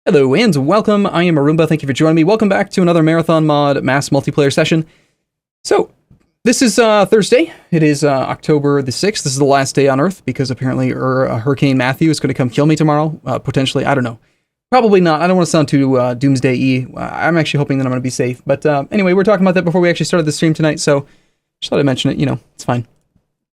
Hello and welcome, I am Arumba, thank you for joining me. Welcome back to another Marathon Mod mass multiplayer session. So, this is Thursday, it is October the 6th, this is the last day on Earth, because apparently Hurricane Matthew is going to come kill me tomorrow, potentially, I don't know. Probably not, I don't want to sound too doomsday-y, I'm actually hoping that I'm going to be safe. But anyway, we're talking about that before we actually started the stream tonight, so just thought I'd mention it, you know, it's fine.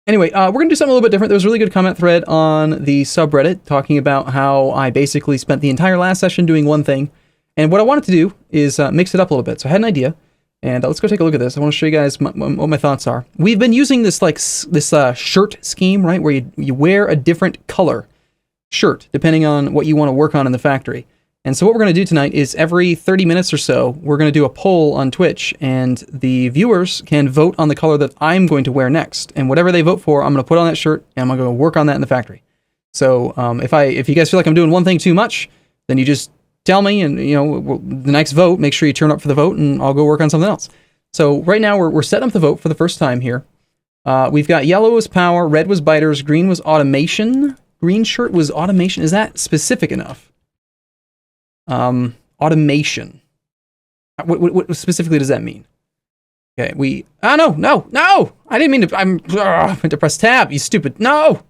Anyway, we're going to do something a little bit different. There was a really good comment thread on the subreddit talking about how I basically spent the entire last session doing one thing. And what I wanted to do is mix it up a little bit. So I had an idea, and let's go take a look at this. I want to show you guys what my thoughts are. We've been using this shirt scheme, right, where you wear a different color shirt depending on what you want to work on in the factory. And so what we're going to do tonight is every 30 minutes or so, we're going to do a poll on Twitch, and the viewers can vote on the color that I'm going to wear next. And whatever they vote for, I'm going to put on that shirt, and I'm going to go work on that in the factory. So if you guys feel like I'm doing one thing too much, then you just tell me, and you know, the next vote, make sure you turn up for the vote, and I'll go work on something else. So right now, we're setting up the vote for the first time here. We've got yellow was power, red was biters, green was automation, green shirt was automation. Is that specific enough? Automation. What specifically does that mean? Okay, no! I didn't mean to, I meant to press tab, you stupid, no!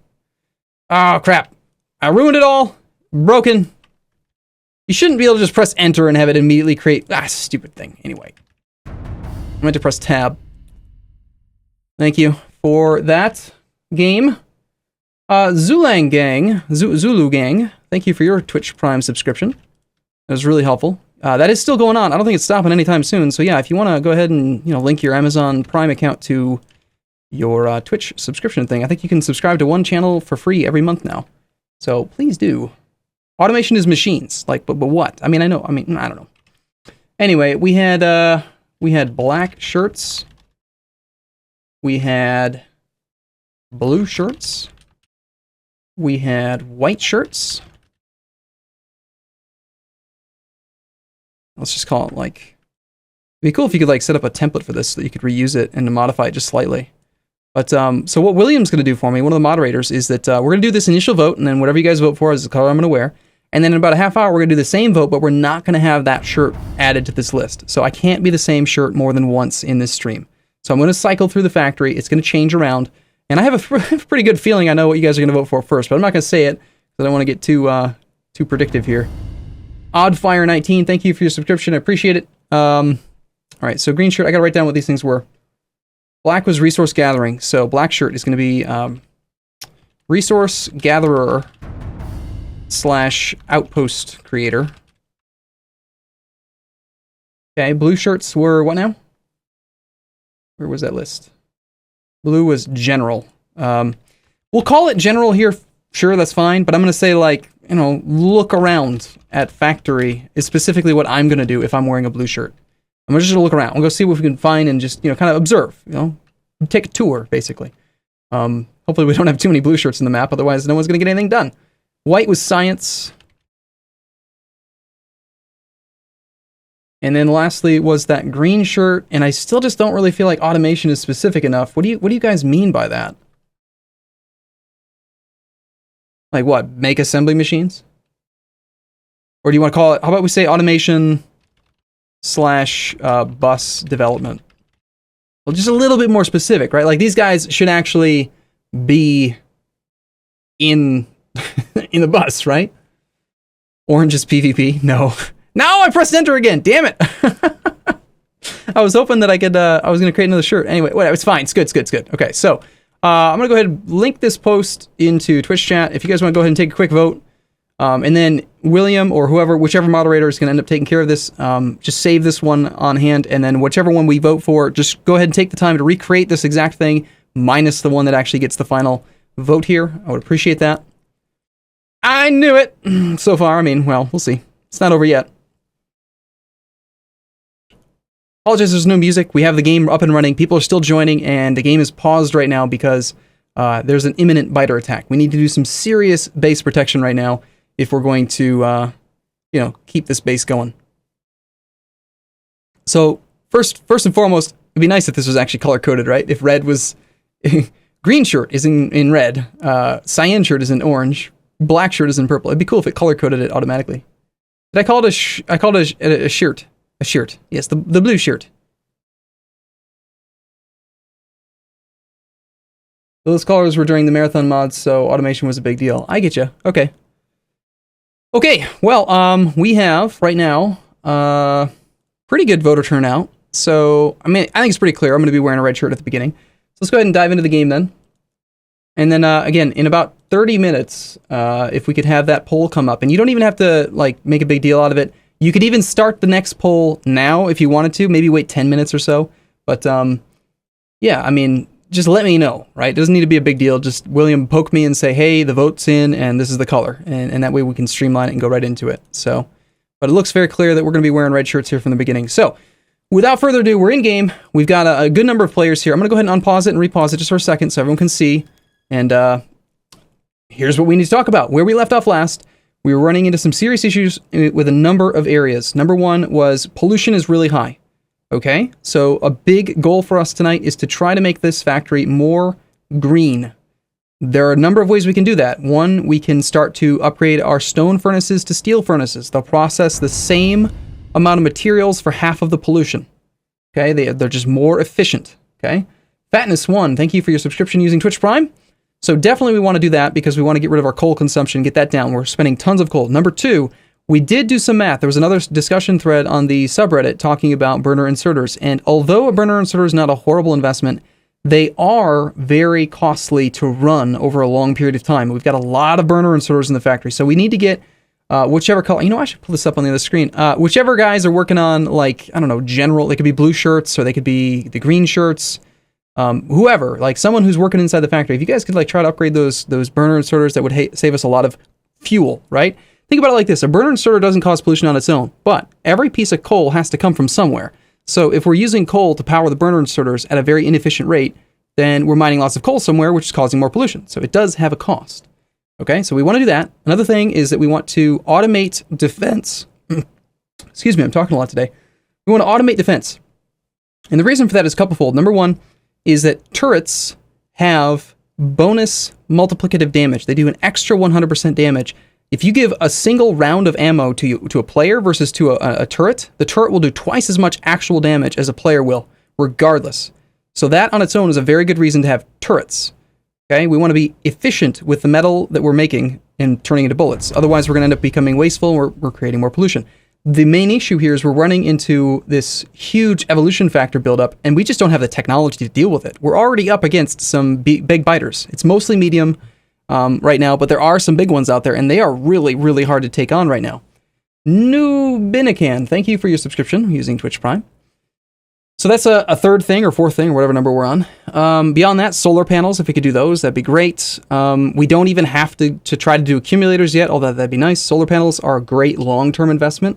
Oh, crap. I ruined it all. Broken. You shouldn't be able to just press enter and have it immediately create, stupid thing. Anyway. I meant to press tab. Thank you for that game. Zulu Gang, thank you for your Twitch Prime subscription. That was really helpful. That is still going on. I don't think it's stopping anytime soon. So yeah, if you want to go ahead and link your Amazon Prime account to your Twitch subscription thing, I think you can subscribe to one channel for free every month now. So please do. Automation is machines, but what? I don't know. Anyway, we had black shirts. We had blue shirts. We had white shirts. Let's just call it it'd be cool if you could set up a template for this so that you could reuse it and modify it just slightly. But so what William's going to do for me, one of the moderators, is that we're going to do this initial vote, and then whatever you guys vote for is the color I'm going to wear. And then in about a half hour, we're going to do the same vote, but we're not going to have that shirt added to this list. So I can't be the same shirt more than once in this stream. So I'm going to cycle through the factory. It's going to change around. And I have a pretty good feeling I know what you guys are going to vote for first, but I'm not going to say it because I don't want to get too predictive here. Oddfire19, thank you for your subscription. I appreciate it. All right, so green shirt, I got to write down what these things were. Black was resource gathering, so black shirt is going to be resource gatherer / outpost creator. Okay, blue shirts were what now? Where was that list? Blue was general. We'll call it general here. Sure, that's fine, but I'm going to say look around at factory is specifically what I'm going to do if I'm wearing a blue shirt. I'm just going to look around. We'll go see what we can find and just, kind of observe, take a tour, basically. Hopefully we don't have too many blue shirts in the map, otherwise no one's going to get anything done. White was science. And then lastly was that green shirt, and I still just don't really feel like automation is specific enough. What do you guys mean by that? Like what? Make assembly machines? Or do you want to call it, how about we say automation / bus development? Well, just a little bit more specific, right? Like these guys should actually be in in the bus, right? Orange is PvP? No. No, I pressed enter again. Damn it. I was hoping that I was going to create another shirt. Anyway, whatever, it's fine. It's good. Okay, so I'm going to go ahead and link this post into Twitch chat. If you guys want to go ahead and take a quick vote, and then William or whichever moderator is going to end up taking care of this, just save this one on hand, and then whichever one we vote for, just go ahead and take the time to recreate this exact thing, minus the one that actually gets the final vote here. I would appreciate that. I knew it! So far, we'll see. It's not over yet. Apologize, there's no music. We have the game up and running. People are still joining, and the game is paused right now because there's an imminent biter attack. We need to do some serious base protection right now if we're going to, keep this base going. So, first and foremost, it'd be nice if this was actually color-coded, right? If red was... green shirt is in red, cyan shirt is in orange, black shirt is in purple. It'd be cool if it color-coded it automatically. Did I call it I called it a shirt. A shirt. Yes, the blue shirt. Those colors were during the marathon mods, so automation was a big deal. I get you. Okay. Okay, well, we have, right now, pretty good voter turnout. So, I mean, I think it's pretty clear. I'm going to be wearing a red shirt at the beginning. So let's go ahead and dive into the game then. And then, again, in about 30 minutes, if we could have that poll come up. And you don't even have to, like, make a big deal out of it. You could even start the next poll now if you wanted to. Maybe wait 10 minutes or so. But, yeah, I mean, just let me know, right? It doesn't need to be a big deal. Just, William, poke me and say, hey, the vote's in, and this is the color. And that way we can streamline it and go right into it. So, but it looks very clear that we're going to be wearing red shirts here from the beginning. So, without further ado, we're in game. We've got a good number of players here. I'm going to go ahead and unpause it and repause it just for a second so everyone can see. And here's what we need to talk about. Where we left off last, we were running into some serious issues with a number of areas. Number one was pollution is really high. Okay, so a big goal for us tonight is to try to make this factory more green. There are a number of ways we can do that. One, we can start to upgrade our stone furnaces to steel furnaces. They'll process the same amount of materials for half of the pollution. Okay, they're just more efficient. Okay, Fatness1, thank you for your subscription using Twitch Prime. So definitely we want to do that because we want to get rid of our coal consumption, get that down. We're spending tons of coal. Number two, we did do some math. There was another discussion thread on the subreddit talking about burner inserters. And although a burner inserter is not a horrible investment, they are very costly to run over a long period of time. We've got a lot of burner inserters in the factory. So we need to get whichever color. You know, I should pull this up on the other screen. Whichever guys are working on, like, I don't know, general, they could be blue shirts or they could be the green shirts. Whoever, like someone who's working inside the factory. If you guys could like try to upgrade those burner inserters, that would save us a lot of fuel, right? Think about it like this. A burner inserter doesn't cause pollution on its own, but every piece of coal has to come from somewhere. So if we're using coal to power the burner inserters at a very inefficient rate, then we're mining lots of coal somewhere, which is causing more pollution. So it does have a cost. Okay, so we want to do that. Another thing is that we want to automate defense. Excuse me, I'm talking a lot today. We want to automate defense. And the reason for that is couplefold. Number one is that turrets have bonus multiplicative damage. They do an extra 100% damage. If you give a single round of ammo to a player versus to a turret, the turret will do twice as much actual damage as a player will, regardless. So that on its own is a very good reason to have turrets. Okay, we want to be efficient with the metal that we're making and turning into bullets. Otherwise, we're going to end up becoming wasteful and we're creating more pollution. The main issue here is we're running into this huge evolution factor buildup, and we just don't have the technology to deal with it. We're already up against some big biters. It's mostly medium right now, but there are some big ones out there, and they are really, really hard to take on right now. Nubinican, thank you for your subscription using Twitch Prime. So that's a third thing or fourth thing or whatever number we're on. Beyond that, solar panels, if we could do those, that'd be great. We don't even have to try to do accumulators yet, although that'd be nice. Solar panels are a great long-term investment.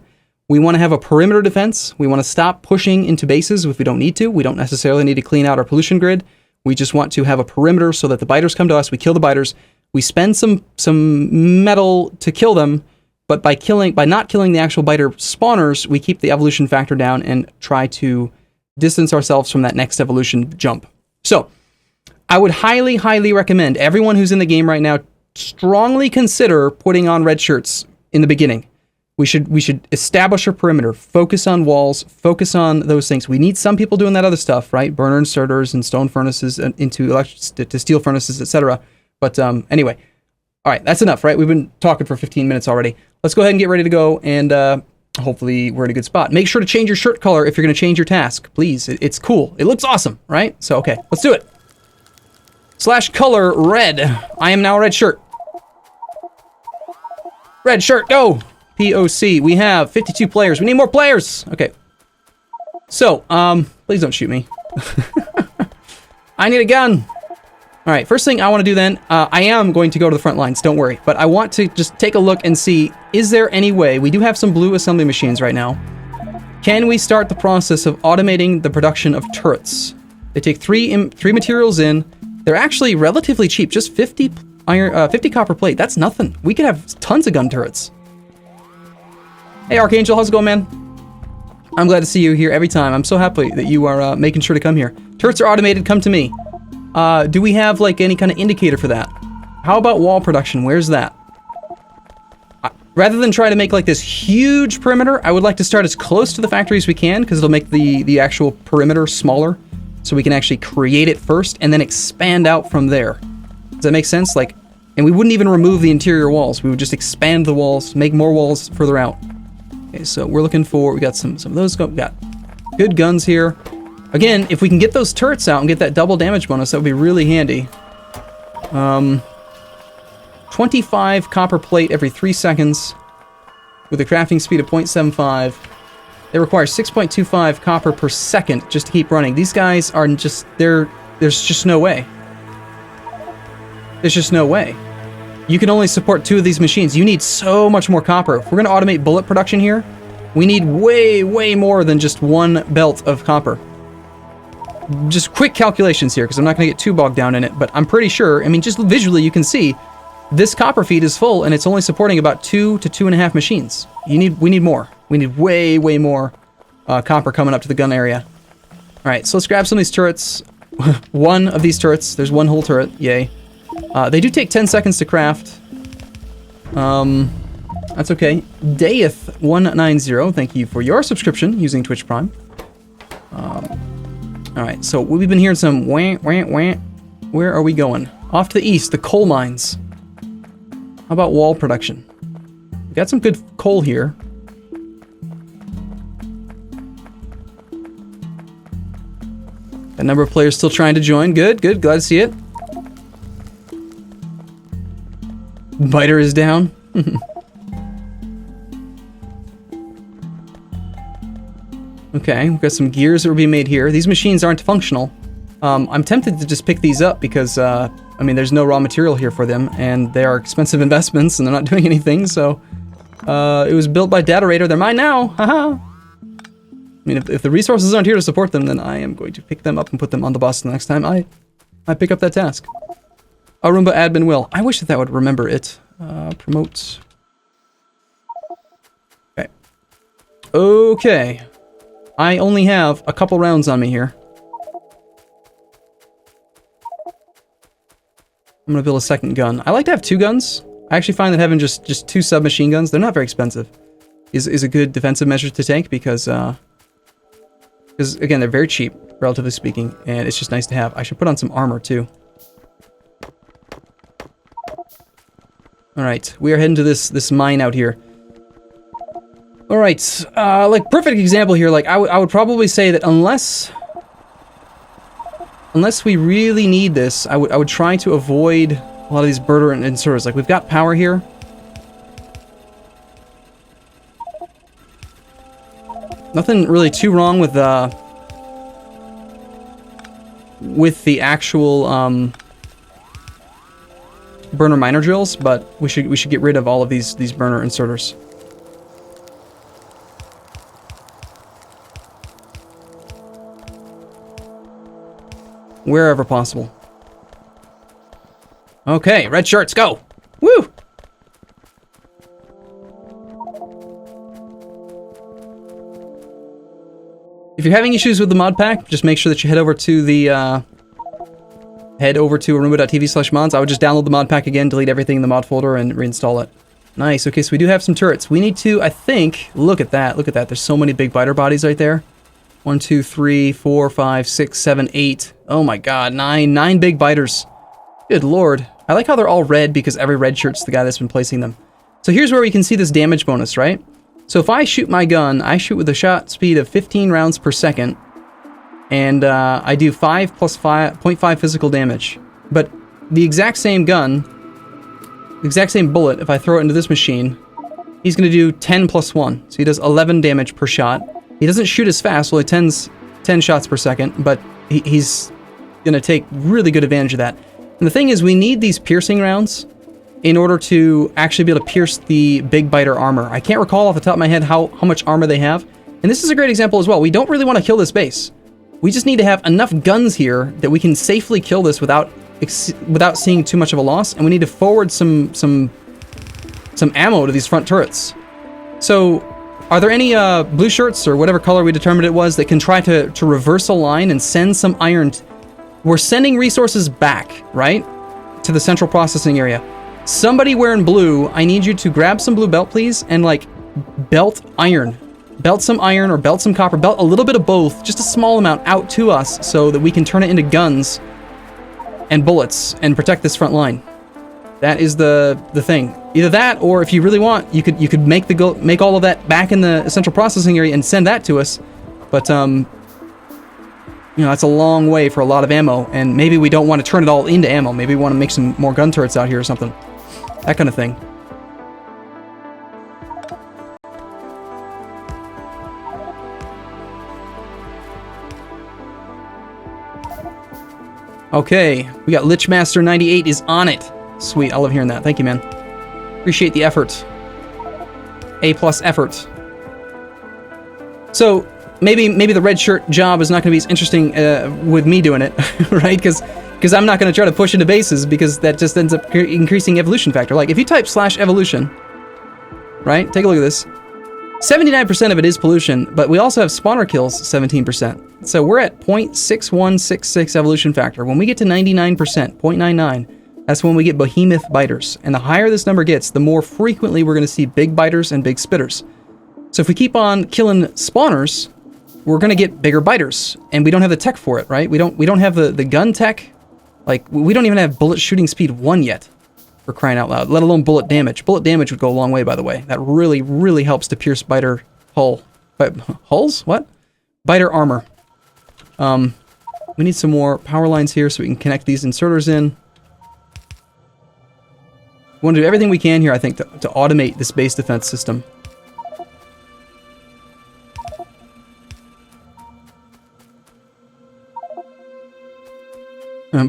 We want to have a perimeter defense. We want to stop pushing into bases if we don't need to. We don't necessarily need to clean out our pollution grid. We just want to have a perimeter so that the biters come to us. We kill the biters. We spend some metal to kill them, but by not killing the actual biter spawners, we keep the evolution factor down and try to distance ourselves from that next evolution jump. So, I would highly, highly recommend everyone who's in the game right now strongly consider putting on red shirts in the beginning. We should establish a perimeter, focus on walls, focus on those things. We need some people doing that other stuff, right? Burner inserters and stone furnaces to steel furnaces, etc. But anyway, all right, that's enough, right? We've been talking for 15 minutes already. Let's go ahead and get ready to go, and hopefully we're in a good spot. Make sure to change your shirt color if you're going to change your task, please. It's cool. It looks awesome, right? So, okay, let's do it. /color red. I am now a red shirt. Red shirt, go! POC. We have 52 players. We need more players. Okay. So, please don't shoot me. I need a gun. All right, first thing I want to do then, I am going to go to the front lines, don't worry. But I want to just take a look and see, is there any way, we do have some blue assembly machines right now. Can we start the process of automating the production of turrets? They take three materials in. They're actually relatively cheap, just 50 copper plate. That's nothing. We could have tons of gun turrets. Hey, Archangel, how's it going, man? I'm glad to see you here every time. I'm so happy that you are making sure to come here. Turrets are automated. Come to me. Do we have, like, any kind of indicator for that? How about wall production? Where's that? Rather than try to make like this huge perimeter, I would like to start as close to the factory as we can, because it'll make the actual perimeter smaller, so we can actually create it first and then expand out from there. Does that make sense? Like, and we wouldn't even remove the interior walls. We would just expand the walls, make more walls further out. Okay, so we're looking for, we got some of those, we got good guns here. Again, if we can get those turrets out and get that double damage bonus, that would be really handy. 25 copper plate every 3 seconds with a crafting speed of 0.75. They require 6.25 copper per second just to keep running. These guys are just, there's just no way. There's just no way. You can only support 2 of these machines. You need so much more copper. If we're going to automate bullet production here, we need way, way more than just 1 belt of copper. Just quick calculations here, because I'm not going to get too bogged down in it, but I'm pretty sure, I mean, just visually you can see this copper feed is full, and it's only supporting about 2 to 2.5 machines. We need more. We need way, way more copper coming up to the gun area. All right, so let's grab some of these turrets. 1 of these turrets. There's 1 whole turret. Yay. They do take 10 seconds to craft. That's okay. Dayeth190, thank you for your subscription using Twitch Prime. All right, so we've been hearing some wah, wah, wah. Where are we going? Off to the east, the coal mines. How about wall production? We got some good coal here. A number of players still trying to join. Good, good, glad to see it. Biter is down. Okay, we've got some gears that will be made here. These machines aren't functional. I'm tempted to just pick these up because, I mean, there's no raw material here for them, and they are expensive investments, and they're not doing anything, so... it was built by Data Raider. They're mine now! Haha! I mean, if the resources aren't here to support them, then I am going to pick them up and put them on the bus the next time I pick up that task. Arumba admin will. I wish that would remember it. Promote. Okay. Okay. I only have a couple rounds on me here. I'm gonna build a second gun. I like to have 2 guns. I actually find that having just 2 submachine guns, they're not very expensive, is a good defensive measure to take because again, they're very cheap, relatively speaking, and it's just nice to have. I should put on some armor too. All right, we are heading to this mine out here. All right, like perfect example here. Like I would probably say that unless we really need this, I would try to avoid a lot of these burner and inserters. Like we've got power here. Nothing really too wrong with the actual burner miner drills, but we should get rid of all of these burner inserters. Wherever possible. Okay, red shirts, go! Woo! If you're having issues with the mod pack, just make sure that you head over to arumba.tv/mods. I would just download the mod pack again, delete everything in the mod folder, and reinstall it. Nice. Okay, so we do have some turrets. We need to, I think, look at that. Look at that. There's so many big biter bodies right there. 1, 2, 3, 4, 5, 6, 7, 8. Oh my god, 9 big biters. Good lord. I like how they're all red because every red shirt's the guy that's been placing them. So here's where we can see this damage bonus, right? So if I shoot my gun, I shoot with a shot speed of 15 rounds per second, and I do 5 plus 0.5 physical damage. But the exact same gun, the exact same bullet, if I throw it into this machine, he's going to do 10 plus 1. So he does 11 damage per shot. He doesn't shoot as fast, well, he 10 shots per second, but he's going to take really good advantage of that. And the thing is, we need these piercing rounds in order to actually be able to pierce the big biter armor. I can't recall off the top of my head how much armor they have. And this is a great example as well. We don't really want to kill this base. We just need to have enough guns here that we can safely kill this without seeing too much of a loss. And we need to forward some ammo to these front turrets. So, are there any blue shirts, or whatever color we determined it was, that can try to reverse a line and send some iron? We're sending resources back, right? To the central processing area. Somebody wearing blue, I need you to grab some blue belt, please, and, like, belt iron. Belt some iron or belt some copper. Belt a little bit of both, just a small amount, out to us so that we can turn it into guns and bullets and protect this front line. That is the thing. Either that, or if you really want, you could make all of that back in the central processing area and send that to us. But you know, that's a long way for a lot of ammo, and maybe we don't want to turn it all into ammo. Maybe we want to make some more gun turrets out here or something. That kind of thing. Okay, we got Lichmaster 98 is on it. Sweet, I love hearing that. Thank you, man. Appreciate the effort. A+ effort. So, maybe the red shirt job is not going to be as interesting with me doing it, right? Because I'm not going to try to push into bases, because that just ends up increasing evolution factor. Like, if you type /evolution, right? Take a look at this. 79% of it is pollution, but we also have spawner kills 17%. So we're at 0.6166 evolution factor. When we get to 99%, 0.99, that's when we get behemoth biters. And the higher this number gets, the more frequently we're going to see big biters and big spitters. So if we keep on killing spawners, we're going to get bigger biters. And we don't have the tech for it, right? We don't have the gun tech. Like, we don't even have bullet shooting speed 1 yet, for crying out loud, let alone bullet damage. Bullet damage would go a long way, by the way. That really, really helps to pierce biter hull. Hulls? What? Biter armor. We need some more power lines here so we can connect these inserters in. We want to do everything we can here, I think, to automate this base defense system.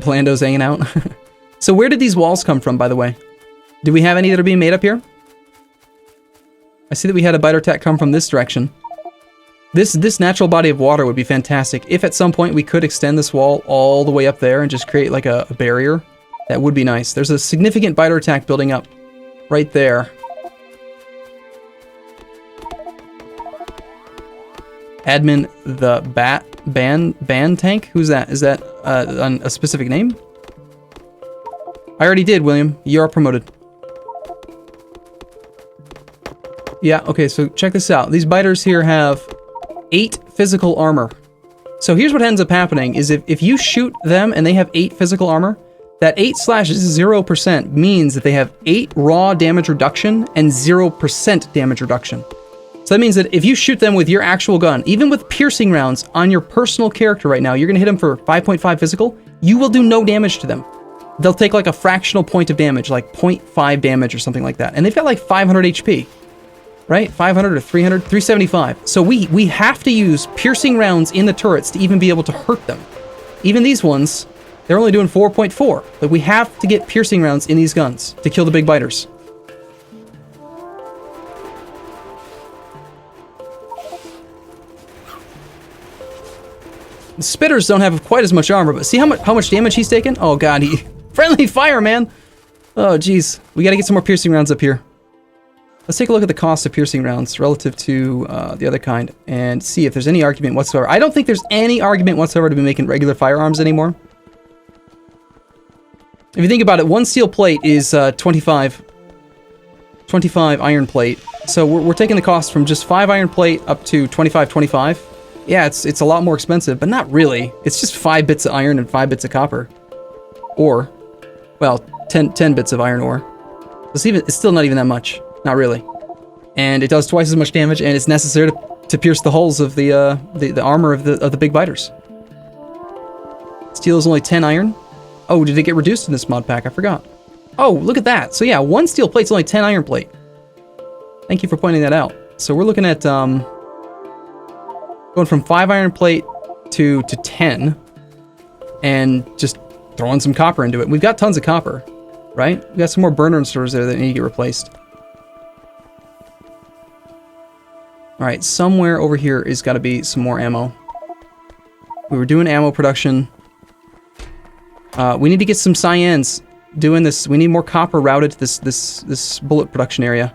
Plando's hanging out. So where did these walls come from, by the way? Do we have any that are being made up here? I see that we had a biter tech come from this direction. This natural body of water would be fantastic. If at some point we could extend this wall all the way up there and just create like a barrier, that would be nice. There's a significant biter attack building up right there. Admin the ban tank? Who's that? Is that a specific name? I already did, William. You are promoted. Yeah, okay, so check this out. These biters here have 8 physical armor. So here's what ends up happening, is if you shoot them and they have 8 physical armor, that 8/0% means that they have 8 raw damage reduction and 0% damage reduction. So that means that if you shoot them with your actual gun, even with piercing rounds on your personal character right now, you're going to hit them for 5.5 physical, you will do no damage to them. They'll take like a fractional point of damage, like 0.5 damage or something like that. And they've got like 500 HP, right? 500 or 300, 375. So we have to use piercing rounds in the turrets to even be able to hurt them. Even these ones, they're only doing 4.4. But we have to get piercing rounds in these guns to kill the big biters. The spitters don't have quite as much armor, but see how much damage he's taken? Oh god, friendly fire, man! Oh jeez, we gotta get some more piercing rounds up here. Let's take a look at the cost of piercing rounds relative to the other kind and see if there's any argument whatsoever. I don't think there's any argument whatsoever to be making regular firearms anymore. If you think about it, 1 steel plate is 25 iron plate. So we're taking the cost from just 5 iron plate up to 25. Yeah, it's a lot more expensive, but not really. It's just 5 bits of iron and 5 bits of copper. Or, well, 10 bits of iron ore. It's still not even that much. Not really. And it does twice as much damage, and it's necessary to pierce the hulls of the armor of the big biters. Steel is only 10 iron. Oh, did it get reduced in this mod pack? I forgot. Oh, look at that. So yeah, 1 steel plate's only 10 iron plate. Thank you for pointing that out. So we're looking at going from 5 iron plate to 10, and just throwing some copper into it. We've got tons of copper, right? We've got some more burner inserters there that need to get replaced. Alright, somewhere over here is got to be some more ammo. We were doing ammo production. We need to get some cyans doing this. We need more copper routed to this bullet production area.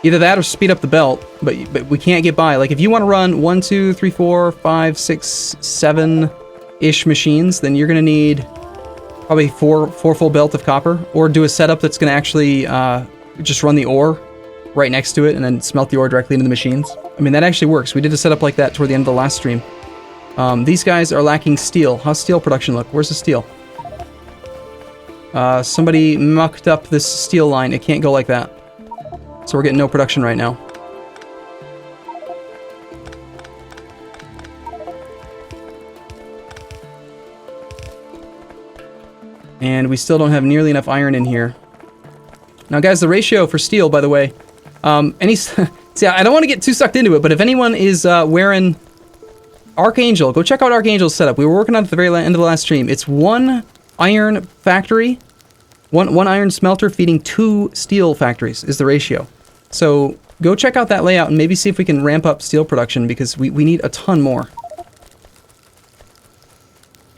Either that or speed up the belt, but we can't get by. Like, if you want to run 1, 2, 3, 4, 5, 6, 7 ish machines, then you're going to need probably four full belt of copper, or do a setup that's going to actually just run the ore right next to it and then smelt the ore directly into the machines. I mean, that actually works. We did a setup like that toward the end of the last stream. These guys are lacking steel. How's steel production look? Where's the steel? Somebody mucked up this steel line. It can't go like that. So we're getting no production right now. And we still don't have nearly enough iron in here. Now, guys, the ratio for steel, by the way, see, I don't want to get too sucked into it, but if anyone is wearing Archangel, go check out Archangel's setup. We were working on it at the very end of the last stream. It's one iron factory, one iron smelter feeding 2 steel factories is the ratio. So go check out that layout and maybe see if we can ramp up steel production, because we need a ton more.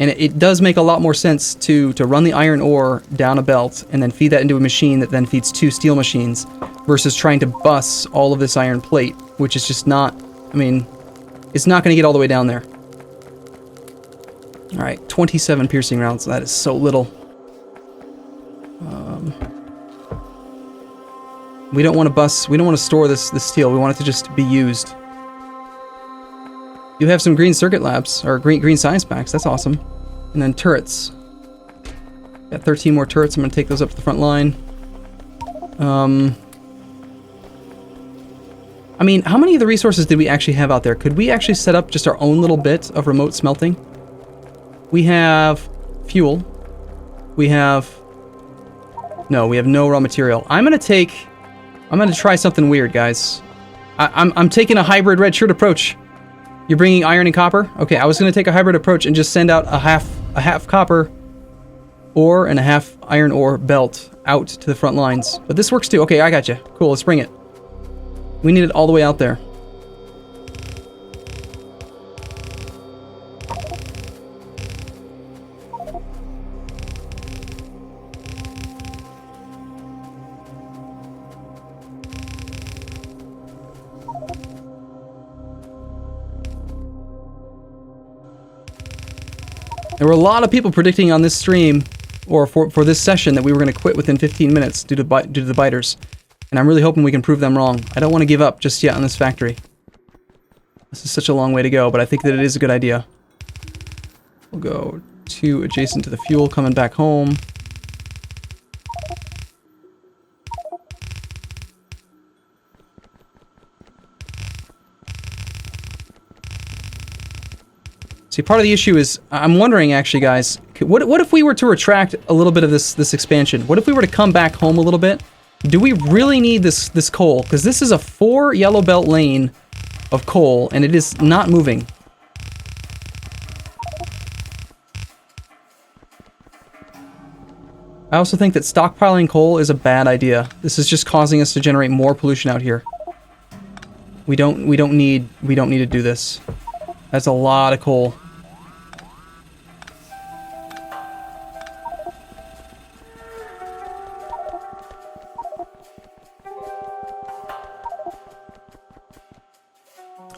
And it does make a lot more sense to run the iron ore down a belt and then feed that into a machine that then feeds 2 steel machines versus trying to bus all of this iron plate, which is just not, I mean, it's not going to get all the way down there. Alright, 27 piercing rounds. That is so little. We don't want to bus, we don't want to store this steel. We want it to just be used. You have some green circuit labs, or green science packs. That's awesome. And then turrets. Got 13 more turrets. I'm going to take those up to the front line. I mean, how many of the resources did we actually have out there? Could we actually set up just our own little bit of remote smelting? We have fuel. We have... No, we have no raw material. I'm going to try something weird, guys. I'm taking a hybrid red shirt approach. You're bringing iron and copper? Okay, I was going to take a hybrid approach and just send out a half copper ore and a half iron ore belt out to the front lines. But this works too. Okay, I got you. Cool, let's bring it. We need it all the way out there. There were a lot of people predicting on this stream, or for this session, that we were going to quit within 15 minutes due to the biters. And I'm really hoping we can prove them wrong. I don't want to give up just yet on this factory. This is such a long way to go, but I think that it is a good idea. We'll go 2 adjacent to the fuel coming back home. See, part of the issue is, I'm wondering actually, guys, what if we were to retract a little bit of this expansion? What if we were to come back home a little bit? Do we really need this coal? Because this is a 4 yellow belt lane of coal, and it is not moving. I also think that stockpiling coal is a bad idea. This is just causing us to generate more pollution out here. We don't need to do this. That's a lot of coal.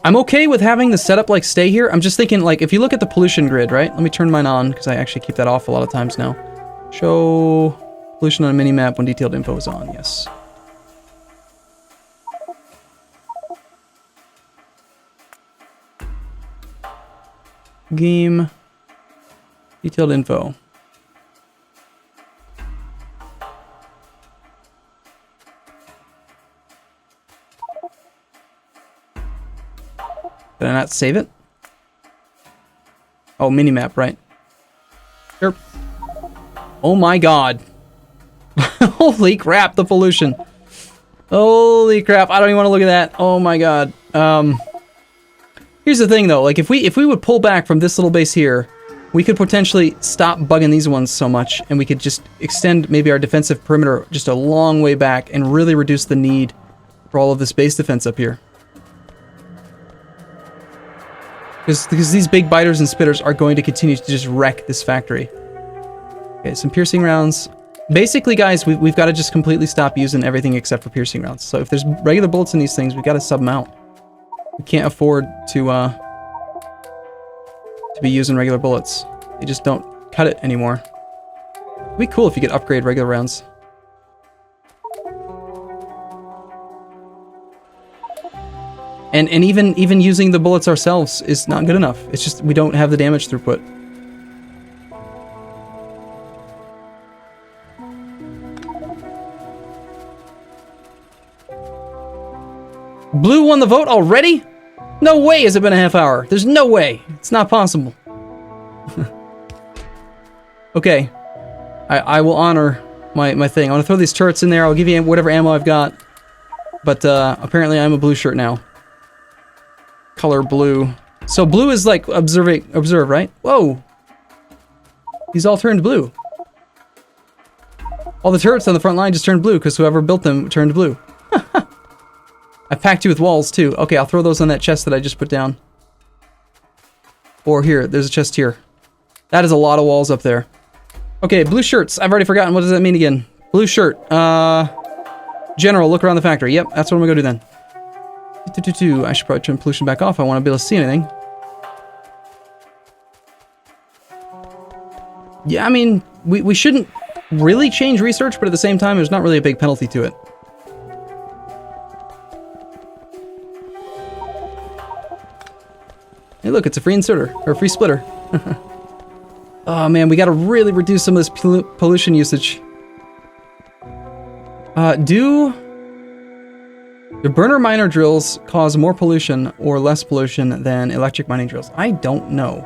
I'm okay with having the setup like stay here. I'm just thinking, like, if you look at the pollution grid, right? Let me turn mine on, because I actually keep that off a lot of times now. Show pollution on a minimap when detailed info is on, yes. Game. Detailed info. Did I not save it? Oh, minimap, right? Sure. Oh my god. Holy crap, the pollution. Holy crap, I don't even want to look at that. Oh my god. Here's the thing though, like if we would pull back from this little base here, we could potentially stop bugging these ones so much, and we could just extend maybe our defensive perimeter just a long way back and really reduce the need for all of this base defense up here. Because these big biters and spitters are going to continue to just wreck this factory. Okay, some piercing rounds. Basically, guys, we've got to just completely stop using everything except for piercing rounds. So if there's regular bullets in these things, we've got to sub them out. We can't afford to be using regular bullets. They just don't cut it anymore. It'd be cool if you could upgrade regular rounds. And even using the bullets ourselves is not good enough. It's just we don't have the damage throughput. Blue won the vote already? No way has it been a half hour. There's no way. It's not possible. Okay. I will honor my thing. I want to throw these turrets in there. I'll give you whatever ammo I've got. But apparently I'm a blue shirt now. Color blue. So blue is like observe, right? Whoa. These all turned blue. All the turrets on the front line just turned blue because whoever built them turned blue. I packed you with walls too. Okay, I'll throw those on that chest that I just put down. Or here, there's a chest here. That is a lot of walls up there. Okay, blue shirts. I've already forgotten. What does that mean again? Blue shirt. General, look around the factory. Yep, that's what I'm gonna go do then. I should probably turn pollution back off. I want to be able to see anything. Yeah, I mean, we shouldn't really change research, but at the same time, there's not really a big penalty to it. Hey, look, it's a free inserter, or a free splitter. Oh man, we gotta really reduce some of this pollution usage. Do burner miner drills cause more pollution or less pollution than electric mining drills? I don't know.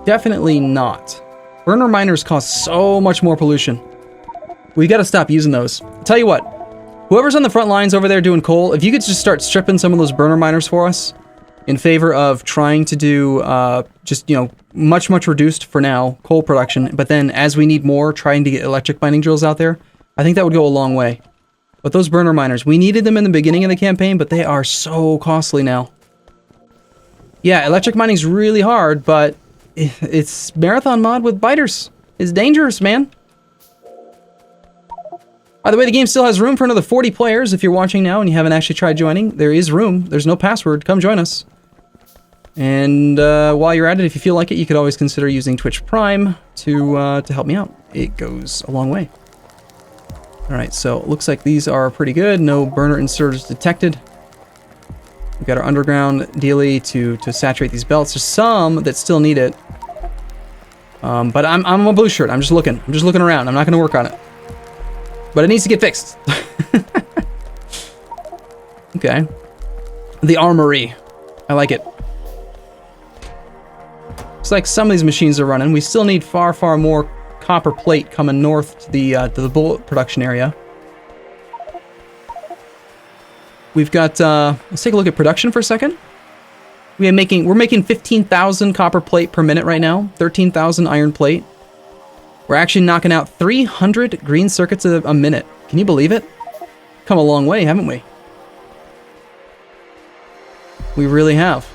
Definitely not. Burner miners cause so much more pollution. We gotta stop using those. Tell you what, whoever's on the front lines over there doing coal, if you could just start stripping some of those burner miners for us, in favor of trying to do just, you know, much reduced for now coal production, but then as we need more, trying to get electric mining drills out there, I think that would go a long way. But those burner miners, we needed them in the beginning of the campaign, but they are so costly now. Yeah, electric mining's really hard, but it's marathon mod with biters. It's dangerous, man. By the way, the game still has room for another 40 players. If you're watching now and you haven't actually tried joining, there is room. There's no password. Come join us. And while you're at it, if you feel like it, you could always consider using Twitch Prime to help me out. It goes a long way. All right, so it looks like these are pretty good. No burner inserters detected. We've got our underground dealie to saturate these belts. There's some that still need it. But I'm a blue shirt. I'm just looking. I'm just looking around. I'm not going to work on it. But it needs to get fixed. Okay. The armory. I like it. Looks like some of these machines are running. We still need far more copper plate coming north to the bullet production area. We've got, let's take a look at production for a second. We're making 15,000 copper plate per minute right now. 13,000 iron plate. We're actually knocking out 300 green circuits a minute. Can you believe it? Come a long way, haven't we? We really have.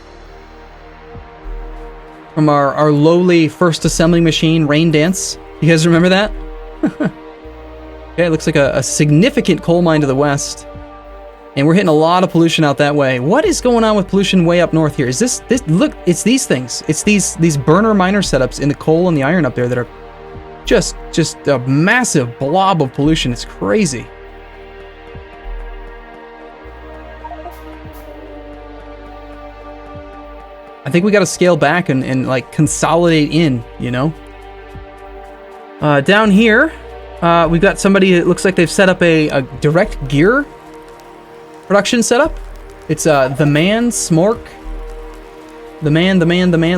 From our lowly first assembling machine, Rain Dance. You guys remember that? Okay, it looks like a significant coal mine to the west. And we're hitting a lot of pollution out that way. What is going on with pollution way up north here? Is this look, it's these things. It's these burner miner setups in the coal and the iron up there that are just a massive blob of pollution. It's crazy. I think we got to scale back and like consolidate in, you know? Down here, we've got somebody that looks like they've set up a direct gear production setup. It's the man Smork. The man.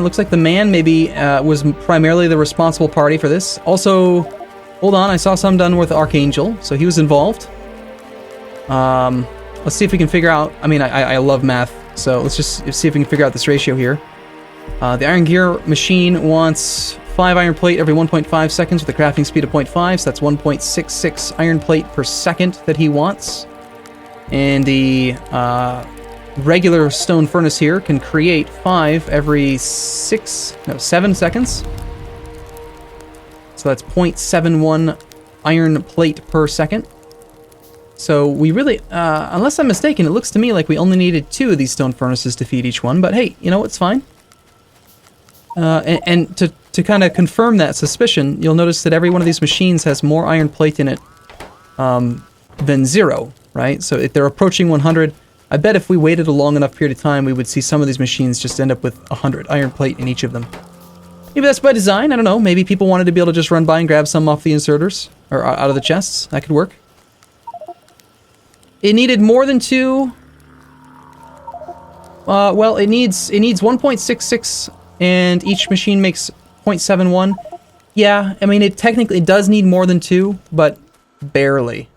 Looks like the man maybe was primarily the responsible party for this. Also, hold on, I saw some done with Archangel, so he was involved. Let's see if we can figure out. I mean, I love math, so let's just see if we can figure out this ratio here. The iron gear machine wants 5 iron plate every 1.5 seconds with a crafting speed of 0.5, so that's 1.66 iron plate per second that he wants. And the regular stone furnace here can create 5 every 7 seconds. So that's 0.71 iron plate per second. So we really, unless I'm mistaken, it looks to me like we only needed 2 of these stone furnaces to feed each one. But hey, you know, it's fine. And to kind of confirm that suspicion, you'll notice that every one of these machines has more iron plate in it than 0, right? So if they're approaching 100, I bet if we waited a long enough period of time, we would see some of these machines just end up with 100 iron plate in each of them. Maybe that's by design, I don't know. Maybe people wanted to be able to just run by and grab some off the inserters, or out of the chests. That could work. It needed more than 2. Well, it needs 1.66, and each machine makes 0.71. Yeah, I mean, it technically does need more than 2, but barely.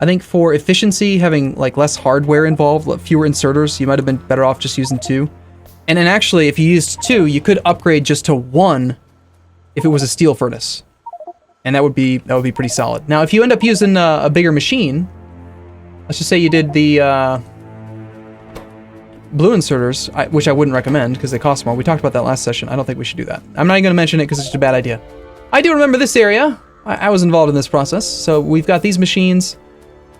I think for efficiency, having like less hardware involved, fewer inserters, you might have been better off just using 2. And then actually, if you used 2, you could upgrade just to 1 if it was a steel furnace. And that would be pretty solid. Now, if you end up using a bigger machine, let's just say you did the blue inserters, which I wouldn't recommend because they cost more. We talked about that last session. I don't think we should do that. I'm not even going to mention it because it's just a bad idea. I do remember this area. I was involved in this process. So we've got these machines.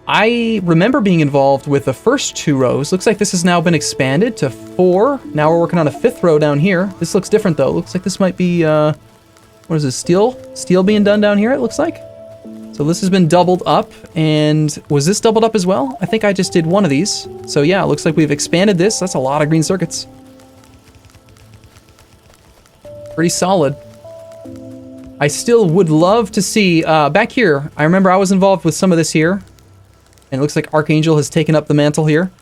I remember being involved with the first 2 rows. Looks like this has now been expanded to 4. Now we're working on a 5th row down here. This looks different though. Looks like this might be, what is this, steel? Steel being done down here, it looks like. So this has been doubled up, and was this doubled up as well? I think I just did one of these. So yeah, it looks like we've expanded this. That's a lot of green circuits. Pretty solid. I still would love to see, back here, I remember I was involved with some of this here. And it looks like Archangel has taken up the mantle here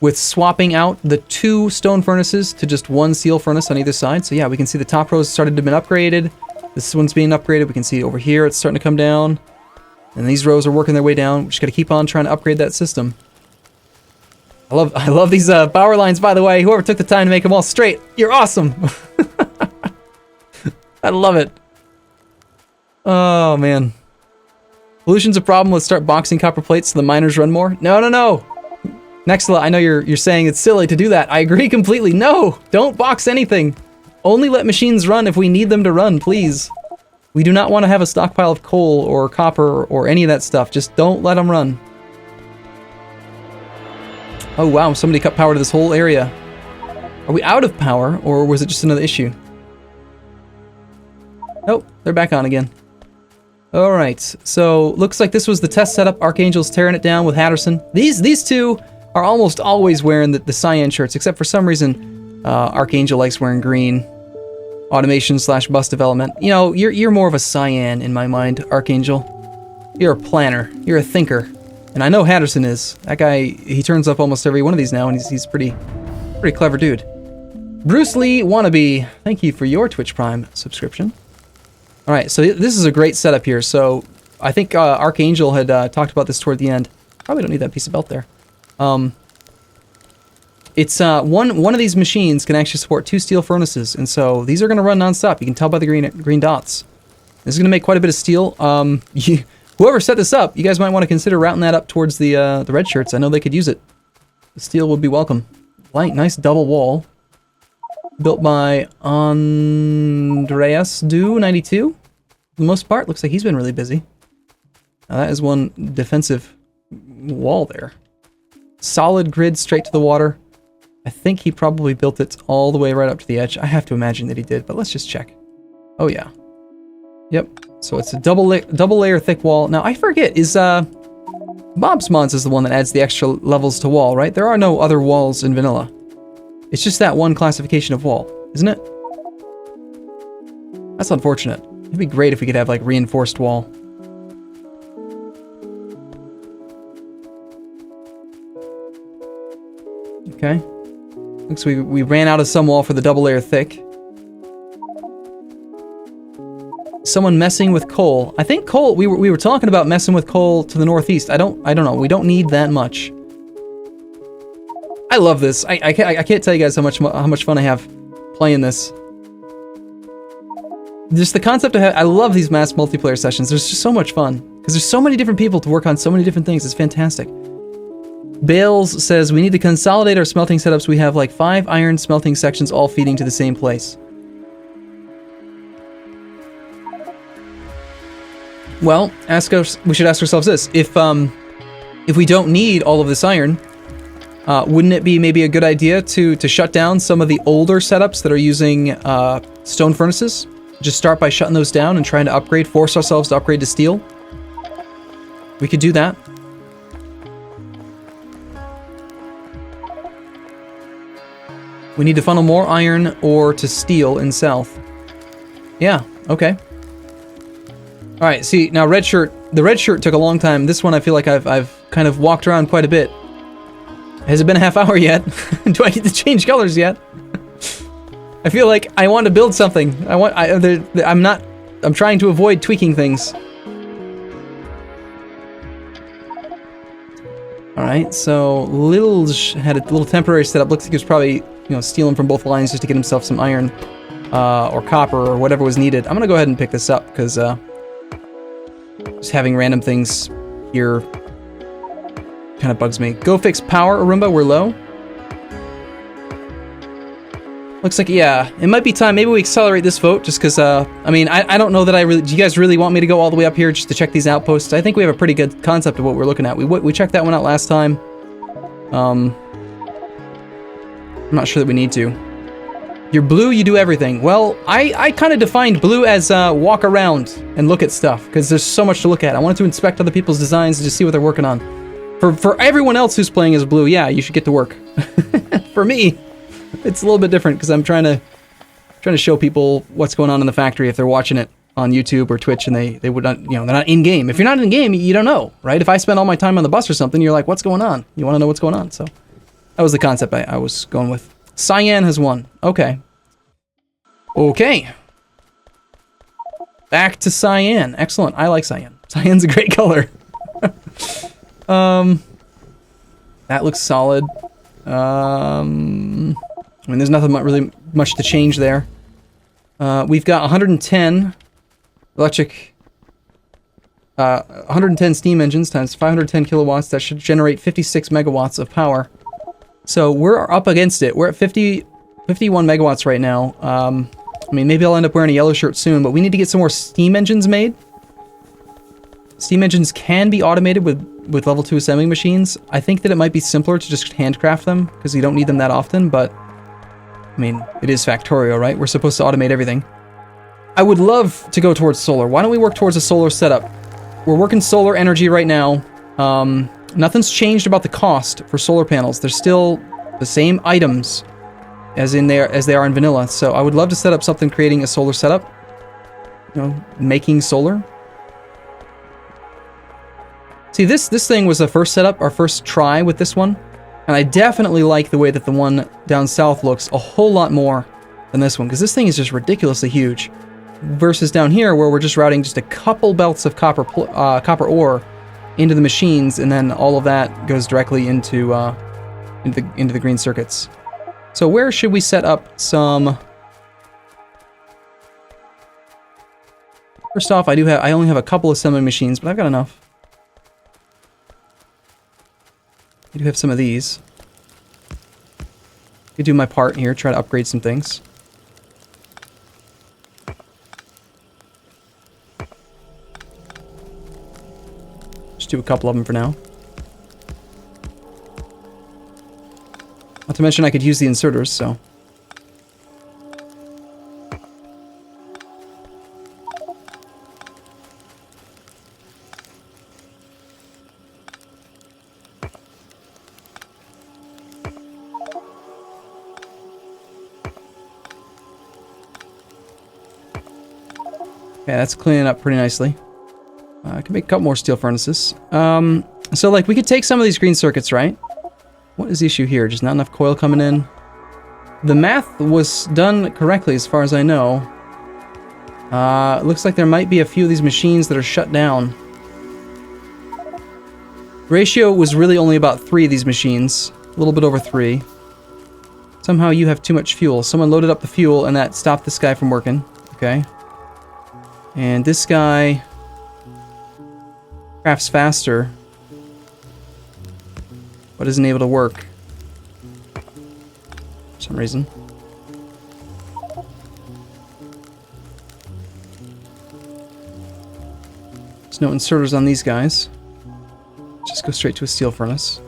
with swapping out the 2 stone furnaces to just 1 steel furnace on either side. So yeah, we can see the top rows started to be upgraded. This one's being upgraded. We can see over here it's starting to come down. And these rows are working their way down. We just got to keep on trying to upgrade that system. I love these power lines, by the way. Whoever took the time to make them all straight, you're awesome. I love it. Oh, man. Pollution's a problem. Let's start boxing copper plates so the miners run more. No, no, no. Nextla, I know you're saying it's silly to do that. I agree completely. No, don't box anything. Only let machines run if we need them to run, please. We do not want to have a stockpile of coal or copper or any of that stuff. Just don't let them run. Oh, wow. Somebody cut power to this whole area. Are we out of power, or was it just another issue? Nope, they're back on again. Alright, so looks like this was the test setup. Archangel's tearing it down with Hatterson. These 2 are almost always wearing the Cyan shirts, except for some reason Archangel likes wearing green. Automation / bus development. You know, you're more of a Cyan in my mind, Archangel. You're a planner. You're a thinker. And I know Hatterson is. That guy, he turns up almost every one of these now, and he's pretty clever dude. Bruce Lee Wannabe, thank you for your Twitch Prime subscription. Alright, so this is a great setup here. So I think Archangel had talked about this toward the end. Probably don't need that piece of belt there. It's one of these machines can actually support 2 steel furnaces, and so these are going to run non-stop. You can tell by the green dots. This is going to make quite a bit of steel. Whoever set this up, you guys might want to consider routing that up towards the red shirts. I know they could use it. The steel would be welcome. Nice double wall. Built by Andreas Du 92. For the most part, looks like he's been really busy. Now that is one defensive wall there. Solid grid straight to the water. I think he probably built it all the way right up to the edge. I have to imagine that he did, but let's just check. Oh yeah. Yep. So it's a double layer thick wall. Now I forget, is Bob's Mods is the one that adds the extra levels to wall, right? There are no other walls in vanilla. It's just that one classification of wall, isn't it? That's unfortunate. It'd be great if we could have, like, reinforced wall. Okay. Looks like we ran out of some wall for the double layer thick. Someone messing with coal. I think coal, we were talking about messing with coal to the northeast. I don't know. We don't need that much. I love this. I can't tell you guys how much fun I have playing this. Just the concept of I love these mass multiplayer sessions. There's just so much fun because there's so many different people to work on so many different things. It's fantastic. Bales says we need to consolidate our smelting setups. We have like 5 iron smelting sections all feeding to the same place. Well, we should ask ourselves this: if we don't need all of this iron, wouldn't it be maybe a good idea to shut down some of the older setups that are using stone furnaces. Just start by shutting those down and trying to upgrade, force ourselves to upgrade to steel. We could do that. We need to funnel more iron ore to steel in south. Yeah, okay. Alright, see, now red shirt. The red shirt took a long time. This one I feel like I've kind of walked around quite a bit. Has it been a half hour yet? Do I get to change colors yet? I feel like I want to build something. I'm trying to avoid tweaking things. Alright, so had a little temporary setup. Looks like he was probably, stealing from both lines just to get himself some iron, or copper, or whatever was needed. I'm gonna go ahead and pick this up, because, just having random things here kind of bugs me. Go fix power, Arumba, we're low. Looks like, yeah, it might be time. Maybe we accelerate this vote, just because, I mean, I don't know that do you guys really want me to go all the way up here just to check these outposts? I think we have a pretty good concept of what we're looking at. We checked that one out last time. I'm not sure that we need to. You're blue, you do everything. Well, I kind of defined blue as, walk around and look at stuff, because there's so much to look at. I wanted to inspect other people's designs and just see what they're working on. For everyone else who's playing as blue, yeah, you should get to work. For me, it's a little bit different because I'm trying to show people what's going on in the factory if they're watching it on YouTube or Twitch and they would not, they're not in game. If you're not in game, you don't know, right? If I spend all my time on the bus or something, you're like, what's going on? You want to know what's going on. So that was the concept I was going with. Cyan has won. Okay. Okay. Back to Cyan. Excellent. I like Cyan. Cyan's a great color. That looks solid. I mean, there's nothing really much to change there. We've got 110 electric, 110 steam engines times 510 kilowatts. That should generate 56 megawatts of power. So we're up against it. We're at 51 megawatts right now. I mean, maybe I'll end up wearing a yellow shirt soon, but we need to get some more steam engines made. Steam engines can be automated with level 2 assembling machines. I think that it might be simpler to just handcraft them, because you don't need them that often, but I mean, it is Factorio, right? We're supposed to automate everything. I would love to go towards solar. Why don't we work towards a solar setup? We're working solar energy right now. Nothing's changed about the cost for solar panels. They're still the same items as they are in vanilla. So I would love to set up something creating a solar setup. Making solar. See, this thing was the first setup, our first try with this one. And I definitely like the way that the one down south looks a whole lot more than this one, because this thing is just ridiculously huge. Versus down here, where we're just routing just a couple belts of copper ore into the machines, and then all of that goes directly into the green circuits. So where should we set up some? First off, I only have a couple assembling machines, but I've got enough. I do have some of these. I could do my part here, try to upgrade some things. Just do a couple of them for now. Not to mention I could use the inserters, so. Yeah, that's cleaning up pretty nicely. I can make a couple more steel furnaces. So like we could take some of these green circuits, right? What is the issue here? Just not enough coil coming in? The math was done correctly as far as I know. It looks like there might be a few of these machines that are shut down. Ratio was really only about 3 of these machines. A little bit over 3. Somehow you have too much fuel. Someone loaded up the fuel and that stopped this guy from working. Okay. And this guy crafts faster, but isn't able to work for some reason. There's no inserters on these guys. Just go straight to a steel furnace.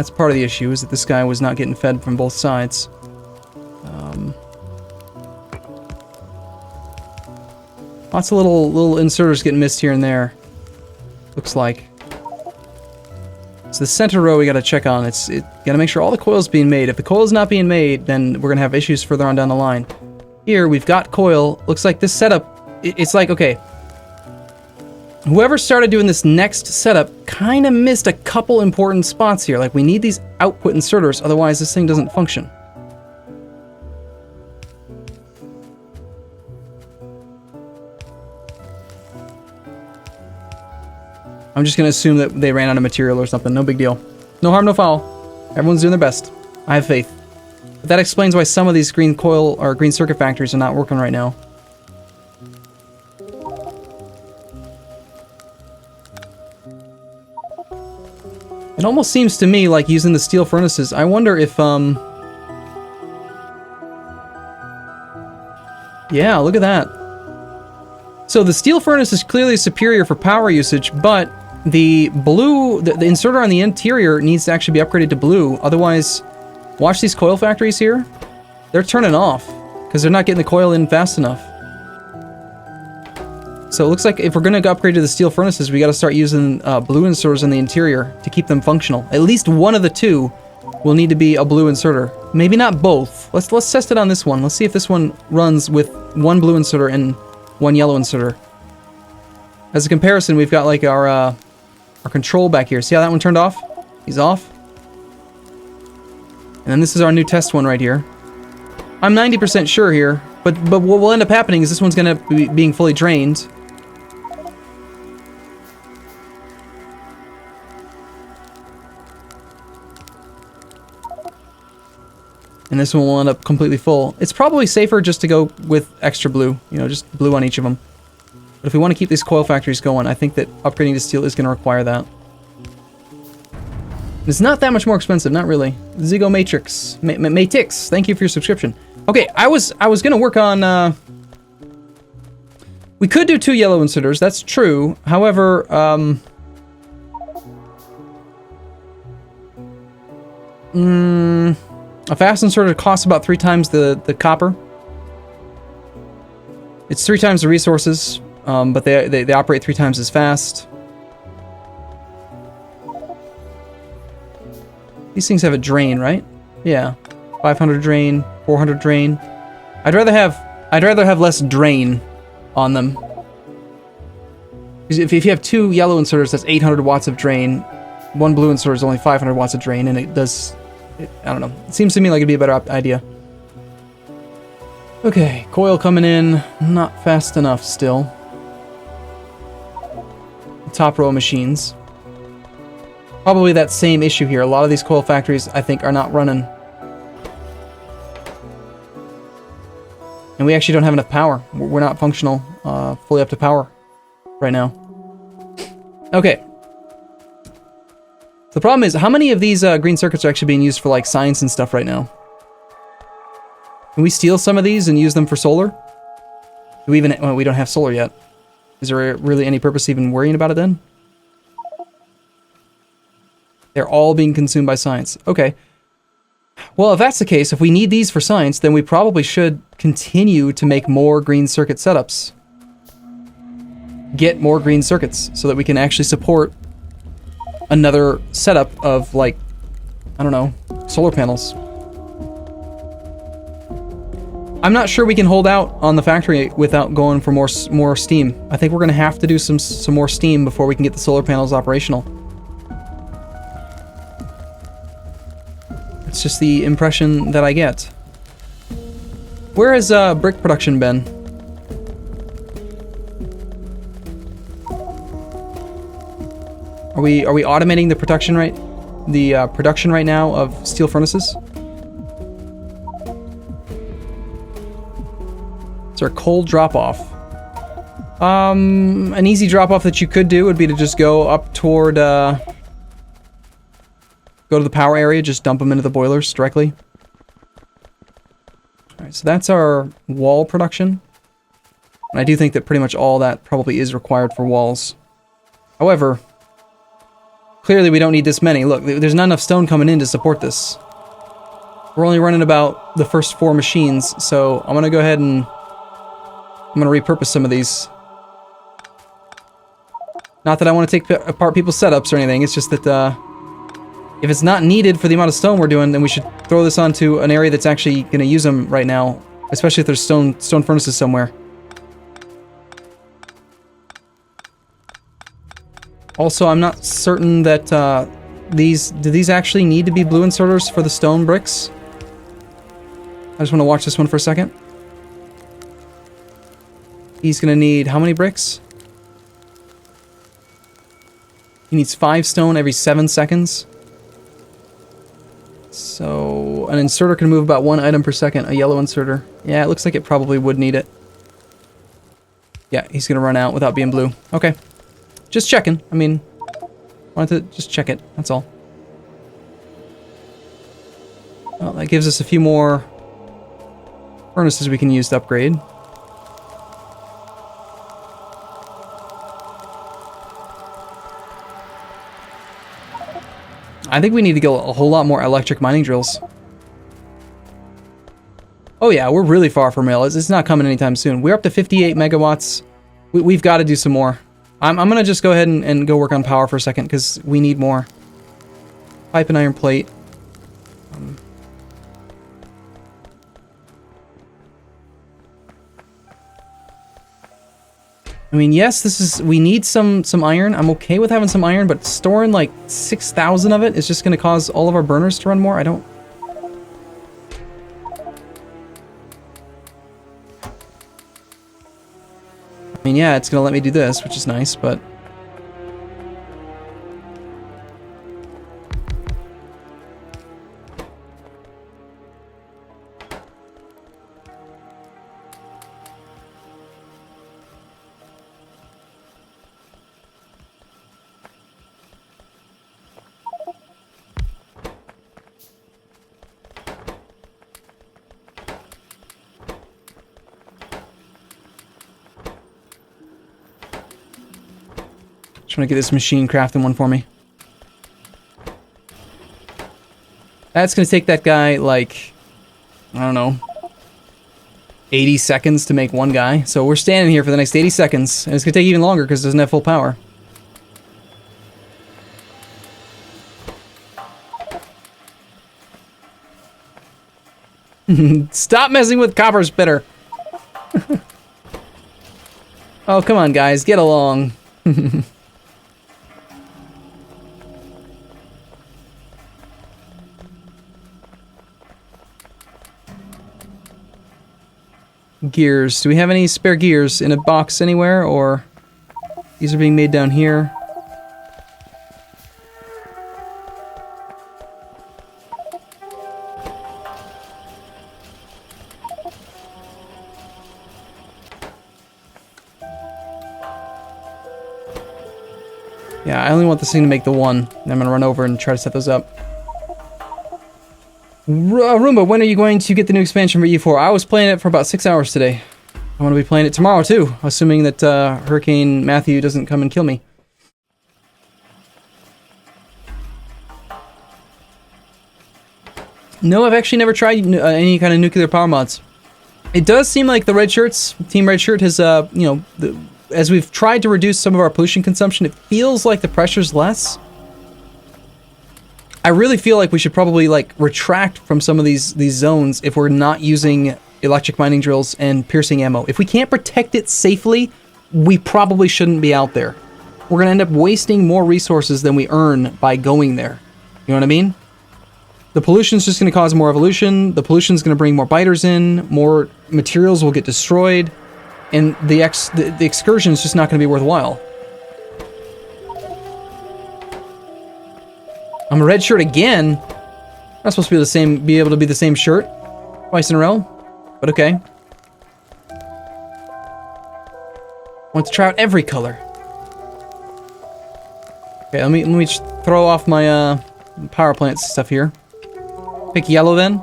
That's part of the issue, is that this guy was not getting fed from both sides. Lots of little inserters getting missed here and there. Looks like. So the center row we gotta check on. Gotta make sure all the coil's being made. If the coil's not being made, then we're gonna have issues further on down the line. Here, we've got coil. Looks like this setup, it's like, okay. Whoever started doing this next setup kind of missed a couple important spots here. Like, we need these output inserters, otherwise this thing doesn't function. I'm just going to assume that they ran out of material or something. No big deal. No harm, no foul. Everyone's doing their best. I have faith. But that explains why some of these green coil or green circuit factories are not working right now. It almost seems to me like using the steel furnaces. I wonder if, yeah, look at that. So the steel furnace is clearly superior for power usage, but the blue, the inserter on the interior needs to actually be upgraded to blue. Otherwise, watch these coil factories here. They're turning off because they're not getting the coil in fast enough. So it looks like if we're going to upgrade to the steel furnaces, we got to start using blue inserters in the interior to keep them functional. At least one of the two will need to be a blue inserter. Maybe not both. Let's test it on this one. Let's see if this one runs with one blue inserter and one yellow inserter. As a comparison, we've got like our control back here. See how that one turned off? He's off. And then this is our new test one right here. I'm 90% sure here, but what will end up happening is this one's going to be being fully drained. And this one will end up completely full. It's probably safer just to go with extra blue, you know, just blue on each of them. But if we want to keep these coil factories going, I think that upgrading to steel is going to require that. It's not that much more expensive, not really. Zigo Matrix, Matix, thank you for your subscription. Okay, I was going to work on, we could do 2 yellow inserters, that's true. However, a fast inserter costs about 3 times the copper. It's 3 times the resources, but they operate 3 times as fast. These things have a drain, right? Yeah. 500 drain, 400 drain. I'd rather have less drain on them. Because if you have 2 yellow inserters, that's 800 watts of drain. 1 blue inserter is only 500 watts of drain, and it does... I don't know. It seems to me like it'd be a better idea. Okay, coil coming in. Not fast enough still. Top row machines. Probably that same issue here. A lot of these coil factories, I think, are not running. And we actually don't have enough power. We're not functional, fully up to power right now. Okay. The problem is, how many of these green circuits are actually being used for, like, science and stuff right now? Can we steal some of these and use them for solar? Do we even... Well, we don't have solar yet. Is there really any purpose even worrying about it then? They're all being consumed by science. Okay. Well, if that's the case, if we need these for science, then we probably should continue to make more green circuit setups. Get more green circuits so that we can actually support another setup of, like, I don't know, solar panels. I'm not sure we can hold out on the factory without going for more steam. I think we're going to have to do some more steam before we can get the solar panels operational. It's just the impression that I get. Where has brick production been? Are we automating the production right now of steel furnaces? Is there a cold drop-off? An easy drop-off that you could do would be to just go up toward, go to the power area, just dump them into the boilers directly. Alright, so that's our wall production. And I do think that pretty much all that probably is required for walls. However, clearly we don't need this many. Look, there's not enough stone coming in to support this. We're only running about the first 4 machines, so I'm gonna go ahead and I'm gonna repurpose some of these. Not that I want to take apart people's setups or anything, it's just that if it's not needed for the amount of stone we're doing, then we should throw this onto an area that's actually gonna use them right now, especially if there's stone furnaces somewhere. Also, I'm not certain that do these actually need to be blue inserters for the stone bricks? I just want to watch this one for a second. He's gonna need how many bricks? He needs 5 stone every 7 seconds. So an inserter can move about 1 item per second, a yellow inserter. Yeah, it looks like it probably would need it. Yeah, he's gonna run out without being blue. Okay. Just checking. I mean, wanted to just check it, that's all. Well, that gives us a few more furnaces we can use to upgrade. I think we need to get a whole lot more electric mining drills. Oh yeah, we're really far from rail. It's not coming anytime soon. We're up to 58 megawatts. We've got to do some more. I'm going to just go ahead and go work on power for a second, because we need more. Pipe and iron plate. I mean, yes, we need some iron. I'm okay with having some iron, but storing like 6,000 of it is just going to cause all of our burners to run more. I don't... I mean, yeah, it's going to let me do this, which is nice, but... Just want to get this machine crafting one for me. That's going to take that guy, like, I don't know, 80 seconds to make one guy. So we're standing here for the next 80 seconds, and it's going to take even longer because it doesn't have full power. Stop messing with copper spitter. Oh, come on, guys, get along. Gears. Do we have any spare gears in a box anywhere, or these are being made down here? Yeah, I only want this thing to make the one. I'm gonna run over and try to set those up. Arumba, when are you going to get the new expansion for E4? I was playing it for about 6 hours today. I want to be playing it tomorrow too, assuming that Hurricane Matthew doesn't come and kill me. No, I've actually never tried any kind of nuclear power mods. It does seem like the Red Shirts, Team Red Shirt has, you know, as we've tried to reduce some of our pollution consumption, it feels like the pressure's less. I really feel like we should probably, like, retract from some of these zones if we're not using electric mining drills and piercing ammo. If we can't protect it safely, we probably shouldn't be out there. We're gonna end up wasting more resources than we earn by going there. You know what I mean? The pollution's just gonna cause more evolution, the pollution's gonna bring more biters in, more materials will get destroyed, and the excursion's just not gonna be worthwhile. I'm a red shirt again. Not supposed to be be able to be the same shirt twice in a row, but okay. Want to try out every color. Okay, let me just throw off my power plant stuff here. Pick yellow then.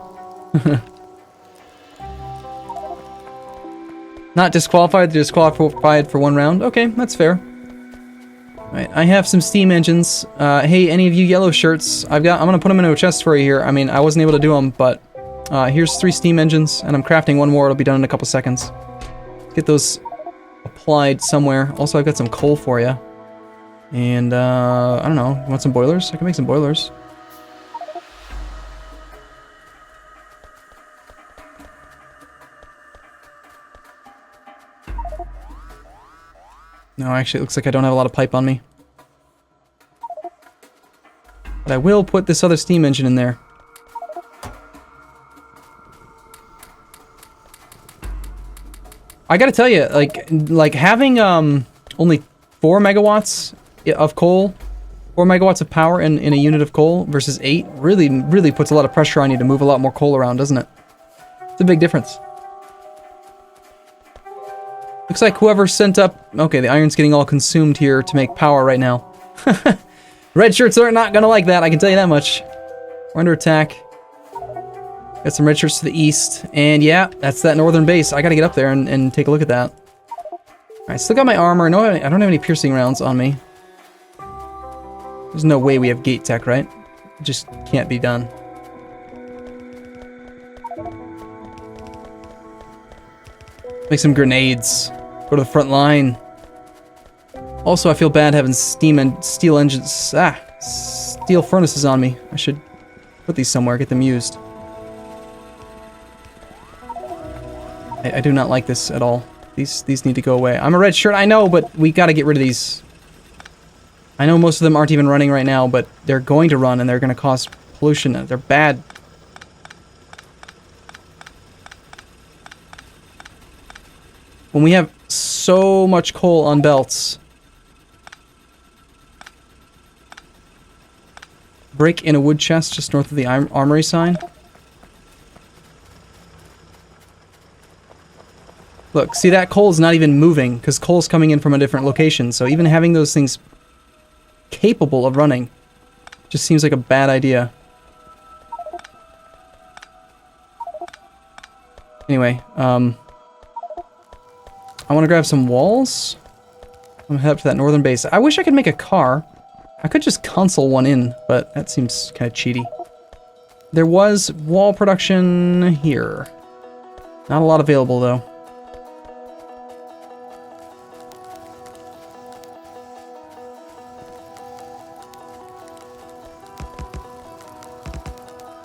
Not disqualified, disqualified for 1 round. Okay, that's fair. Right, I have some steam engines. Hey, any of you yellow shirts, I'm gonna put them into a chest for you here. I mean, I wasn't able to do them, but here's 3 steam engines, and I'm crafting one more. It'll be done in a couple seconds. Get those applied somewhere. Also, I've got some coal for you. And, I don't know, you want some boilers? I can make some boilers. No, actually, it looks like I don't have a lot of pipe on me. But I will put this other steam engine in there. I gotta tell you, like having only 4 megawatts of coal, 4 megawatts of power in a unit of coal versus 8 really puts a lot of pressure on you to move a lot more coal around, doesn't it? It's a big difference. Looks like whoever sent up... Okay, the iron's getting all consumed here to make power right now. Red shirts are not gonna like that, I can tell you that much. We're under attack. Got some red shirts to the east. And yeah, that's that northern base. I gotta get up there and take a look at that. Alright, still got my armor. No, I don't have any piercing rounds on me. There's no way we have gate tech, right? It just can't be done. Make some grenades. Go to the front line. Also, I feel bad having steel engines. Steel furnaces on me. I should put these somewhere, get them used. I do not like this at all. These need to go away. I'm a red shirt, I know, but we gotta get rid of these. I know most of them aren't even running right now, but they're going to run and they're gonna cause pollution. They're bad. When we have so much coal on belts. Break in a wood chest just north of the armory sign. Look, see that coal is not even moving because coal's coming in from a different location. So even having those things capable of running just seems like a bad idea. Anyway, I want to grab some walls. I'm gonna head up to that northern base. I wish I could make a car. I could just console one in, but that seems kind of cheaty. There was wall production here. Not a lot available, though.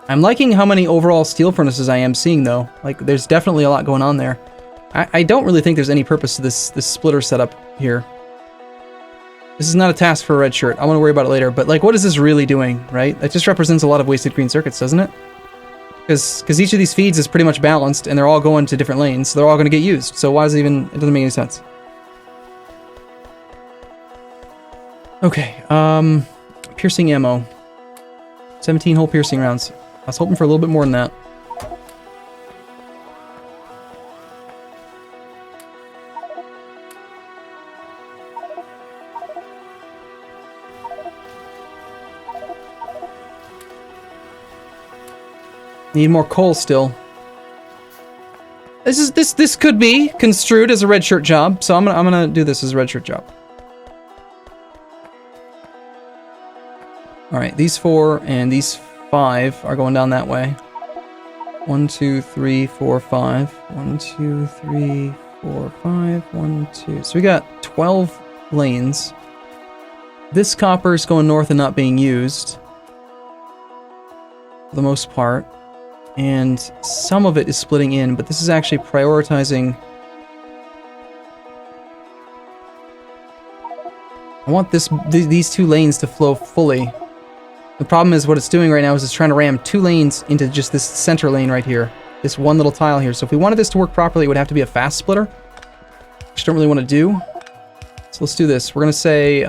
I'm liking how many overall steel furnaces I am seeing, though. Like, there's definitely a lot going on there. I don't really think there's any purpose to this splitter setup here. This is not a task for a red shirt. I want to worry about it later. But, like, what is this really doing, right? That just represents a lot of wasted green circuits, doesn't it? Because each of these feeds is pretty much balanced, and they're all going to different lanes, so they're all going to get used. So why does it even... It doesn't make any sense. Okay, piercing ammo. 17 hole piercing rounds. I was hoping for a little bit more than that. Need more coal still. This could be construed as a red shirt job, so I'm gonna do this as a red shirt job. All right, these 4 and these 5 are going down that way. 1, 2, 3, 4, 5. 1, 2, 3, 4, 5. 1, 2. So we got 12 lanes. This copper is going north and not being used for the most part. And some of it is splitting in, but this is actually prioritizing... I want these 2 lanes to flow fully. The problem is what it's doing right now is it's trying to ram 2 lanes into just this center lane right here. This one little tile here. So if we wanted this to work properly, it would have to be a fast splitter. Which I don't really want to do. So let's do this. We're going to say...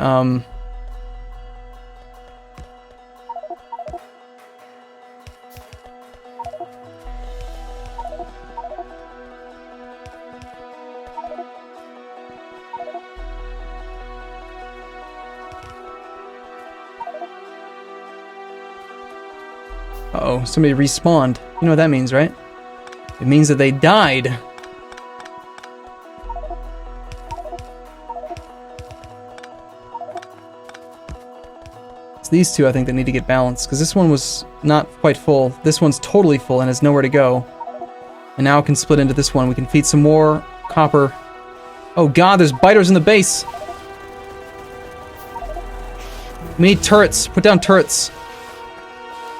Uh-oh, somebody respawned. You know what that means, right? It means that they died. these two, I think, that need to get balanced, because this one was not quite full. This one's totally full and has nowhere to go. And now it can split into this one. We can feed some more copper. Oh god, there's biters in the base! We need turrets. Put down turrets.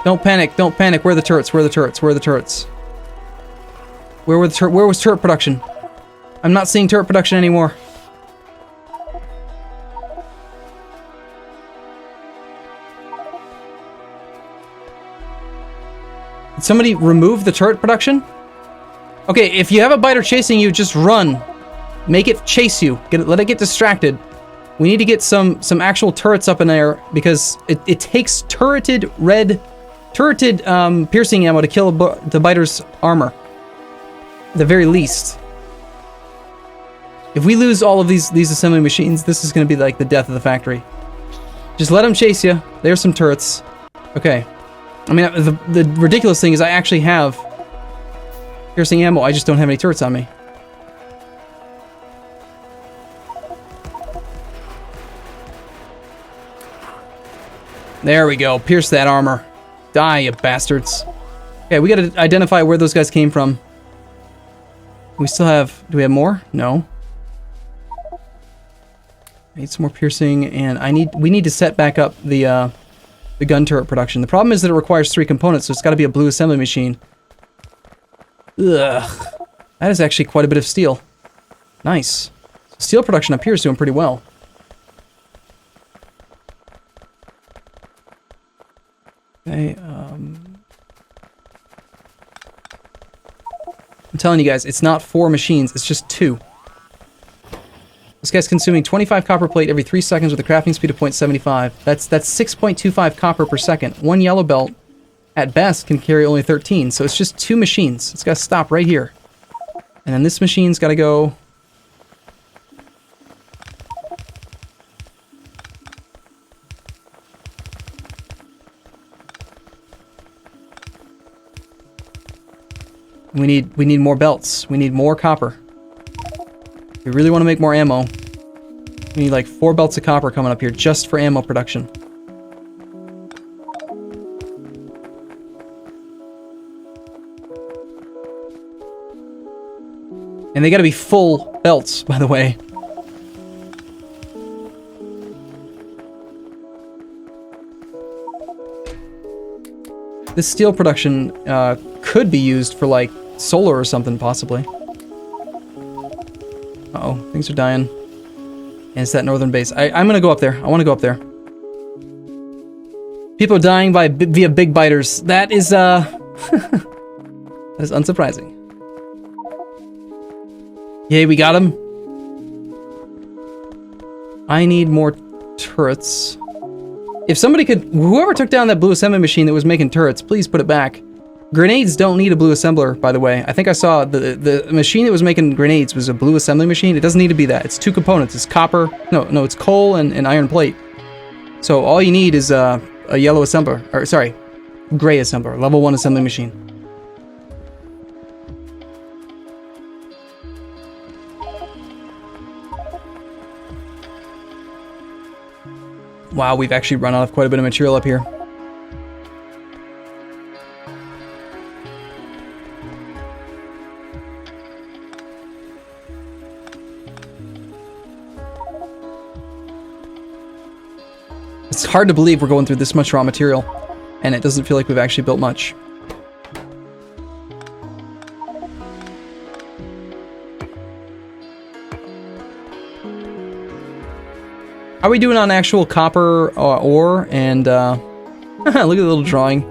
Don't panic, don't panic. Where are the turrets? Where are the turrets? Where are the turrets? Where was turret production? I'm not seeing turret production anymore. Did somebody remove the turret production? Okay, if you have a biter chasing you, just run. Make it chase you. Let it get distracted. We need to get some actual turrets up in there, because it takes turreted piercing ammo to kill the biter's armor. At the very least. If we lose all of these assembly machines, this is going to be like the death of the factory. Just let them chase you. There's some turrets. Okay. I mean, the ridiculous thing is I actually have piercing ammo. I just don't have any turrets on me. There we go. Pierce that armor. Die, you bastards. Okay, we gotta identify where those guys came from. We still have... Do we have more? No. I need some more piercing, and we need to set back up the gun turret production. The problem is that it requires 3 components, so it's gotta be a blue assembly machine. Ugh. That is actually quite a bit of steel. Nice. Steel production up here is doing pretty well. Okay, I'm telling you guys, it's not 4 machines, it's just 2. This guy's consuming 25 copper plate every 3 seconds with a crafting speed of 0.75. That's 6.25 copper per second. One yellow belt, at best, can carry only 13, so it's just 2 machines. It's got to stop right here. And then this machine's got to go... We need more belts. We need more copper. We really want to make more ammo. We need like 4 belts of copper coming up here just for ammo production. And they gotta be full belts, by the way. This steel production could be used for like solar or something, possibly. Uh-oh, things are dying. And it's that northern base. I'm gonna go up there. I want to go up there. People are dying via big biters. That is, that is unsurprising. Yay, we got him. I need more turrets. If somebody could... Whoever took down that blue assembly machine that was making turrets, please put it back. Grenades don't need a blue assembler, by the way. I think I saw the machine that was making grenades was a blue assembly machine. It doesn't need to be that. It's 2 components. It's copper. No, it's coal and iron plate. So all you need is a yellow assembler. Or, sorry, gray assembler. Level 1 assembly machine. Wow, we've actually run out of quite a bit of material up here. It's hard to believe we're going through this much raw material, and it doesn't feel like we've actually built much. How are we doing on actual copper ore and, look at the little drawing.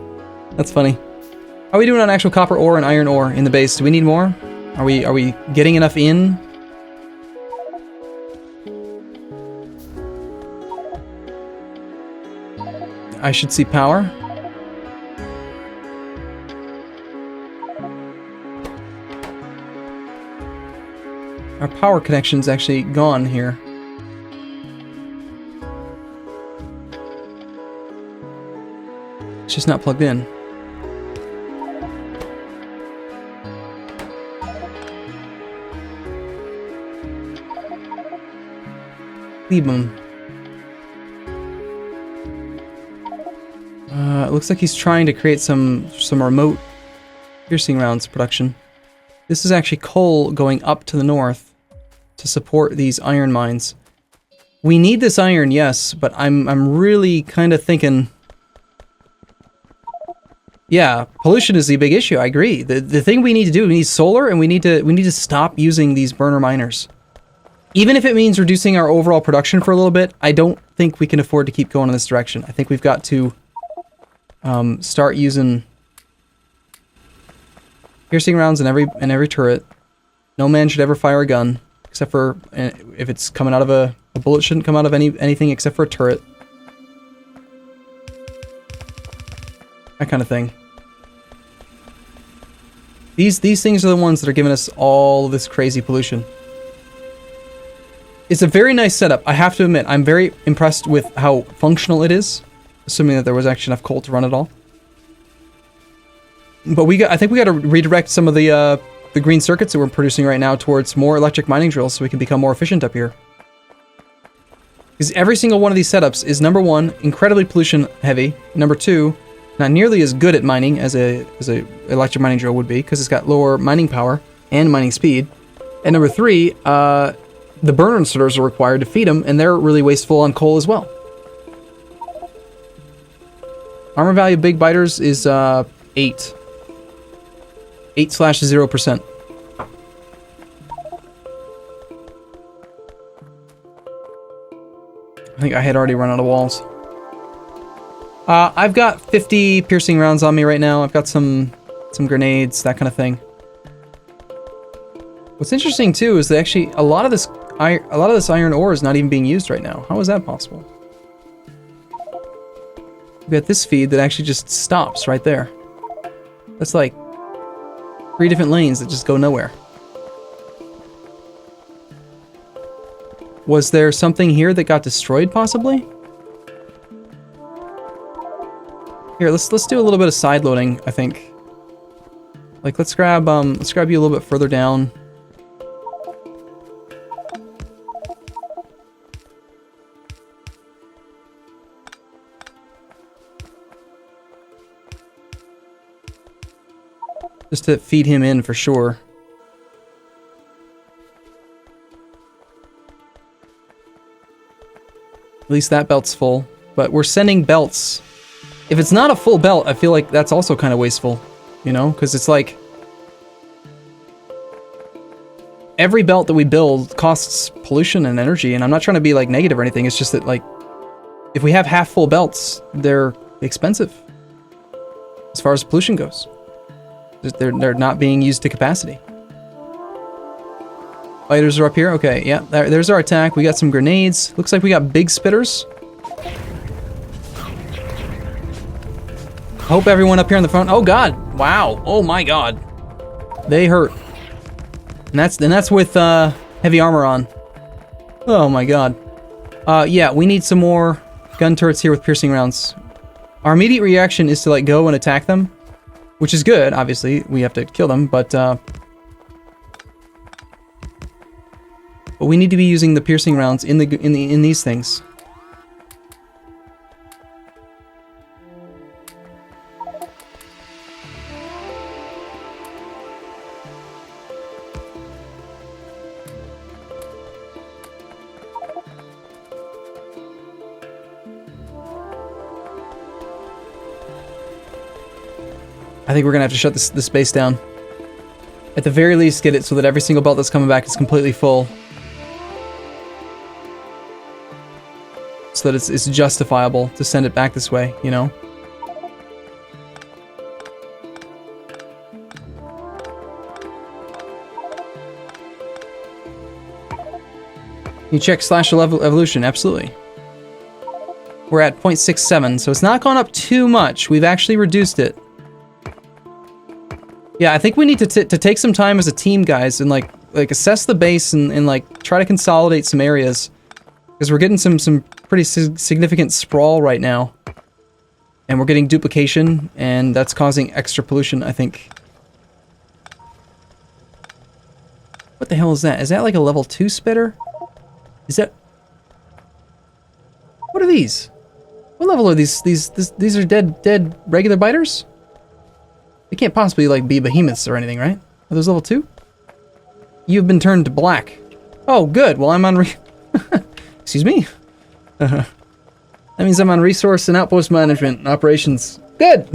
That's funny. How are we doing on actual copper ore and iron ore in the base? Do we need more? Are we getting enough in? I should see power. Our power connection's actually gone here. It's just not plugged in. Leave them. It looks like he's trying to create some remote piercing rounds production. This is actually coal going up to the north to support these iron mines. We need this iron, yes, but I'm really kind of thinking... Yeah, pollution is the big issue, I agree. The thing we need to do, we need solar, and we need to stop using these burner miners. Even if it means reducing our overall production for a little bit, I don't think we can afford to keep going in this direction. I think we've got to start using piercing rounds in every turret. No man should ever fire a gun, except for if it's coming out of a bullet shouldn't come out of anything except for a turret. That kind of thing. These things are the ones that are giving us all this crazy pollution. It's a very nice setup, I have to admit. I'm very impressed with how functional it is, assuming that there was actually enough coal to run it all. But I think we got to redirect some of the green circuits that we're producing right now towards more electric mining drills so we can become more efficient up here. Because every single one of these setups is, number one, incredibly pollution heavy. Number two, not nearly as good at mining as a electric mining drill would be, because it's got lower mining power and mining speed. And number three, the burner inserters are required to feed them, and they're really wasteful on coal as well. Armor value big biters is 8. 8/0%. I think I had already run out of walls. I've got 50 piercing rounds on me right now. I've got some grenades, that kind of thing. What's interesting too is that actually a lot of this iron ore is not even being used right now. How is that possible? We got this feed that actually just stops right there. That's like 3 different lanes that just go nowhere. Was there something here that got destroyed possibly? Here, let's do a little bit of side loading, I think. Like let's grab you a little bit further down. Just to feed him in for sure. At least that belt's full. But we're sending belts. If it's not a full belt, I feel like that's also kind of wasteful. You know? Because it's like... every belt that we build costs pollution and energy. And I'm not trying to be like negative or anything. It's just that like... if we have half full belts, they're expensive. As far as pollution goes. They're not being used to capacity. Fighters are up here. Okay, yeah, there's our attack. We got some grenades. Looks like we got big spitters. Hope everyone up here in the front. Oh god! Wow! Oh my god! They hurt. And that's with heavy armor on. Oh my god. Yeah, we need some more gun turrets here with piercing rounds. Our immediate reaction is to like go and attack them. Which is good, obviously. We have to kill them, but we need to be using the piercing rounds in these things. I think we're gonna have to shut this base down. At the very least, get it so that every single belt that's coming back is completely full. So that it's justifiable to send it back this way, you know? You check slash evolution, absolutely. We're at 0.67, so it's not gone up too much. We've actually reduced it. Yeah, I think we need to take some time as a team, guys, and like assess the base and like try to consolidate some areas, because we're getting some pretty significant sprawl right now, and we're getting duplication, and that's causing extra pollution, I think. What the hell is that? Is that like a level 2 spitter? Is that... what are these? What level are these? These are dead regular biters? They can't possibly, like, be behemoths or anything, right? Are those level 2? You've been turned to black. Oh, good. Well, I'm on excuse me. That means I'm on resource and outpost management and operations. Good!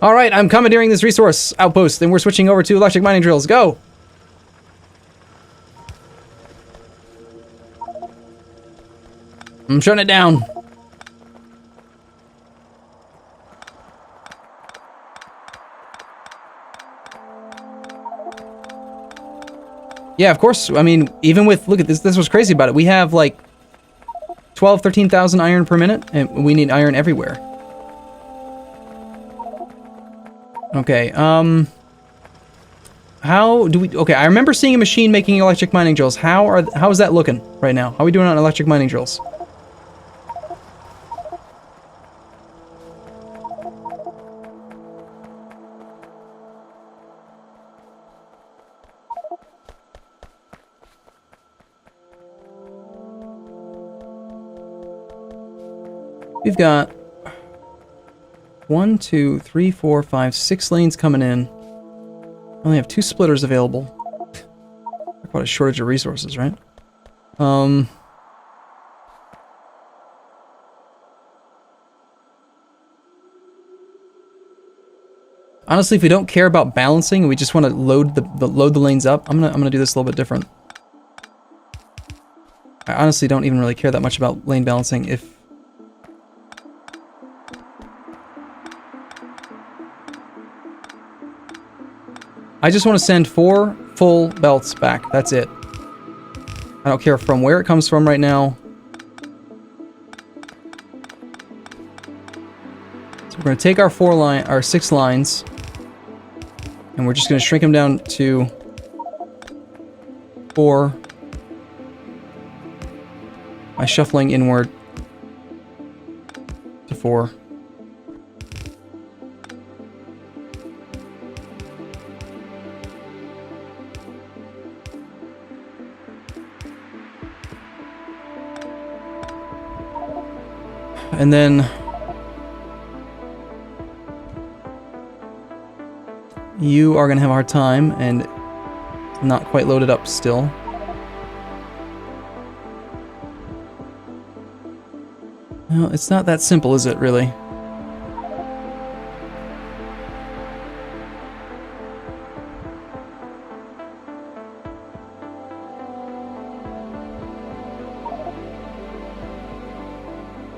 Alright, I'm commandeering this resource outpost, and we're switching over to electric mining drills. Go! I'm shutting it down. Yeah, of course. I mean, even with, look at this, this was crazy about it. We have like 12, 13,000 iron per minute, and we need iron everywhere. Okay, how do we, okay, I remember seeing a machine making electric mining drills. How is that looking right now? How are we doing on electric mining drills? We've got 1, 2, 3, 4, 5, 6 lanes coming in. I only have 2 splitters available. Quite a shortage of resources, right? Honestly, if we don't care about balancing and we just want to load the lanes up, I'm gonna do this a little bit different. I honestly don't even really care that much about lane balancing if I just want to send 4 full belts back. That's it. I don't care from where it comes from right now. So we're going to take our 6 lines, and we're just going to shrink them down to 4 by shuffling inward to 4. And then you are going to have a hard time and not quite loaded up still. No, it's not that simple, is it, really?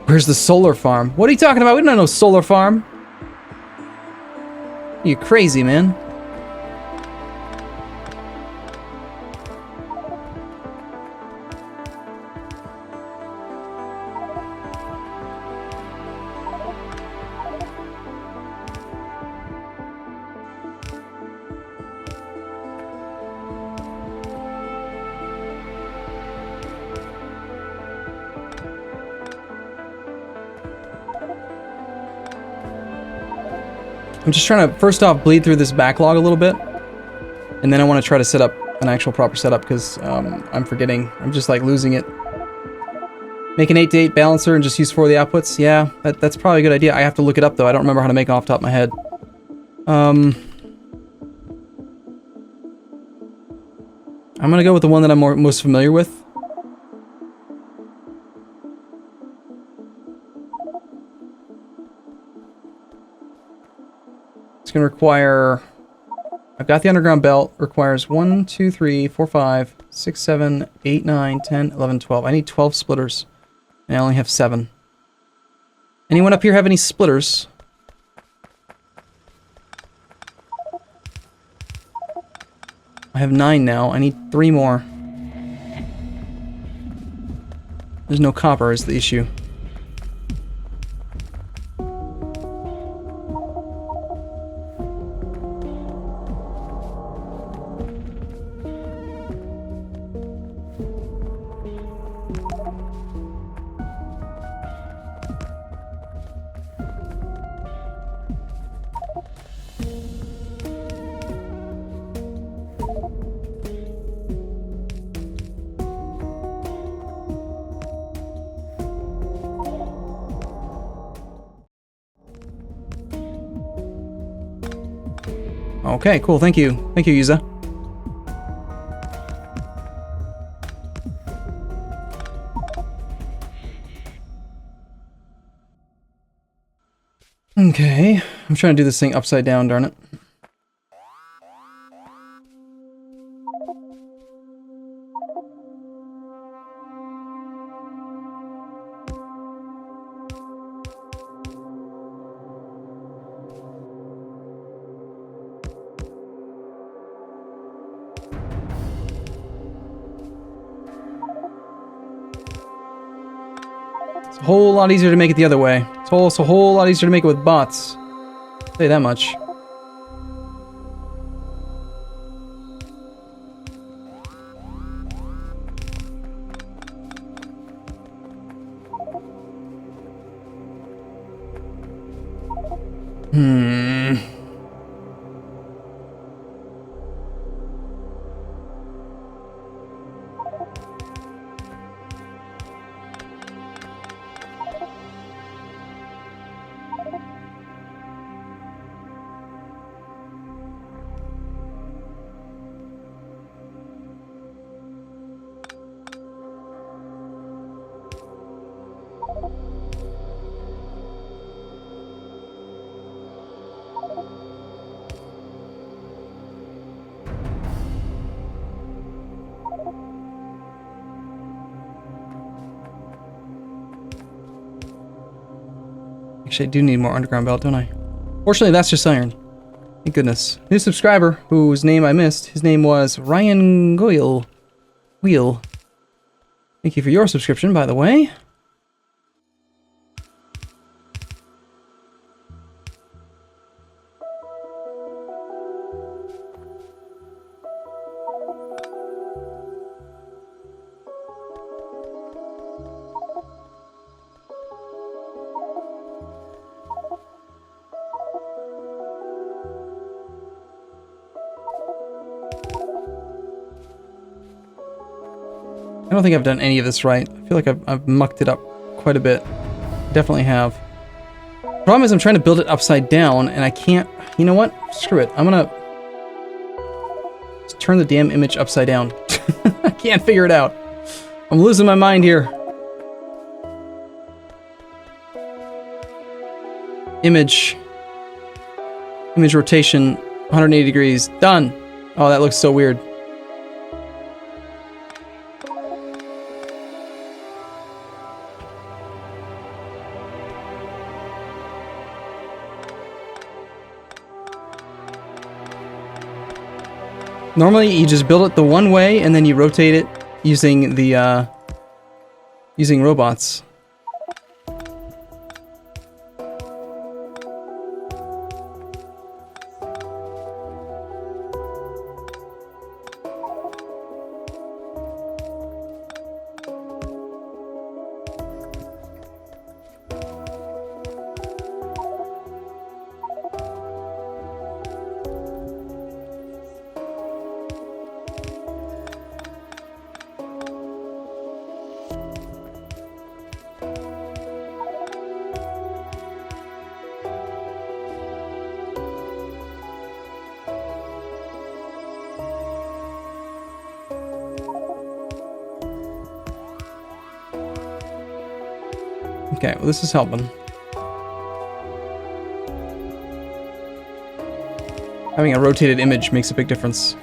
Where's the solar farm? What are you talking about? We don't have no solar farm. You crazy, man. I'm just trying to, first off, bleed through this backlog a little bit. And then I want to try to set up an actual proper setup, because I'm forgetting. I'm just, like, losing it. Make an 8-to-8 balancer and just use 4 of the outputs? Yeah, that's probably a good idea. I have to look it up, though. I don't remember how to make it off the top of my head. I'm gonna go with the one that I'm most familiar with. It's going to require, I've got the underground belt, requires 1, 2, 3, 4, 5, 6, 7, 8, 9, 10, 11, 12. I need 12 splitters, and I only have 7. Anyone up here have any splitters? I have 9 now. I need 3 more. There's no copper is the issue. Okay, cool. Thank you. Thank you, Yuza. Okay. I'm trying to do this thing upside down, darn it. It's a whole lot easier to make it the other way. It's also a whole lot easier to make it with bots. I'll say that much. Actually, I do need more underground belt, don't I? Fortunately, that's just iron. Thank goodness. New subscriber, whose name I missed. His name was Ryan Goyle. Wheel. Thank you for your subscription, by the way. I don't think I've done any of this right. I feel like I've mucked it up quite a bit. Definitely have. Problem is I'm trying to build it upside down and I can't... You know what? Screw it. I'm gonna... just turn the damn image upside down. I can't figure it out. I'm losing my mind here. Image. Image rotation. 180 degrees. Done. Oh, that looks so weird. Normally, you just build it the one way, and then you rotate it using the, using robots. Okay, well this is helping. Having a rotated image makes a big difference.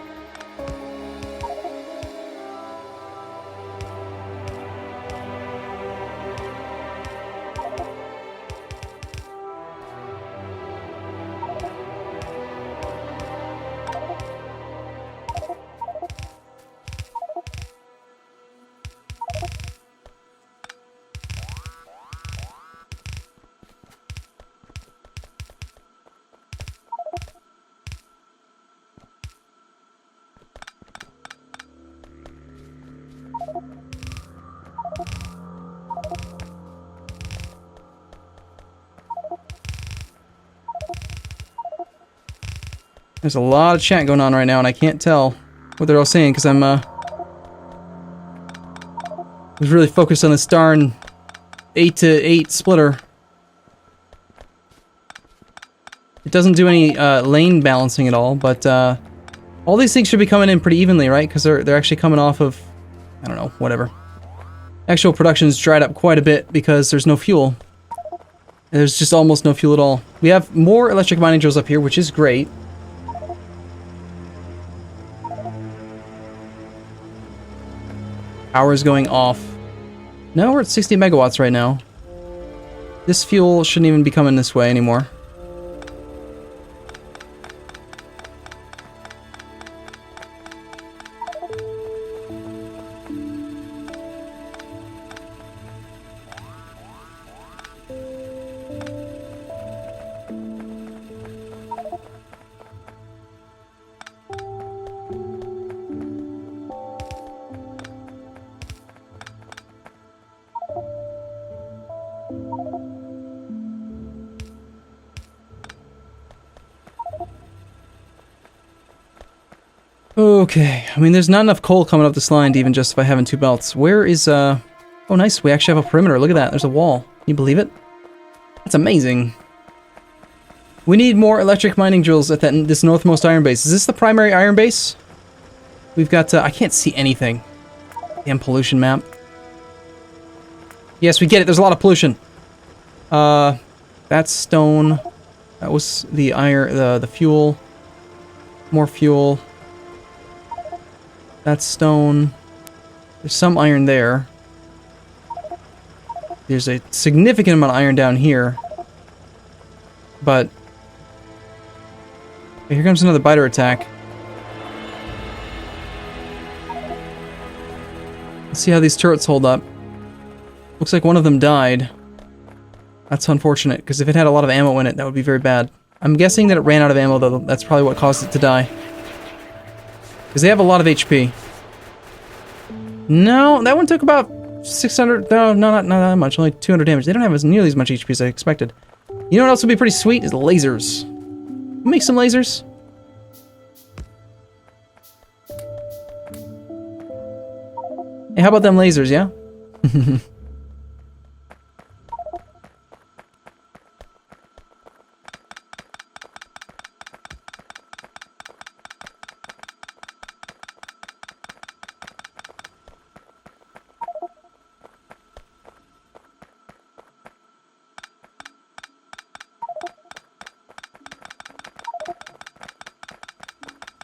There's a lot of chat going on right now, and I can't tell what they're all saying because I'm was really focused on this darn 8 to 8 splitter. It doesn't do any lane balancing at all, but all these things should be coming in pretty evenly, right? Because they're actually coming off of, I don't know, whatever. Actual production's dried up quite a bit because there's no fuel. There's just almost no fuel at all. We have more electric mining drills up here, which is great. Power is going off. No, we're at 60 megawatts right now. This fuel shouldn't even be coming this way anymore. Okay, I mean, there's not enough coal coming up this line to even justify having 2 belts. Where is, Oh, nice, we actually have a perimeter. Look at that, there's a wall. Can you believe it? That's amazing. We need more electric mining drills at this northmost iron base. Is this the primary iron base? We've got, I can't see anything. Damn pollution map. Yes, we get it, there's a lot of pollution. That's stone. That was the iron, the fuel. More fuel. That's stone. There's some iron there. There's a significant amount of iron down here. But... here comes another biter attack. Let's see how these turrets hold up. Looks like one of them died. That's unfortunate, because if it had a lot of ammo in it, that would be very bad. I'm guessing that it ran out of ammo, though. That's probably what caused it to die. Because they have a lot of HP. No, that one took about 600... No, not that much. Only 200 damage. They don't have nearly as much HP as I expected. You know what else would be pretty sweet? Is lasers. We'll make some lasers. Hey, how about them lasers, yeah?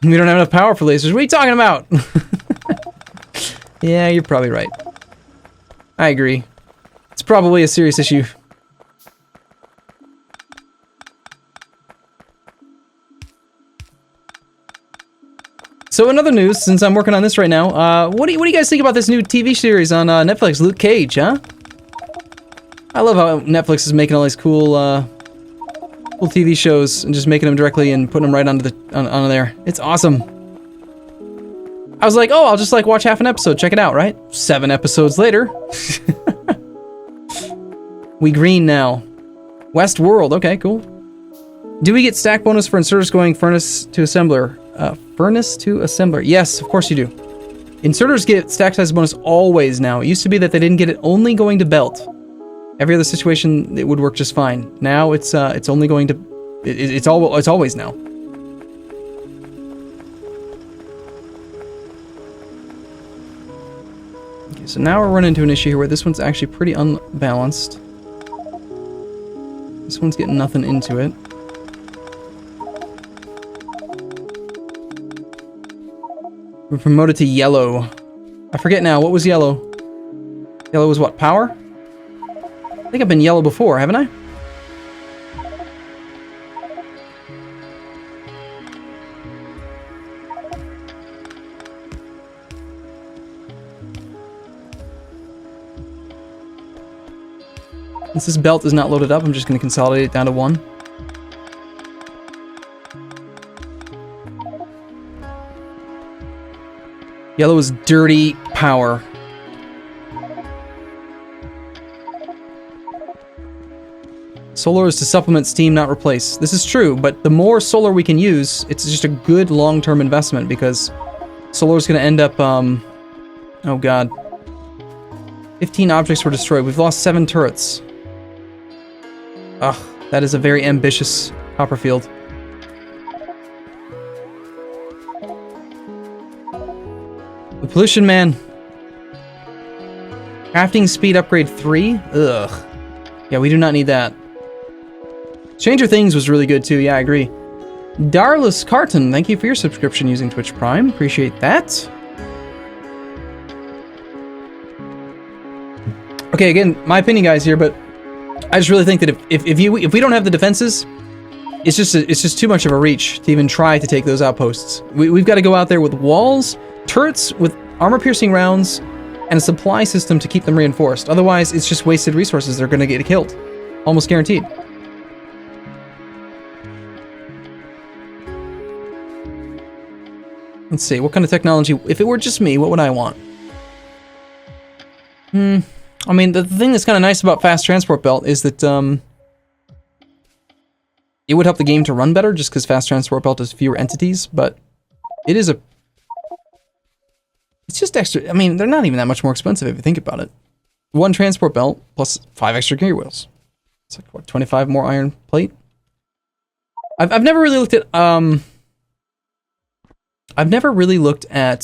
We don't have enough power for lasers. What are you talking about? Yeah, you're probably right. I agree. It's probably a serious issue. So in other news, since I'm working on this right now, what do you guys think about this new TV series on Netflix, Luke Cage, huh? I love how Netflix is making all these cool cool TV shows and just making them directly and putting them right onto there. It's awesome. I was like, oh, I'll just like watch half an episode, check it out, right? 7 episodes later. We green now. Westworld, okay, cool. Do we get stack bonus for inserters going furnace to assembler? Furnace to assembler. Yes, of course you do. Inserters get stack size bonus always now. It used to be that they didn't get it only going to belt. Every other situation, it would work just fine. Now it's only going to... It's always now. Okay, so now we're running into an issue here where this one's actually pretty unbalanced. This one's getting nothing into it. We're promoted to yellow. I forget now, what was yellow? Yellow was what, power? I think I've been yellow before, haven't I? Since this belt is not loaded up, I'm just going to consolidate it down to 1. Yellow is dirty power. Solar is to supplement steam, not replace. This is true, but the more solar we can use, it's just a good long-term investment because solar is going to end up, oh god. 15 objects were destroyed. We've lost 7 turrets. Ugh, that is a very ambitious Copperfield. The pollution man. Crafting speed upgrade 3? Ugh. Yeah, we do not need that. Stranger Things was really good too, yeah, I agree. Darless Carton, thank you for your subscription using Twitch Prime. Appreciate that. Okay, again, my opinion, guys, here, but I just really think that if we don't have the defenses, it's just too much of a reach to even try to take those outposts. We've got to go out there with walls, turrets with armor-piercing rounds, and a supply system to keep them reinforced. Otherwise, it's just wasted resources. They're going to get killed. Almost guaranteed. Let's see, what kind of technology... If it were just me, what would I want? I mean, the thing that's kind of nice about Fast Transport Belt is that, it would help the game to run better, just because Fast Transport Belt has fewer entities, but it is a... It's just extra... I mean, they're not even that much more expensive if you think about it. 1 Transport Belt, plus 5 extra gear wheels. It's like, what, 25 more iron plate? I've never really looked at, I've never really looked at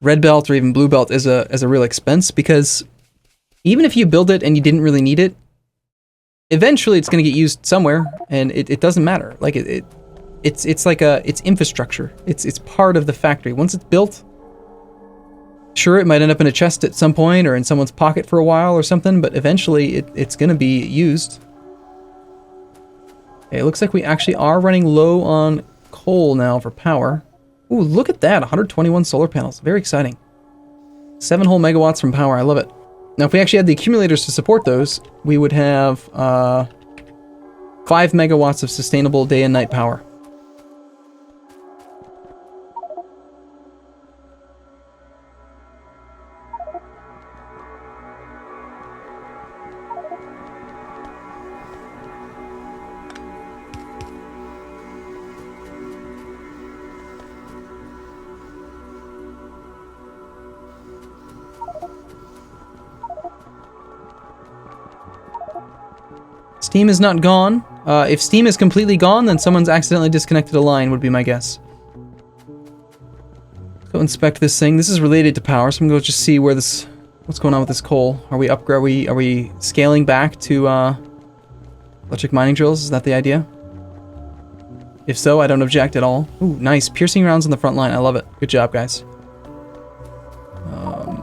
Red Belt or even Blue Belt as a real expense, because even if you build it and you didn't really need it, eventually it's going to get used somewhere, and it doesn't matter. Like it's like it's infrastructure. It's part of the factory. Once it's built, sure, it might end up in a chest at some point or in someone's pocket for a while or something, but eventually it's going to be used. Okay, it looks like we actually are running low on coal now for power. Ooh, look at that, 121 solar panels. Very exciting. 7 whole megawatts from power, I love it. Now, if we actually had the accumulators to support those, we would have 5 megawatts of sustainable day and night power. Steam is not gone. If Steam is completely gone, then someone's accidentally disconnected a line, would be my guess. Go inspect this thing. This is related to power, so I'm gonna go just see where this... What's going on with this coal? Are we are we scaling back to electric mining drills? Is that the idea? If so, I don't object at all. Ooh, nice. Piercing rounds on the front line. I love it. Good job, guys.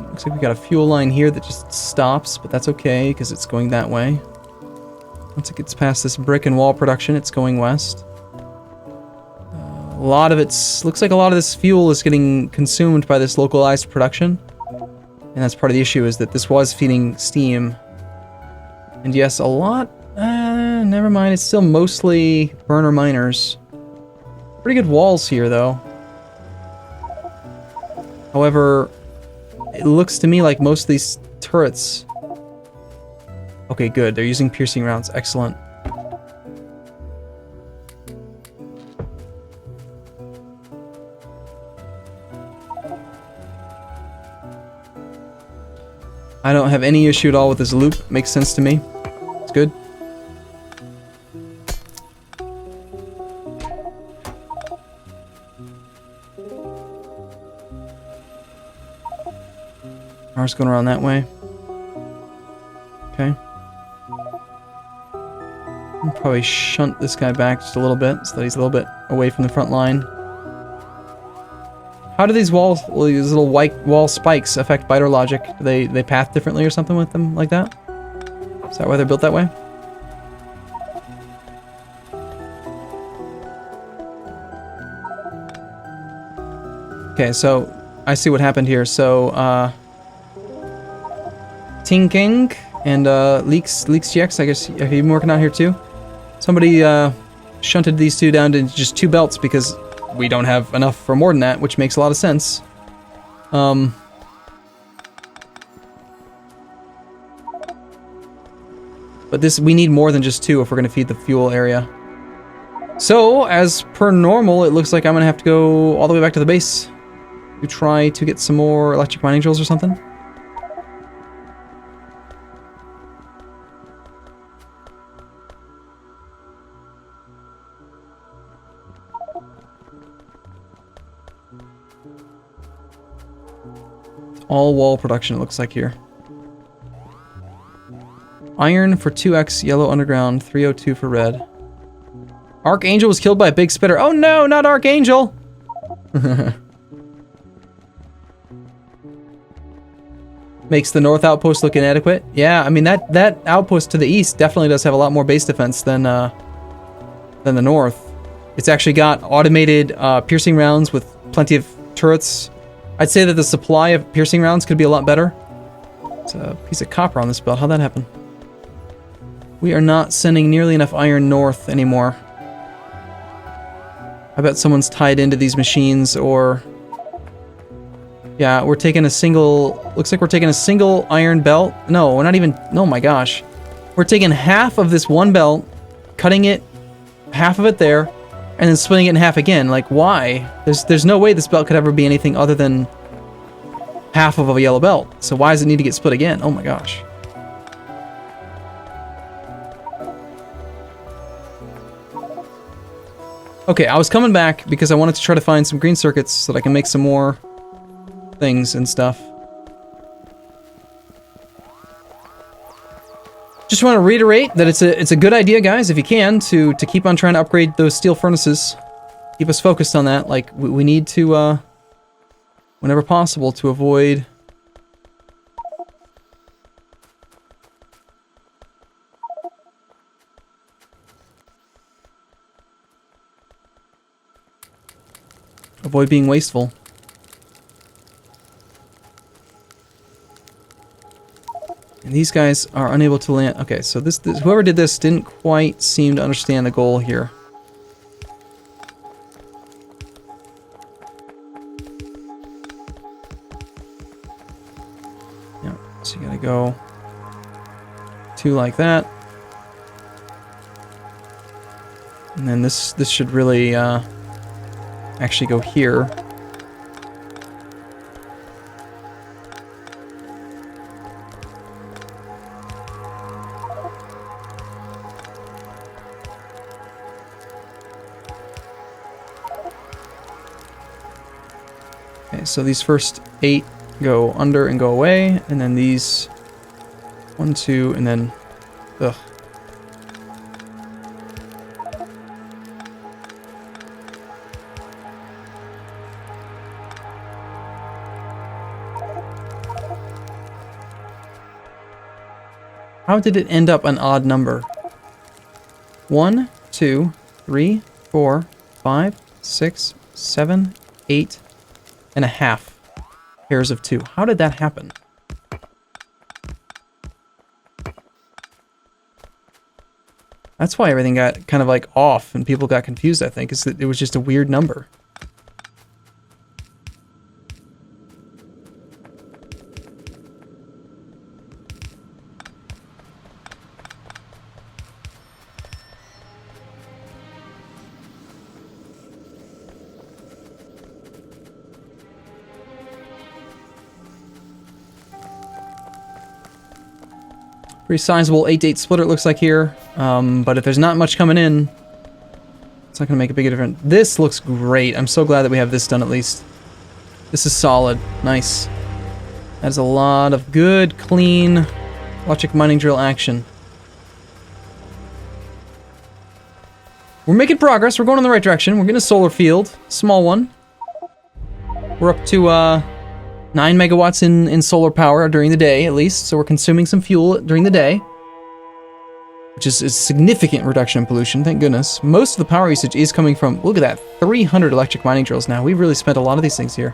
Looks like we've got a fuel line here that just stops, but that's okay, because it's going that way. Once it gets past this brick and wall production, it's going west. A lot of looks like a lot of this fuel is getting consumed by this localized production. And that's part of the issue, is that this was feeding steam. And yes, a lot... never mind, it's still mostly burner miners. Pretty good walls here, though. However, it looks to me like most of these turrets... Okay, good. They're using piercing rounds. Excellent. I don't have any issue at all with this loop. Makes sense to me. It's good. Ours going around that way. Okay. I'll probably shunt this guy back just a little bit, so that he's a little bit away from the front line. How do these walls, these little white wall spikes affect biter logic? Do they path differently or something with them like that? Is that why they're built that way? Okay, so I see what happened here. So, Tinking and Leaks GX, I guess, have you been working out here too? Somebody shunted these two down to just 2 belts because we don't have enough for more than that, which makes a lot of sense. But we need more than just 2 if we're going to feed the fuel area. So, as per normal, it looks like I'm going to have to go all the way back to the base to try to get some more electric mining drills or something. All wall production, it looks like here. Iron for 2x, yellow underground, 302 for red. Archangel was killed by a big spitter. Oh no, not Archangel! Makes the north outpost look inadequate. Yeah, I mean, that outpost to the east definitely does have a lot more base defense than the north. It's actually got automated piercing rounds with plenty of turrets. I'd say that the supply of piercing rounds could be a lot better. It's a piece of copper on this belt. How'd that happen? We are not sending nearly enough iron north anymore. I bet someone's tied into these machines, or... Yeah, we're taking a single... Looks like we're taking a single iron belt. No, we're not even... Oh my gosh. We're taking half of this one belt, cutting it, half of it there, and then splitting it in half again. Like, why? There's no way this belt could ever be anything other than half of a yellow belt. So why does it need to get split again? Oh my gosh. Okay, I was coming back because I wanted to try to find some green circuits so that I can make some more things and stuff. Just want to reiterate that it's a good idea, guys, if you can, to keep on trying to upgrade those steel furnaces. Keep us focused on that. Like, we need to, whenever possible, to avoid... Avoid being wasteful. And these guys are unable to land. Okay, so this whoever did this didn't quite seem to understand the goal here. Yeah, so you gotta go 2 like that. And then this should really actually go here. Okay, so these first 8 go under and go away, and then these 1, 2, and then ugh. How did it end up an odd number? 1, 2, 3, 4, 5, 6, 7, 8 and a half pairs of 2. How did that happen? That's why everything got kind of like off and people got confused, I think, is that it was just a weird number. Pretty sizable 8-8 splitter it looks like here, but if there's not much coming in, it's not going to make a big difference. This looks great. I'm so glad that we have this done at least. This is solid. Nice. That is a lot of good, clean electric mining drill action. We're making progress. We're going in the right direction. We're getting a solar field. Small one. We're up to 9 megawatts in solar power during the day, at least, so we're consuming some fuel during the day, which is a significant reduction in pollution, thank goodness. Most of the power usage is coming from, look at that, 300 electric mining drills now. We've really spent a lot of these things here.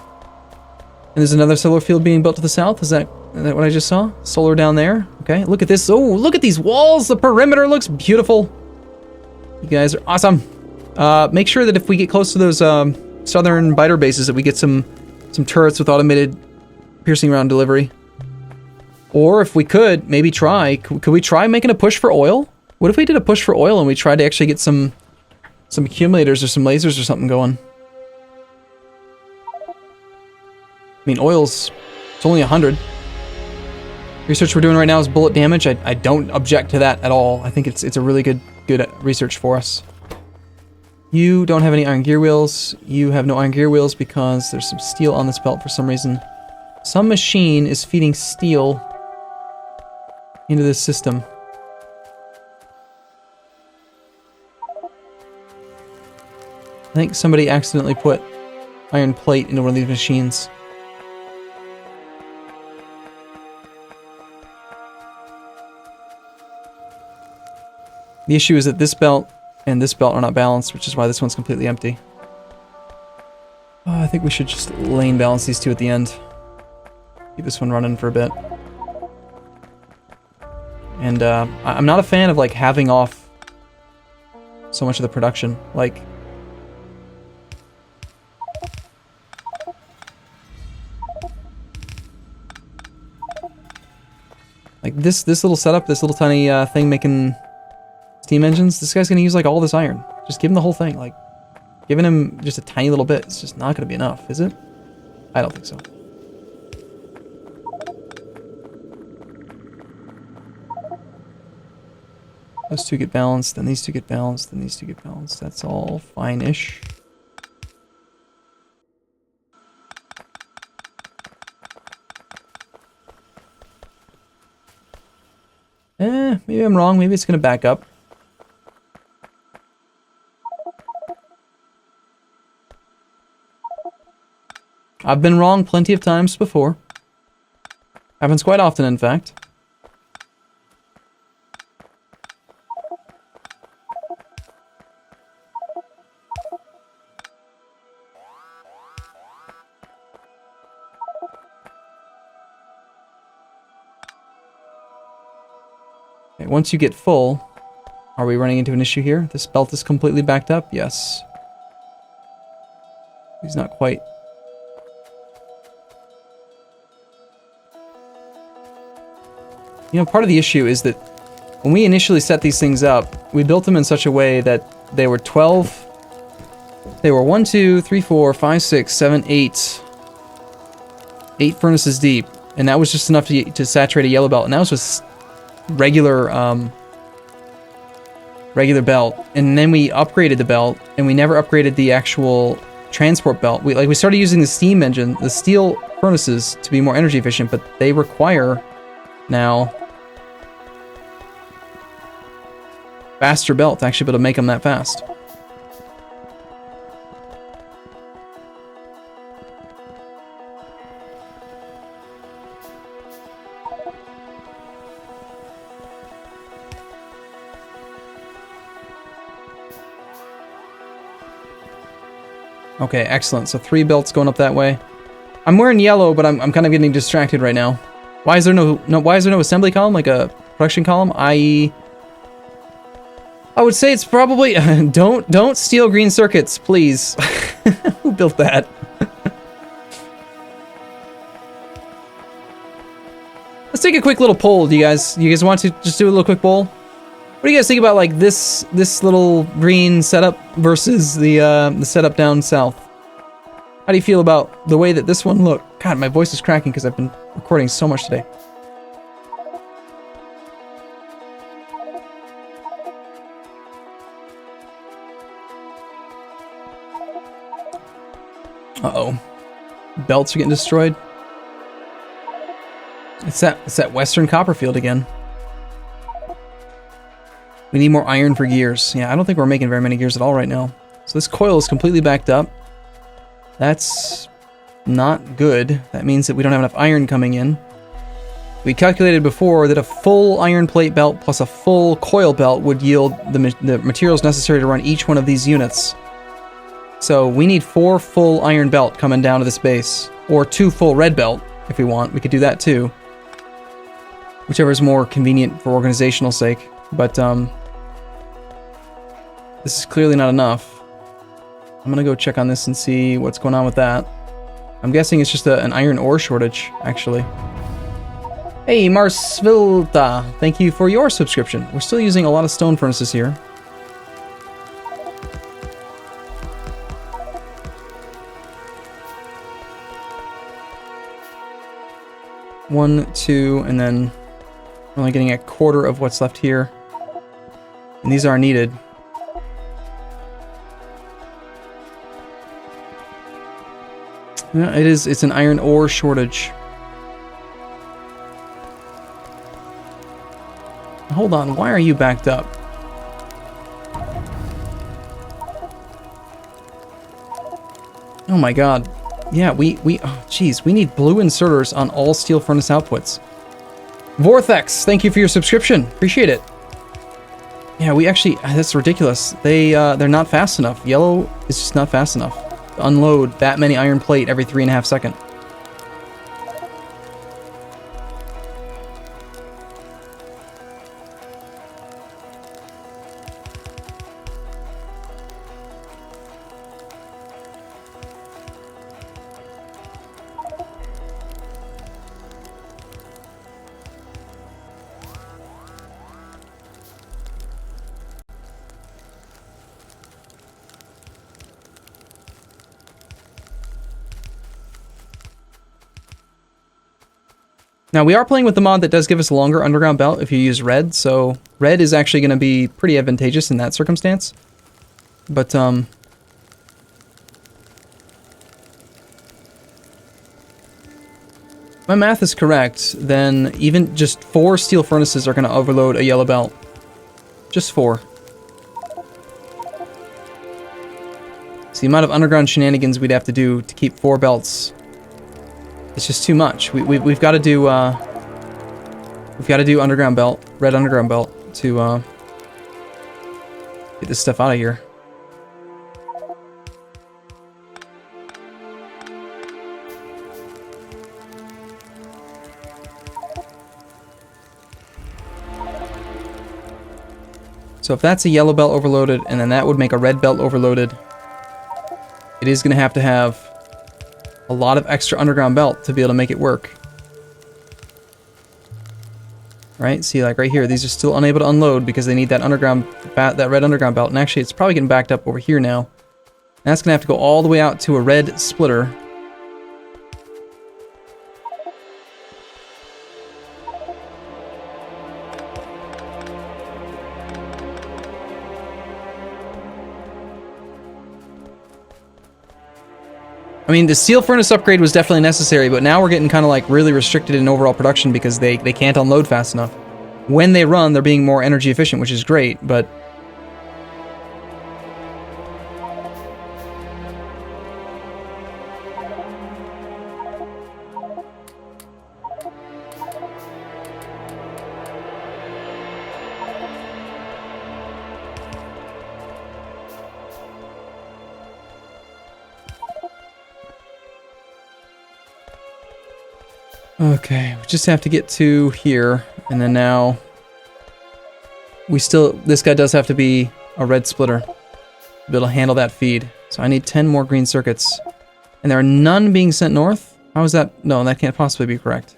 And there's another solar field being built to the south. Is that what I just saw? Solar down there. Okay, look at this. Oh, look at these walls. The perimeter looks beautiful. You guys are awesome. Make sure that if we get close to those southern biter bases that we get some turrets with automated piercing round delivery. Or if we could, maybe try, could we try making a push for oil? What if we did a push for oil and we tried to actually get some accumulators or some lasers or something going? I mean, it's only 100. Research we're doing right now is bullet damage. I don't object to that at all. I think it's a really good research for us. You don't have any iron gear wheels. You have no iron gear wheels because there's some steel on this belt for some reason. Some machine is feeding steel into this system. I think somebody accidentally put iron plate into one of these machines. The issue is that this belt and this belt are not balanced, which is why this one's completely empty. I think we should just lane balance these two at the end. Keep this one running for a bit. And I'm not a fan of like having off so much of the production. Like this little setup, this little tiny thing making steam engines, this guy's gonna use like all this iron. Just give him the whole thing. Like, giving him just a tiny little bit, it's just not gonna be enough, is it? I don't think so. Those two get balanced, then these two get balanced, then these two get balanced. That's all fine-ish. Maybe I'm wrong. Maybe it's gonna back up. I've been wrong plenty of times before. Happens quite often, in fact. Okay, once you get full, are we running into an issue here? This belt is completely backed up? Yes. He's not quite. You know, part of the issue is that when we initially set these things up, we built them in such a way that they were 12... They were 1, 2, 3, 4, 5, 6, 7, 8... 8 furnaces deep. And that was just enough to saturate a yellow belt. And that was just regular, regular belt. And then we upgraded the belt, and we never upgraded the actual transport belt. We started using the steam engine, the steel furnaces, to be more energy efficient, but they require now faster belt to actually be able to make them that fast. Okay, excellent. So 3 belts going up that way. I'm wearing yellow, but I'm kind of getting distracted right now. Why is there no assembly column, like a production column? I would say it's probably don't steal green circuits, please. Who built that? Let's take a quick little poll. Do you guys want to just do a little quick poll? What do you guys think about like this little green setup versus the setup down south? How do you feel about the way that this one looked? God, my voice is cracking because I've been recording so much today. Uh-oh. Belts are getting destroyed. It's that Western Copperfield again. We need more iron for gears. Yeah, I don't think we're making very many gears at all right now. So this coil is completely backed up. That's not good. That means that we don't have enough iron coming in. We calculated before that a full iron plate belt plus a full coil belt would yield the materials necessary to run each one of these units. So we need 4 full iron belt coming down to this base. Or 2 full red belt, if we want. We could do that too. Whichever is more convenient for organizational sake. But, this is clearly not enough. I'm gonna go check on this and see what's going on with that. I'm guessing it's just an iron ore shortage, actually. Hey, Marsvilta, thank you for your subscription. We're still using a lot of stone furnaces here. One, 2, and then we're only getting a quarter of what's left here. And these are needed. Yeah, it's an iron ore shortage. Hold on, why are you backed up? Oh my god. Yeah, oh jeez, we need blue inserters on all steel furnace outputs. Vortex, thank you for your subscription. Appreciate it. Yeah, we actually, that's ridiculous. They're not fast enough. Yellow is just not fast enough to unload that many iron plate every 3.5 seconds. Now, we are playing with the mod that does give us a longer underground belt if you use red, so red is actually going to be pretty advantageous in that circumstance. But, if my math is correct, then even just 4 steel furnaces are going to overload a yellow belt. Just 4. So the amount of underground shenanigans we'd have to do to keep 4 belts, it's just too much. We've got to do underground belt, red underground belt, to get this stuff out of here. So if that's a yellow belt overloaded, and then that would make a red belt overloaded, it is going to have a lot of extra underground belt to be able to make it work. Right? See, like right here, these are still unable to unload because they need that underground, that red underground belt. And actually, it's probably getting backed up over here now. And that's gonna have to go all the way out to a red splitter. I mean, the steel furnace upgrade was definitely necessary, but now we're getting kind of like really restricted in overall production because they can't unload fast enough. When they run, they're being more energy efficient, which is great, but... Okay, we just have to get to here, and then now this guy does have to be a red splitter to be able to handle that feed. So I need 10 more green circuits. And there are none being sent north? How is that? No, that can't possibly be correct.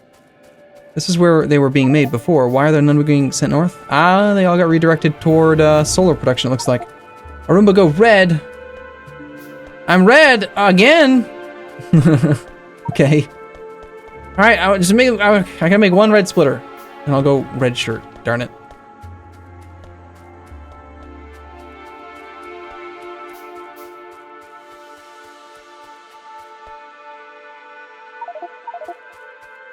This is where they were being made before. Why are there none being sent north? Ah, they all got redirected toward solar production, it looks like. Arumba, go red! I'm red! Again! Okay. Alright, I gotta make 1 red splitter. And I'll go red shirt. Darn it.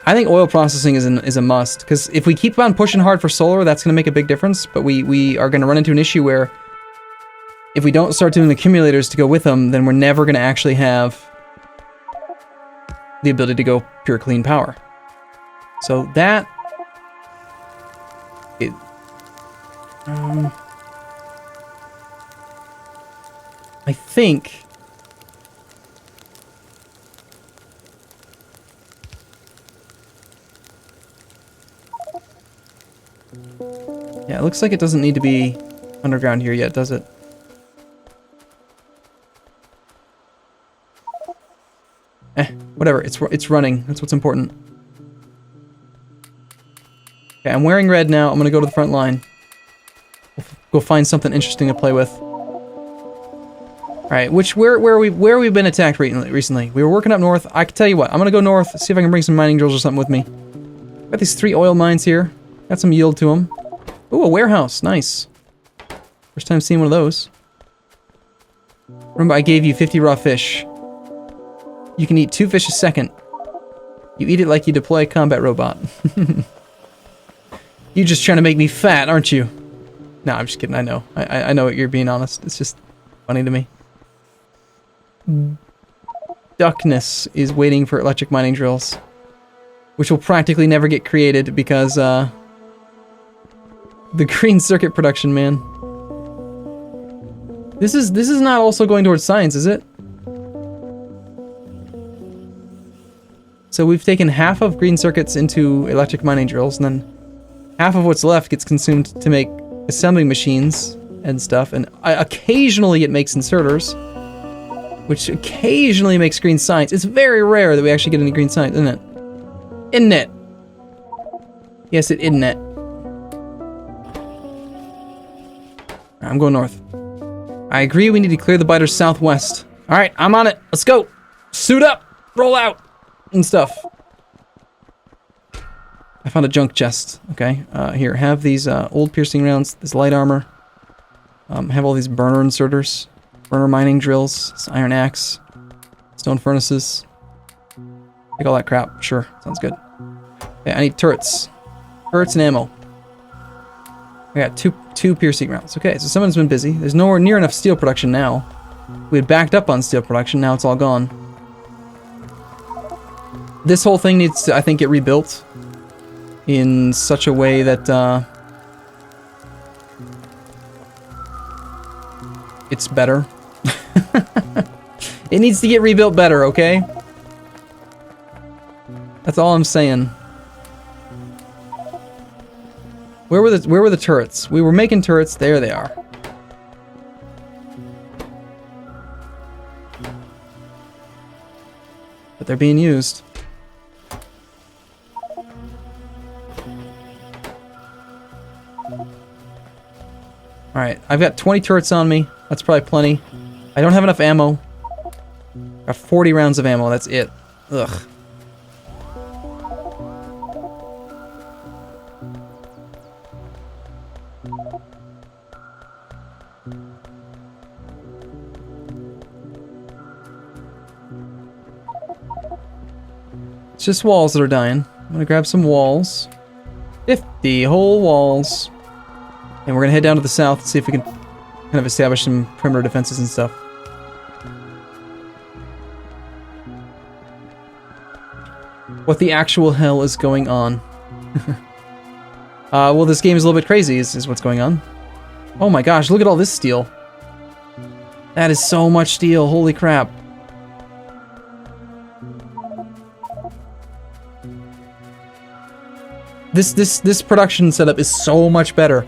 I think oil processing is a must, because if we keep on pushing hard for solar, that's going to make a big difference, but we are going to run into an issue where if we don't start doing accumulators to go with them, then we're never going to actually have the ability to go pure clean power. So that... I think... Yeah, it looks like it doesn't need to be underground here yet, does it? Whatever, it's running. That's what's important. Okay, I'm wearing red now. I'm gonna go to the front line. Go find something interesting to play with. Alright, where have we been attacked recently? We were working up north. I can tell you what, I'm gonna go north, see if I can bring some mining drills or something with me. Got these 3 oil mines here. Got some yield to them. Ooh, a warehouse. Nice. First time seeing one of those. Remember, I gave you 50 raw fish. You can eat 2 fish a second. You eat it like you deploy a combat robot. You just trying to make me fat, aren't you? No, I'm just kidding. I know. I know you're being honest. It's just funny to me. Duckness is waiting for electric mining drills, which will practically never get created because the green circuit production, man. This is not also going towards science, is it? So we've taken half of green circuits into electric mining drills, and then half of what's left gets consumed to make assembling machines and stuff, and occasionally it makes inserters, which occasionally makes green science. It's very rare that we actually get any green science, isn't it? Isn't it? Yes, it isn't it. I'm going north. I agree, we need to clear the biters southwest. Alright, I'm on it. Let's go. Suit up. Roll out. And stuff. I found a junk chest. Okay, here, have these old piercing rounds, this light armor. Have all these burner inserters, burner mining drills, this iron axe, stone furnaces. Take all that crap. Sure, sounds good. Okay, I need turrets. Turrets and ammo. I got two piercing rounds. Okay, so someone's been busy. There's nowhere near enough steel production now. We had backed up on steel production, now it's all gone. This whole thing needs to, I think, get rebuilt in such a way that it's better. It needs to get rebuilt better, okay? That's all I'm saying. Where were the turrets? We were making turrets. There they are. But they're being used. Alright, I've got 20 turrets on me. That's probably plenty. I don't have enough ammo. Got 40 rounds of ammo, that's it. Ugh. It's just walls that are dying. I'm gonna grab some walls. 50 whole walls. And we're gonna head down to the south and see if we can kind of establish some perimeter defenses and stuff. What the actual hell is going on? Well, this game is a little bit crazy, is what's going on. Oh my gosh, look at all this steel. That is so much steel, holy crap. This production setup is so much better.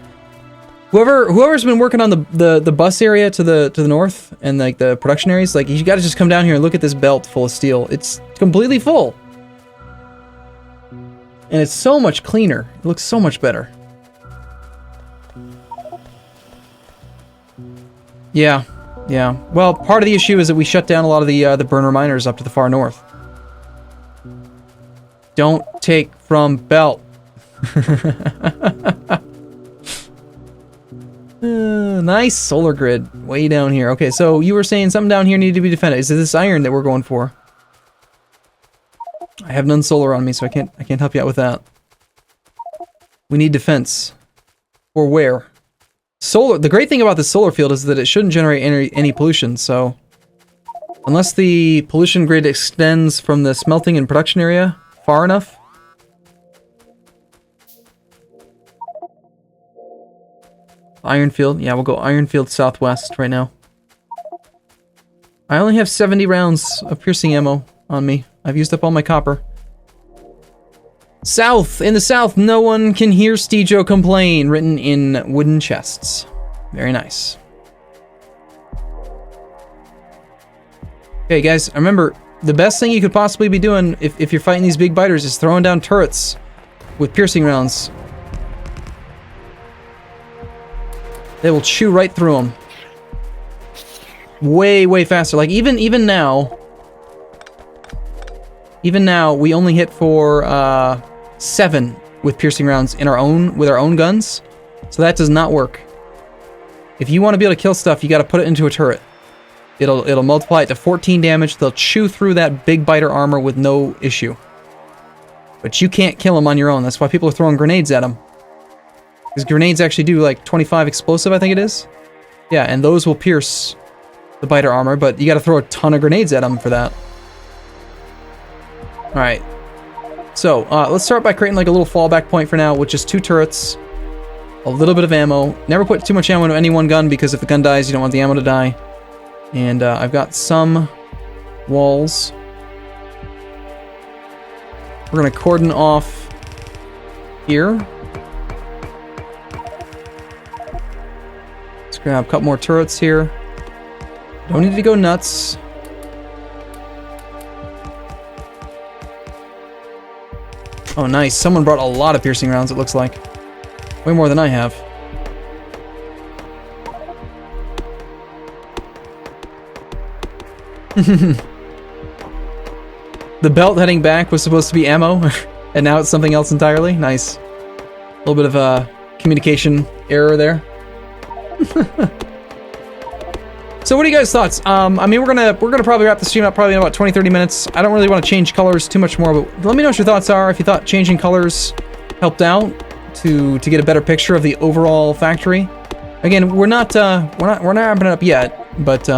Whoever's been working on the bus area to the north and like the production areas, like you got to just come down here and look at this belt full of steel. It's completely full, and it's so much cleaner. It looks so much better. Yeah. Well, part of the issue is that we shut down a lot of the burner miners up to the far north. Don't take from belt. Nice solar grid way down here. Okay, so you were saying something down here needed to be defended. Is it this iron that we're going for? I have none solar on me, so I can't help you out with that. We need defense. Or where? Solar. The great thing about this solar field is that it shouldn't generate any pollution. So unless the pollution grid extends from the smelting and production area far enough. Ironfield. Yeah, we'll go Ironfield southwest right now. I only have 70 rounds of piercing ammo on me. I've used up all my copper. South. In the south, no one can hear Steejo complain. Written in wooden chests. Very nice. Okay, guys, remember, the best thing you could possibly be doing if you're fighting these big biters is throwing down turrets with piercing rounds. They will chew right through them. Way faster. Like, even now, we only hit for 7 with piercing rounds with our own guns. So that does not work. If you want to be able to kill stuff, you got to put it into a turret. It'll multiply it to 14 damage. They'll chew through that big biter armor with no issue. But you can't kill them on your own. That's why people are throwing grenades at them. Because grenades actually do like 25 explosive, I think it is. Yeah, and those will pierce the biter armor, but you gotta throw a ton of grenades at them for that. Alright. So, let's start by creating like a little fallback point for now with just 2 turrets, a little bit of ammo. Never put too much ammo into any one gun because if the gun dies, you don't want the ammo to die. And I've got some walls. We're gonna cordon off here. Let's grab a couple more turrets here. Don't need to go nuts. Oh, nice. Someone brought a lot of piercing rounds, it looks like. Way more than I have. The belt heading back was supposed to be ammo, and now it's something else entirely. Nice. A little bit of a communication error there. So what are you guys' thoughts? I mean, we're gonna probably wrap the stream up probably in about 20-30 minutes. I don't really want to change colors too much more, but let me know what your thoughts are. If you thought changing colors helped out to get a better picture of the overall factory. Again, we're not wrapping it up yet, but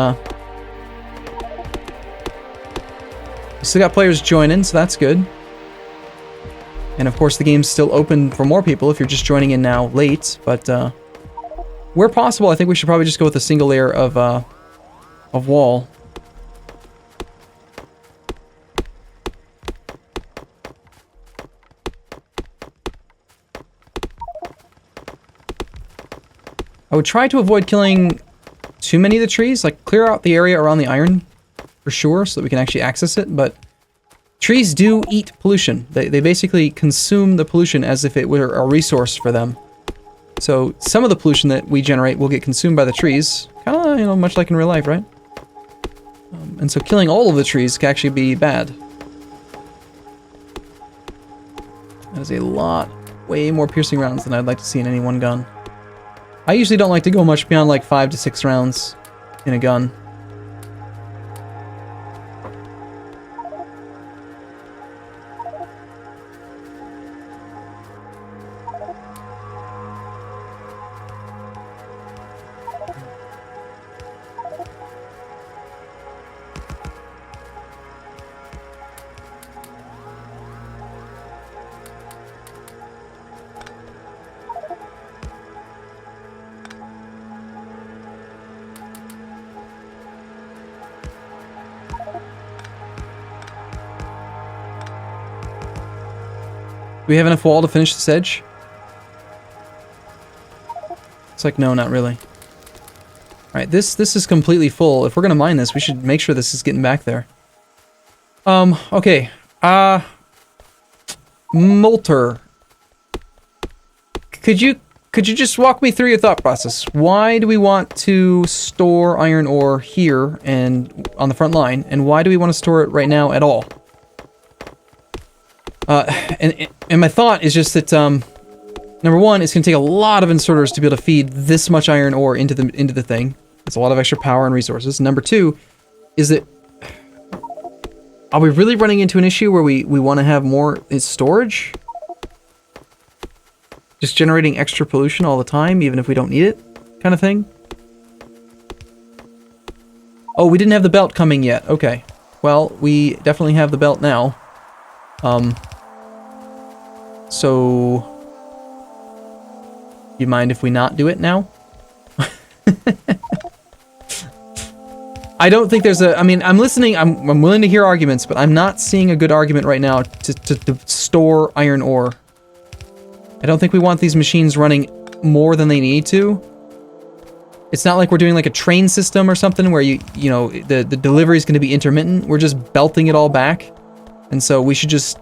we still got players joining, so that's good. And of course, the game's still open for more people if you're just joining in now late. But where possible, I think we should probably just go with a single layer of wall. I would try to avoid killing too many of the trees, like clear out the area around the iron for sure so that we can actually access it, but trees do eat pollution. They basically consume the pollution as if it were a resource for them. So some of the pollution that we generate will get consumed by the trees, kind of, you know, much like in real life, right? And so killing all of the trees can actually be bad. That is a lot, way more piercing rounds than I'd like to see in any one gun. I usually don't like to go much beyond like 5 to 6 rounds in a gun. Do we have enough wall to finish this edge? It's like, no, not really. Alright, this is completely full. If we're gonna mine this, we should make sure this is getting back there. Okay. Molter. Could you just walk me through your thought process? Why do we want to store iron ore here and on the front line, and why do we want to store it right now at all? And my thought is just that, number one, it's going to take a lot of inserters to be able to feed this much iron ore into the thing. It's a lot of extra power and resources. Number two is that, are we really running into an issue where we want to have more storage? Just generating extra pollution all the time, even if we don't need it, kind of thing? Oh, we didn't have the belt coming yet. Okay. Well, we definitely have the belt now. So, you mind if we not do it now? I don't think there's a, I mean, I'm listening, I'm willing to hear arguments, but I'm not seeing a good argument right now to store iron ore. I don't think we want these machines running more than they need to. It's not like we're doing like a train system or something where you know, the delivery is going to be intermittent. We're just belting it all back. And so we should just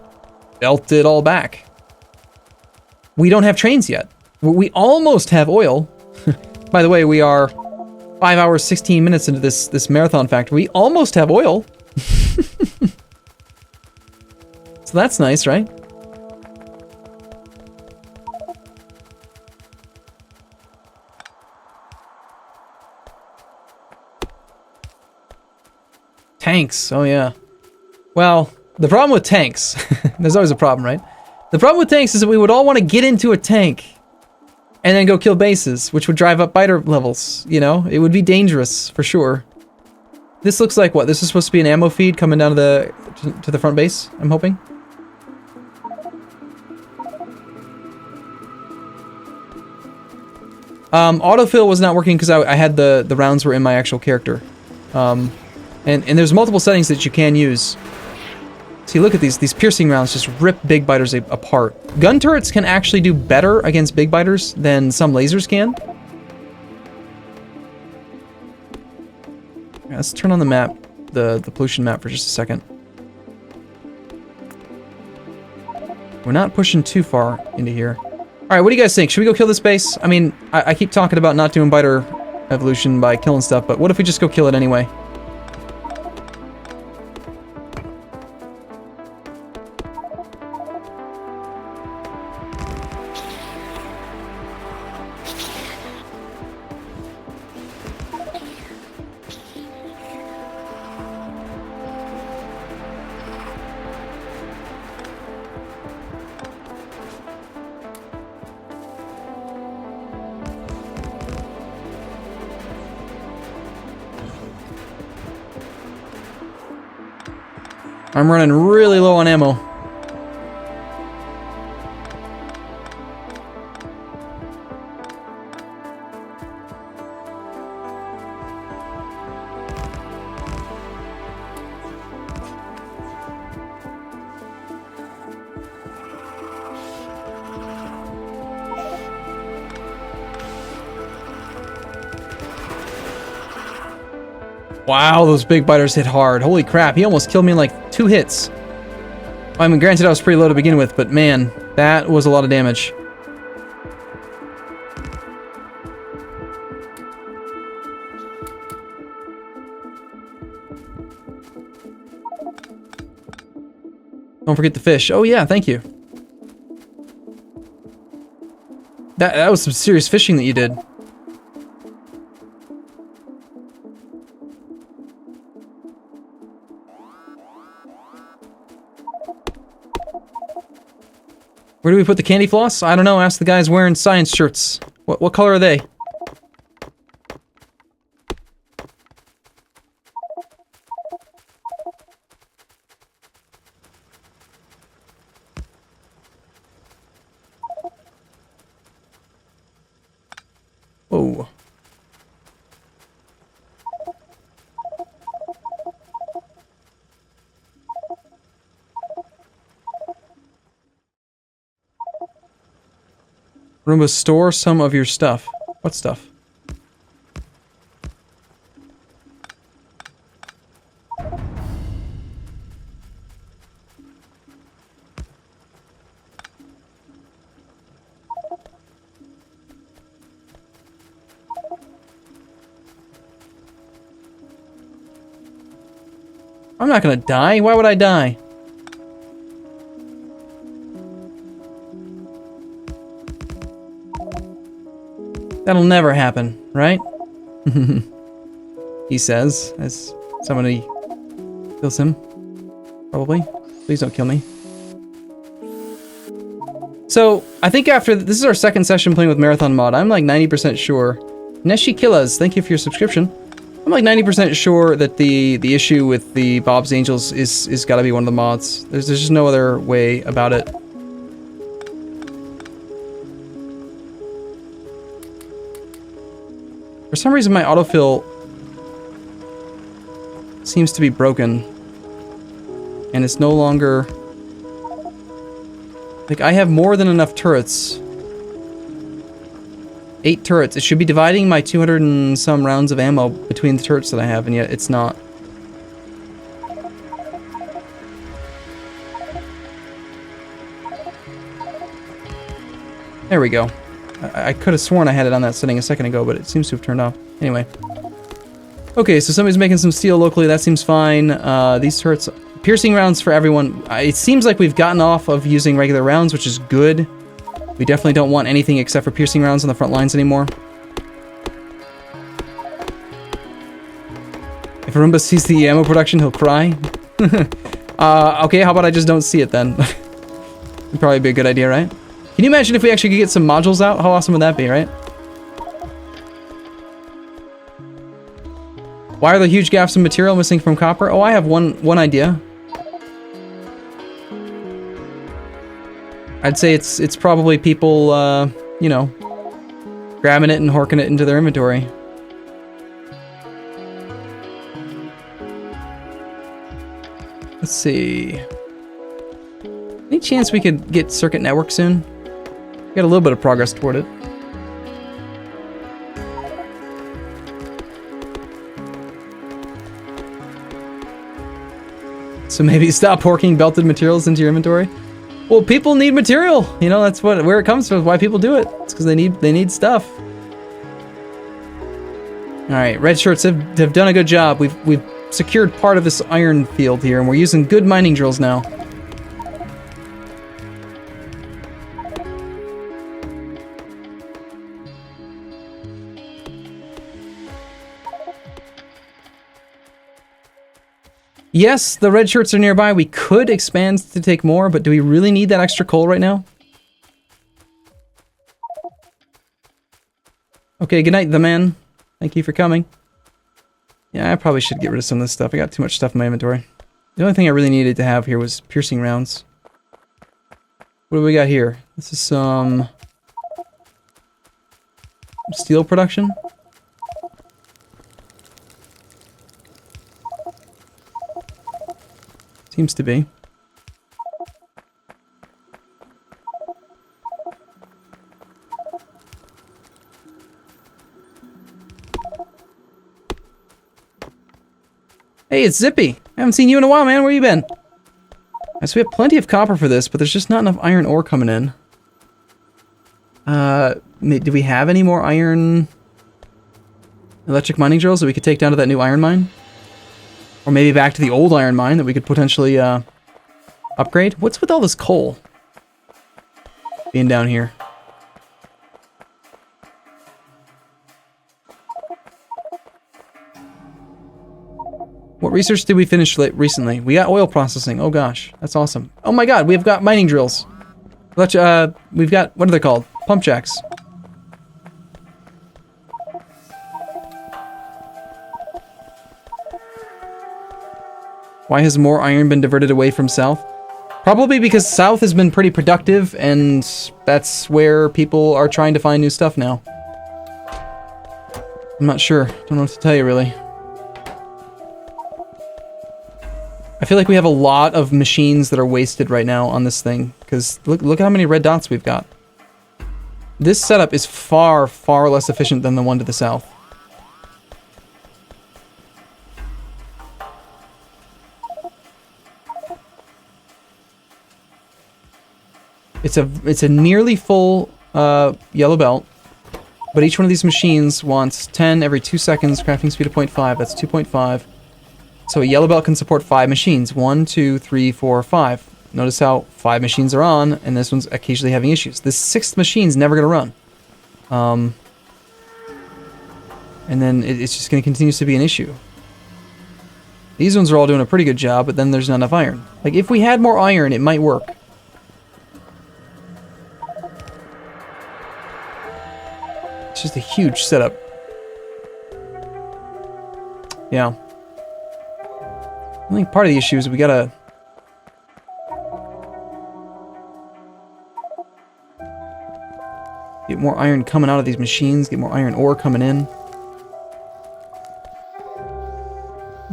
belt it all back. We don't have trains yet. We almost have oil. By the way, we are 5 hours, 16 minutes into this marathon factory. We almost have oil. So that's nice, right? Tanks, oh yeah. Well, the problem with tanks, there's always a problem, right? The problem with tanks is that we would all want to get into a tank and then go kill bases, which would drive up biter levels, you know? It would be dangerous, for sure. This looks like what? This is supposed to be an ammo feed coming down to the front base, I'm hoping. Autofill was not working because I had the rounds were in my actual character. And there's multiple settings that you can use. See, look at these piercing rounds just rip big biters apart. Gun turrets can actually do better against big biters than some lasers can. Yeah, let's turn on the map, the pollution map for just a second. We're not pushing too far into here. Alright, what do you guys think? Should we go kill this base? I mean, I keep talking about not doing biter evolution by killing stuff, but what if we just go kill it anyway? I'm running really low on ammo. Wow, those big biters hit hard. Holy crap, he almost killed me in like 2 hits. I mean, granted I was pretty low to begin with, but man, that was a lot of damage. Don't forget the fish. Oh yeah, thank you. That was some serious fishing that you did. Where do we put the candy floss? I don't know. Ask the guys wearing science shirts. What color are they? Whoa. Arumba, store some of your stuff. What stuff? I'm not gonna die. Why would I die? That'll never happen, right? He says, as somebody kills him. Probably. Please don't kill me. So, I think after... This is our second session playing with Marathon Mod. I'm like 90% sure. Neshi Killas, thank you for your subscription. I'm like 90% sure that the issue with the Bob's Angels is gotta be one of the mods. There's just no other way about it. For some reason, my autofill seems to be broken, and it's no longer... Like, I have more than enough turrets. 8 turrets. It should be dividing my 200 and some rounds of ammo between the turrets that I have, and yet it's not. There we go. I could have sworn I had it on that setting a second ago, but it seems to have turned off. Anyway. Okay, so somebody's making some steel locally. That seems fine. These turrets... Piercing rounds for everyone. It seems like we've gotten off of using regular rounds, which is good. We definitely don't want anything except for piercing rounds on the front lines anymore. If Arumba sees the ammo production, he'll cry. Okay, how about I just don't see it then? It'd probably be a good idea, right? Can Can you imagine if we actually could get some modules out? How awesome would that be, right? Why are there huge gaps in material missing from copper? Oh, I have one idea. I'd say it's probably people, you know, grabbing it and horking it into their inventory. Let's see. Any chance we could get circuit network soon? Got a little bit of progress toward it. So maybe stop horking belted materials into your inventory. Well, people need material. You know, that's where it comes from. Why people do it. It's because they need stuff. All right, red shirts have done a good job. We've secured part of this iron field here, and we're using good mining drills now. Yes, the red shirts are nearby. We could expand to take more, but do we really need that extra coal right now? Okay, good night, the man. Thank you for coming. Yeah, I probably should get rid of some of this stuff. I got too much stuff in my inventory. The only thing I really needed to have here was piercing rounds. What do we got here? This is some steel production. Seems to be. Hey, it's Zippy. I haven't seen you in a while, man. Where you been? So we have plenty of copper for this, but there's just not enough iron ore coming in. Do we have any more iron electric mining drills that we could take down to that new iron mine? Or maybe back to the old iron mine that we could potentially upgrade? What's with all this coal being down here? What research did we finish recently? We got oil processing. Oh gosh, that's awesome. Oh my god, we've got mining drills. We've got, what are they called? Pump jacks. Why has more iron been diverted away from south? Probably because south has been pretty productive, and that's where people are trying to find new stuff now. I'm not sure. Don't know what to tell you, really. I feel like we have a lot of machines that are wasted right now on this thing, because look how many red dots we've got. This setup is far, far less efficient than the one to the south. It's a nearly full yellow belt, but each one of these machines wants 10 every 2 seconds, crafting speed of 0.5. That's 2.5. So a yellow belt can support 5 machines. 1, 2, 3, 4, 5. Notice how 5 machines are on, and this one's occasionally having issues. This 6th machine's never going to run. And then it's just going to continue to be an issue. These ones are all doing a pretty good job, but then there's not enough iron. Like, if we had more iron, it might work. It's just a huge setup. Yeah. I think part of the issue is we gotta... get more iron coming out of these machines, get more iron ore coming in.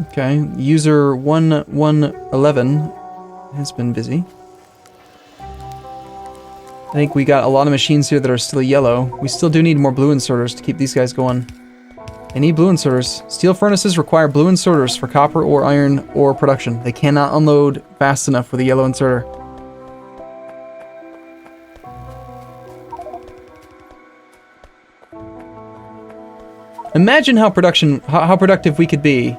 Okay, user 1111 has been busy. I think we got a lot of machines here that are still yellow. We still do need more blue inserters to keep these guys going. I need blue inserters. Steel furnaces require blue inserters for copper or iron ore production. They cannot unload fast enough with a yellow inserter. Imagine how productive we could be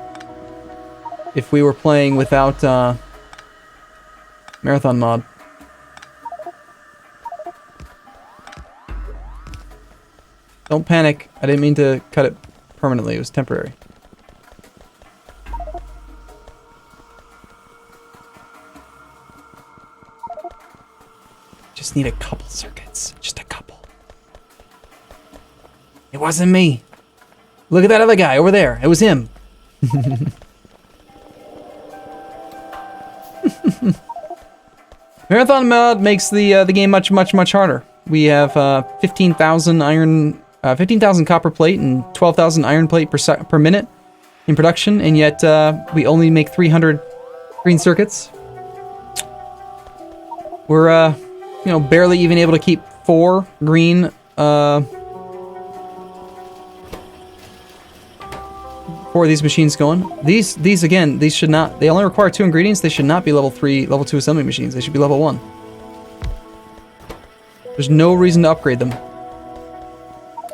if we were playing without Marathon mod. Don't panic. I didn't mean to cut it permanently. It was temporary. just need a couple circuits. Just a couple. It wasn't me. Look at that other guy over there. It was him. Marathon mod makes the game much harder. We have 15,000 iron, 15,000 copper plate and 12,000 iron plate per minute in production, and yet we only make 300 green circuits. We're you know, barely even able to keep 4 green 4 of these machines going. These again, these should not, they only require 2 ingredients. They should not be level 3, level 2 assembly machines. They should be level 1. There's no reason to upgrade them.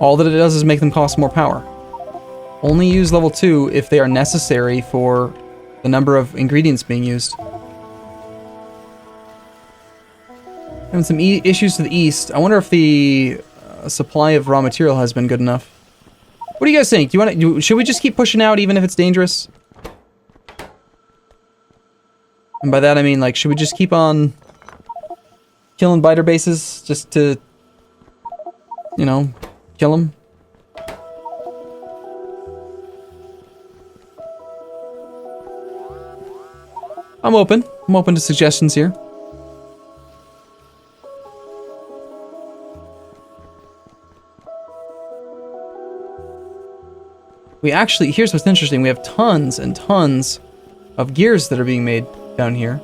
All that it does is make them cost more power. Only use level 2 if they are necessary for the number of ingredients being used. Having some issues to the east. I wonder if the supply of raw material has been good enough. What do you guys think? Do you want to? Should we just keep pushing out even if it's dangerous? And by that I mean, like, should we just keep on killing biter bases just to, you know, kill them? I'm open. I'm open to suggestions here. We actually, here's what's interesting, we have tons and tons of gears that are being made down here,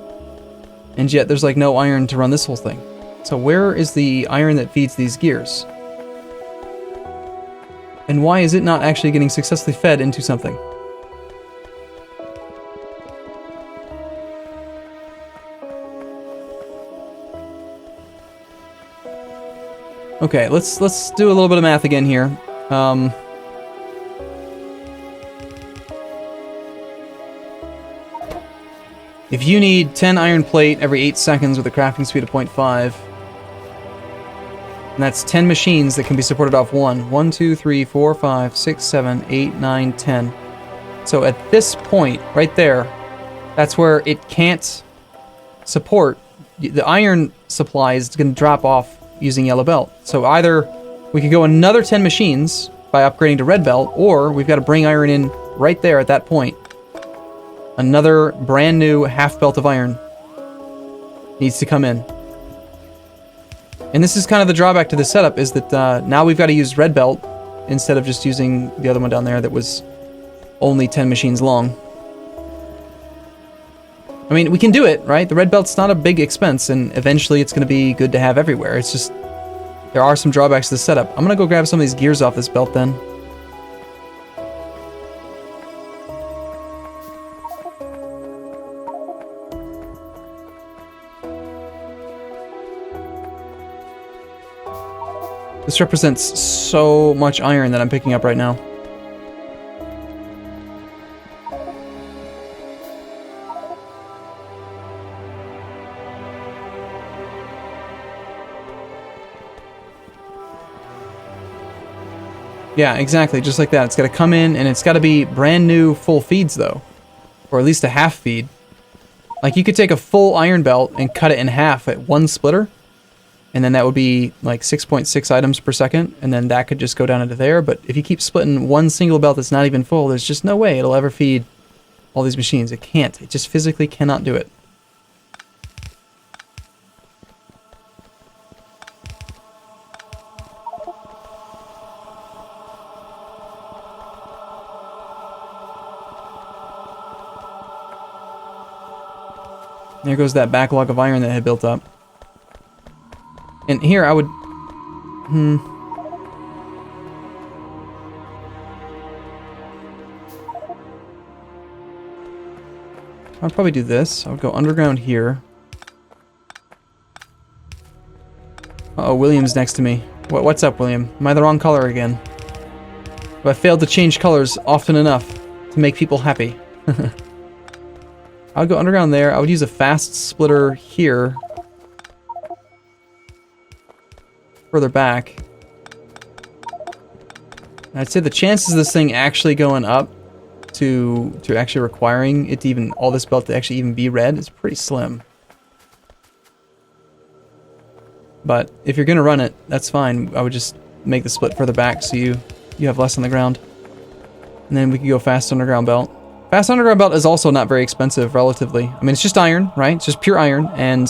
and yet there's like no iron to run this whole thing. So where is the iron that feeds these gears? And why is it not actually getting successfully fed into something? Okay, let's do a little bit of math again here. If you need 10 iron plate every 8 seconds with a crafting speed of 0.5, and that's 10 machines that can be supported off 1. 1, 2, 3, 4, 5, 6, 7, 8, 9, 10. So at this point, right there, that's where it can't support. The iron supply is going to drop off using yellow belt. So either we could go another 10 machines by upgrading to red belt, or we've got to bring iron in right there at that point. Another brand new half belt of iron needs to come in. And this is kind of the drawback to this setup, is that now we've got to use red belt instead of just using the other one down there that was only 10 machines long. I mean, we can do it, right? The red belt's not a big expense, and eventually it's going to be good to have everywhere. It's just, there are some drawbacks to the setup. I'm going to go grab some of these gears off this belt then. This represents so much iron that I'm picking up right now. Yeah, exactly, just like that. It's got to come in, and it's got to be brand new full feeds, though. Or at least a half feed. Like, you could take a full iron belt and cut it in half at one splitter, and then that would be like 6.6 items per second, and then that could just go down into there. But if you keep splitting one single belt that's not even full, there's just no way it'll ever feed all these machines. It can't. It just physically cannot do it. There goes that backlog of iron that had built up. And here I would... I'd probably do this. I would go underground here. Uh-oh, William's next to me. What's up, William? Am I the wrong color again? Have I failed to change colors often enough to make people happy? I would go underground there. I would use a fast splitter here. Further back. I'd say the chances of this thing actually going up to actually requiring it to even, all this belt to actually even be red is pretty slim. But if you're gonna run it, that's fine. I would just make the split further back so you have less on the ground. And then we could go fast underground belt. Fast underground belt is also not very expensive relatively. I mean, it's just iron, right? It's just pure iron, and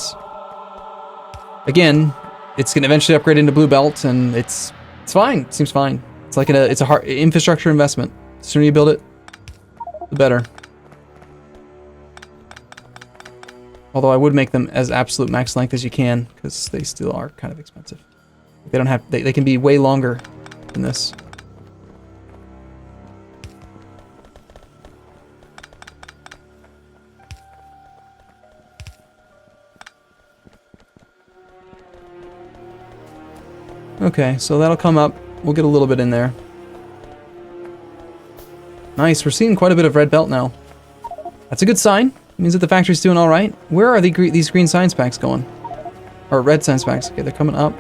again, it's gonna eventually upgrade into blue belt, and it's fine. It seems fine. It's like it's a hard infrastructure investment. The sooner you build it, the better. Although I would make them as absolute max length as you can, because they still are kind of expensive. They don't have. They can be way longer than this. Okay, so that'll come up. We'll get a little bit in there. Nice, we're seeing quite a bit of red belt now. That's a good sign. It means that the factory's doing all right. Where are these green science packs going? Or red science packs. Okay, they're coming up.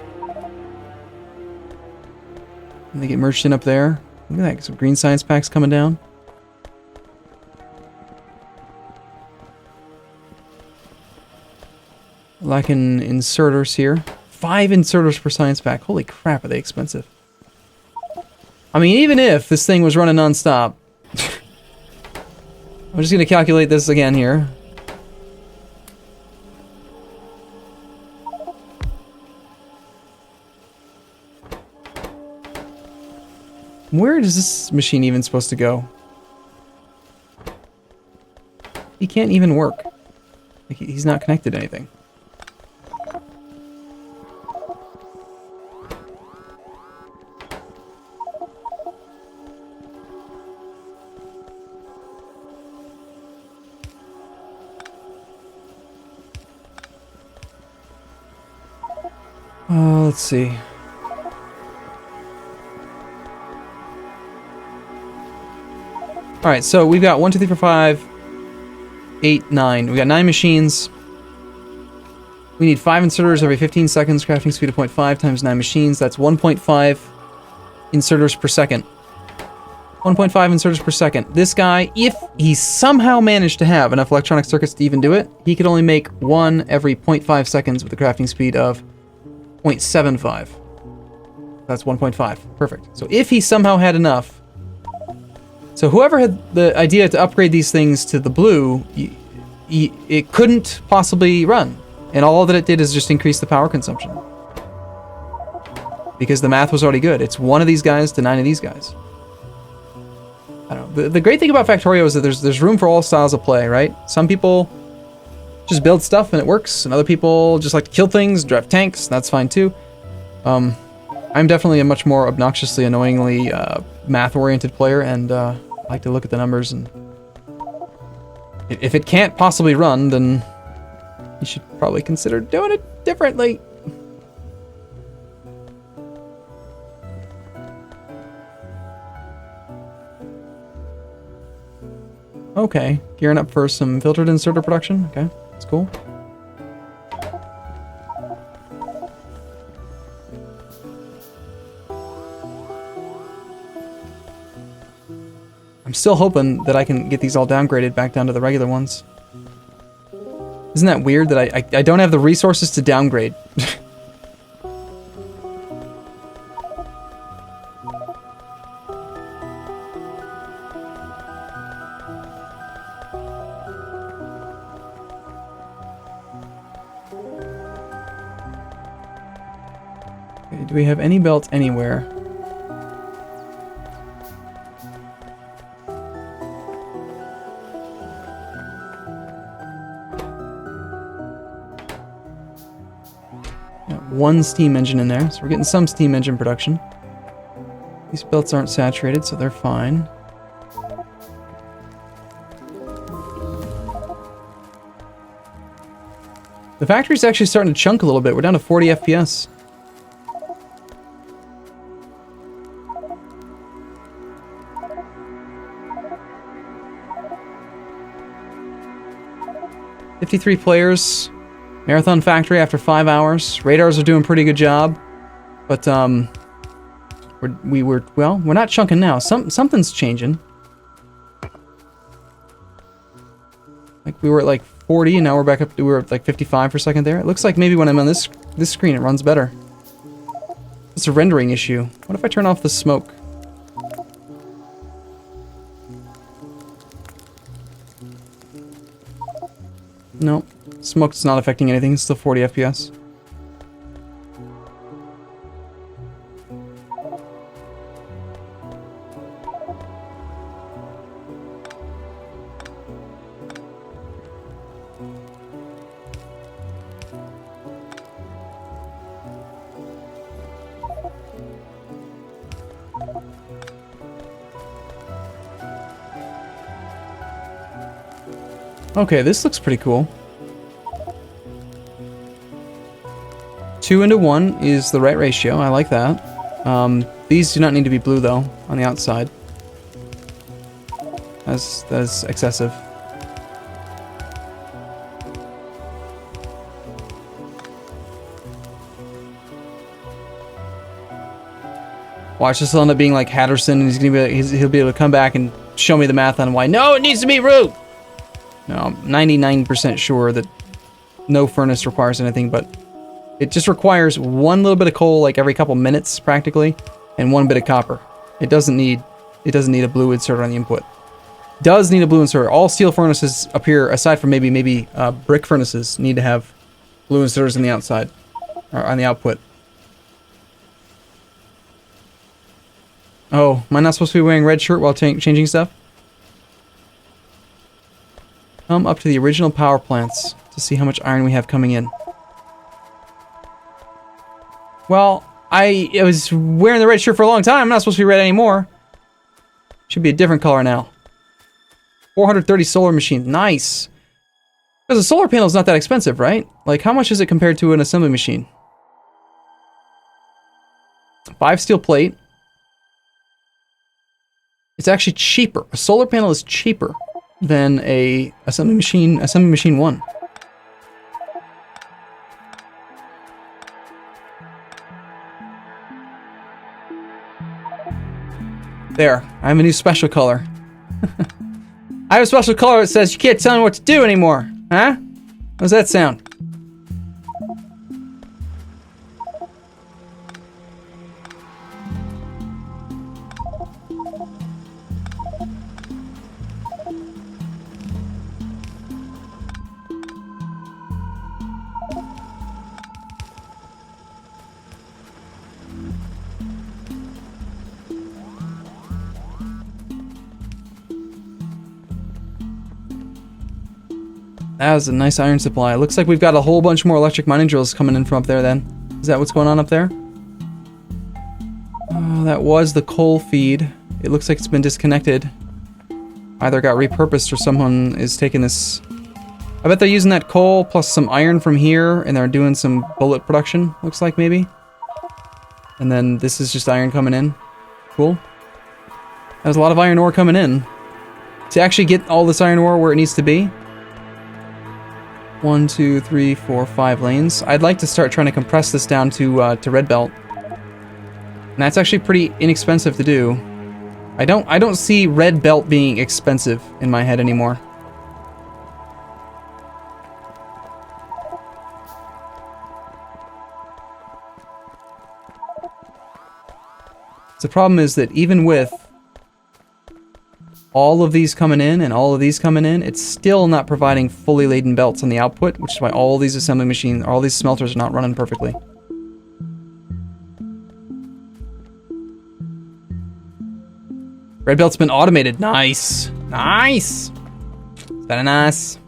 And they get merged in up there. Look at that, some green science packs coming down. Lacking inserters here. 5 inserters per science pack. Holy crap, are they expensive. I mean, even if this thing was running non-stop... I'm just going to calculate this again here. Where is this machine even supposed to go? He can't even work. Like, he's not connected to anything. Let's see. Alright, so we've got 1, 2, 3, 4, 5, 8, 9. We got 9 machines. We need 5 inserters every 15 seconds, crafting speed of 0.5 times 9 machines. That's 1.5 inserters per second. 1.5 inserters per second. This guy, if he somehow managed to have enough electronic circuits to even do it, he could only make 1 every 0.5 seconds with a crafting speed of 0.75. That's 1.5. Perfect. So if he somehow had enough... So whoever had the idea to upgrade these things to the blue, it couldn't possibly run. And all that it did is just increase the power consumption. Because the math was already good. It's 1 of these guys to 9 of these guys. I don't know. The great thing about Factorio is that there's room for all styles of play, right? Some people just build stuff and it works, and other people just like to kill things, drive tanks, that's fine too. I'm definitely a much more obnoxiously, annoyingly math-oriented player, and I like to look at the numbers, and if it can't possibly run, then you should probably consider doing it differently. Okay, gearing up for some filtered inserter production. Okay, that's cool. I'm still hoping that I can get these all downgraded back down to the regular ones. Isn't that weird that I don't have the resources to downgrade? Okay, do we have any belt anywhere? One steam engine in there, so we're getting some steam engine production. These belts aren't saturated, so they're fine. The factory's actually starting to chunk a little bit. We're down to 40 FPS. "53 players. Marathon factory after 5 hours. Radars are doing a pretty good job, but we're not chunking now. Something's changing. Like we were at like 40, and now we're back up to, we were at like 55 for a second there. It looks like maybe when I'm on this screen, it runs better. It's a rendering issue. What if I turn off the smoke? No, smoke's not affecting anything. It's still 40 FPS. Okay, this looks pretty cool. 2:1 is the right ratio. I like that. These do not need to be blue though on the outside. That's excessive. Watch, this will end up being like Hatterson, and he'll be able to come back and show me the math on why. No, it needs to be blue. No, I'm 99% sure that no furnace requires anything, but it just requires one little bit of coal like every couple minutes practically, and one bit of copper. It doesn't need a blue inserter on the input. Does need a blue inserter. All steel furnaces up here, aside from maybe brick furnaces, need to have blue inserters on the outside or on the output. Oh, am I not supposed to be wearing red shirt while changing stuff? Come up to the original power plants to see how much iron we have coming in. Well, I was wearing the red shirt for a long time. I'm not supposed to be red anymore. Should be a different color now. 430 solar machines. Nice. Because a solar panel is not that expensive, right? Like, how much is it compared to an assembly machine? 5 steel plate. It's actually cheaper. A solar panel is cheaper than a assembly machine 1. There, I have a new special color. I have a special color that says you can't tell me what to do anymore. Huh? How does that sound? That was a nice iron supply. Looks like we've got a whole bunch more electric mining drills coming in from up there then. Is that what's going on up there? Oh, that was the coal feed. It looks like it's been disconnected. Either got repurposed or someone is taking this. I bet they're using that coal plus some iron from here and they're doing some bullet production, looks like maybe. And then this is just iron coming in. Cool. There's a lot of iron ore coming in. To actually get all this iron ore where it needs to be. 1, 2, 3, 4, 5 lanes. I'd like to start trying to compress this down to red belt. And that's actually pretty inexpensive to do. I don't see red belt being expensive in my head anymore. The problem is that even with all of these coming in and all of these coming in, it's still not providing fully laden belts on the output, which is why all these assembly machines, all these smelters are not running perfectly. Red belt's been automated. Nice. Nice. Very nice.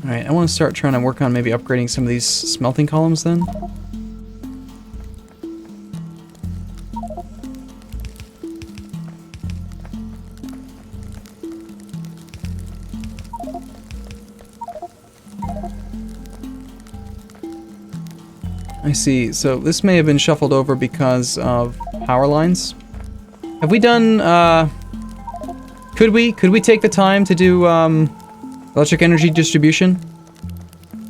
Alright, I want to start trying to work on maybe upgrading some of these smelting columns then. I see. So this may have been shuffled over because of power lines. Have we done, could we take the time to do, electric energy distribution?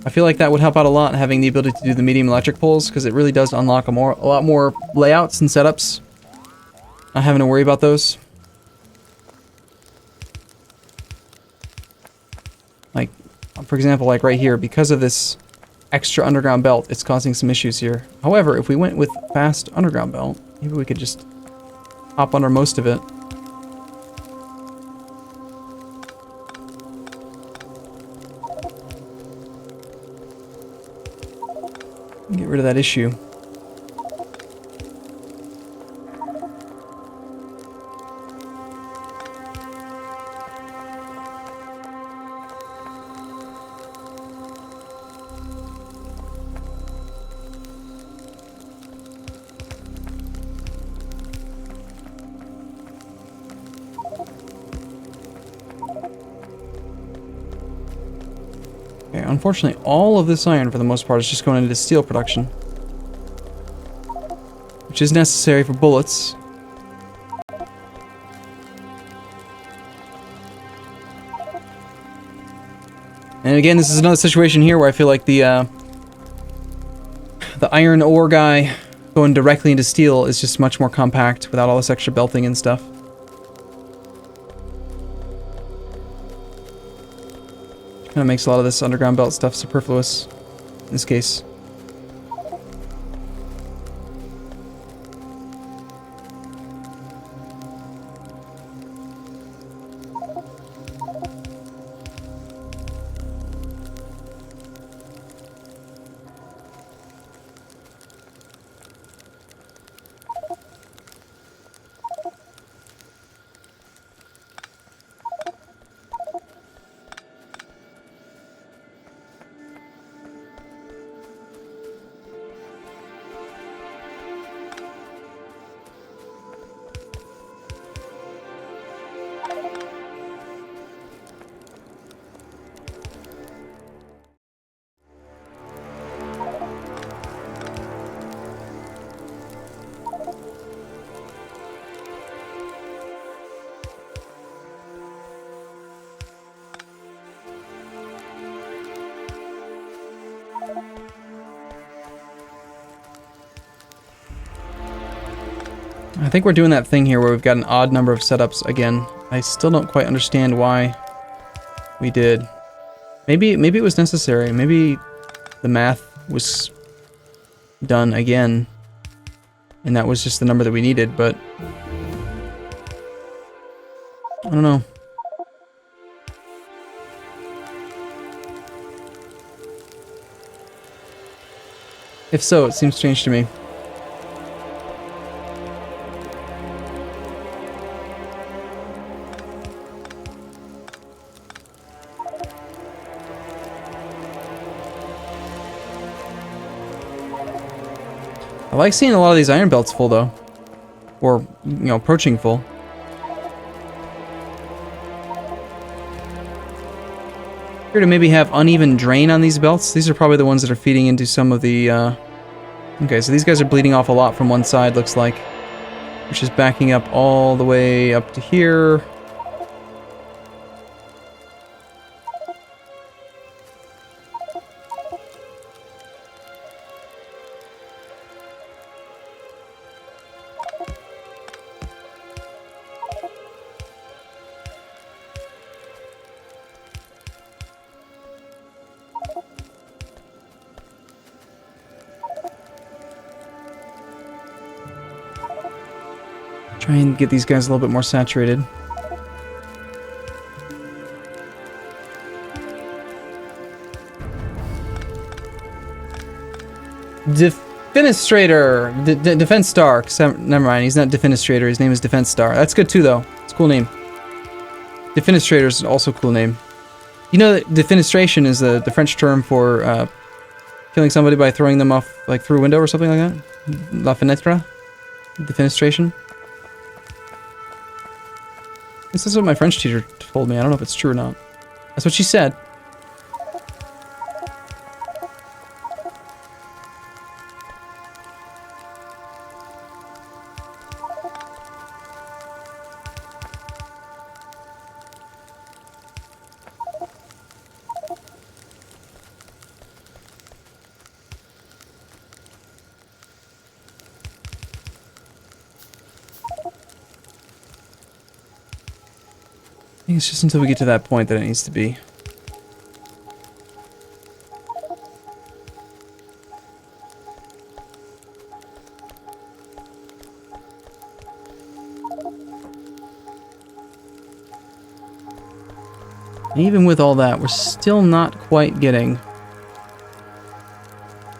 I feel like that would help out a lot, having the ability to do the medium electric poles, because it really does unlock a lot more layouts and setups. Not having to worry about those. For example, like right here, because of this extra underground belt, it's causing some issues here. However, if we went with fast underground belt, maybe we could just hop under most of it. Get rid of that issue. Okay, unfortunately, all of this iron, for the most part, is just going into steel production. Which is necessary for bullets. And again, this is another situation here where I feel like the iron ore guy going directly into steel is just much more compact without all this extra belting and stuff. Kind of makes a lot of this underground belt stuff superfluous in this case. I think we're doing that thing here where we've got an odd number of setups again. I still don't quite understand why we did. Maybe it was necessary. Maybe the math was done again, and that was just the number that we needed, but I don't know. If so, it seems strange to me. I like seeing a lot of these iron belts full, though. Or, you know, approaching full. Here to maybe have uneven drain on these belts. These are probably the ones that are feeding into some of the, Okay, so these guys are bleeding off a lot from one side, looks like. Which is backing up all the way up to here. Try and get these guys a little bit more saturated. Defenestrator! Defense Star. Never mind, he's not Defenestrator, his name is Defense Star. That's good too, though. It's a cool name. Defenestrator is also a cool name. You know that defenestration is the French term for killing somebody by throwing them off, like, through a window or something like that? La fenêtre? Defenestration? This is what my French teacher told me. I don't know if it's true or not. That's what she said. I think it's just until we get to that point that it needs to be. Even with all that, we're still not quite getting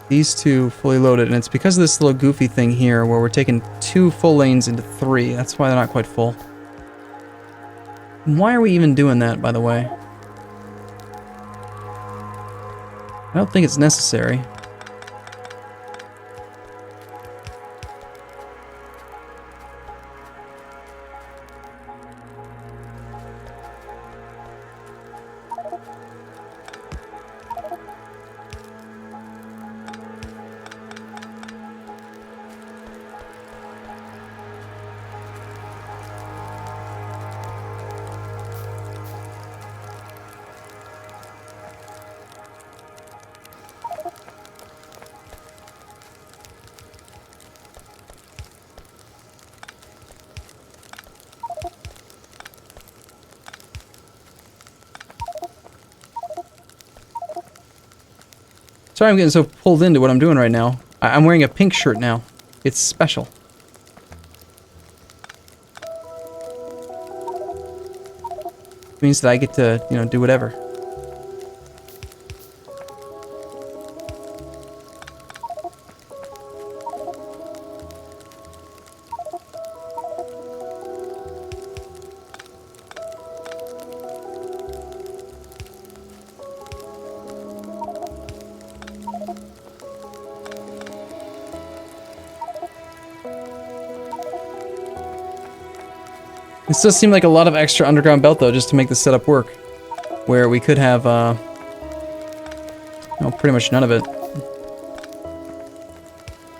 these two fully loaded, and it's because of this little goofy thing here where we're taking 2 full lanes into 3. That's why they're not quite full. And why are we even doing that, by the way? I don't think it's necessary. Sorry I'm getting so pulled into what I'm doing right now. I'm wearing a pink shirt now. It's special. It means that I get to, you know, do whatever. This does seem like a lot of extra underground belt, though, just to make this setup work. Where we could have, no, pretty much none of it.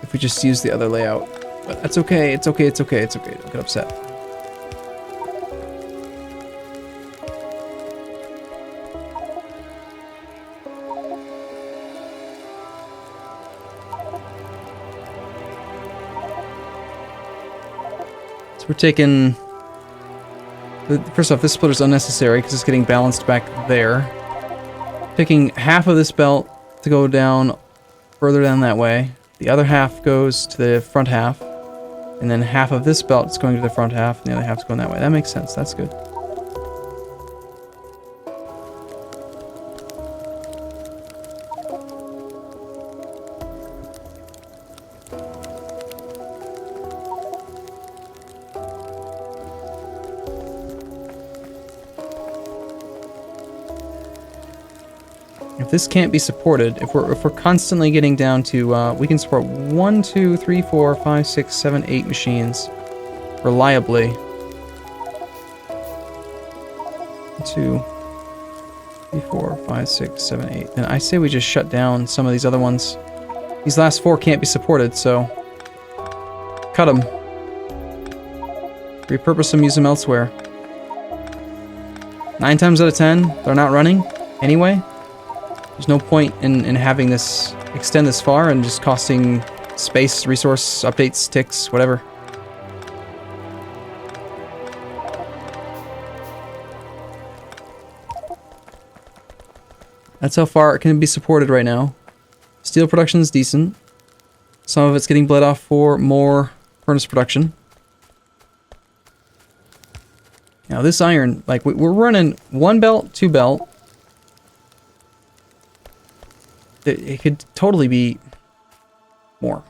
If we just use the other layout. But that's okay, it's okay, it's okay, it's okay. Don't get upset. So we're taking... First off, this splitter's unnecessary because it's getting balanced back there. Picking half of this belt to go down further down that way. The other half goes to the front half. And then half of this belt is going to the front half, and the other half's going that way. That makes sense. That's good. If this can't be supported, if we're constantly getting down to, we can support 1, 2, 3, 4, 5, 6, 7, 8 machines reliably. 2, 3, 4, 5, 6, 7, 8. Then I say we just shut down some of these other ones. These last 4 can't be supported, so cut them. Repurpose them, use them elsewhere. 9 times out of 10, they're not running anyway. There's no point in having this extend this far and just costing space, resource, updates, ticks, whatever. That's how far it can be supported right now. Steel production's decent. Some of it's getting bled off for more furnace production. Now this iron, like we're running 1 belt, 2 belt. It could totally be more.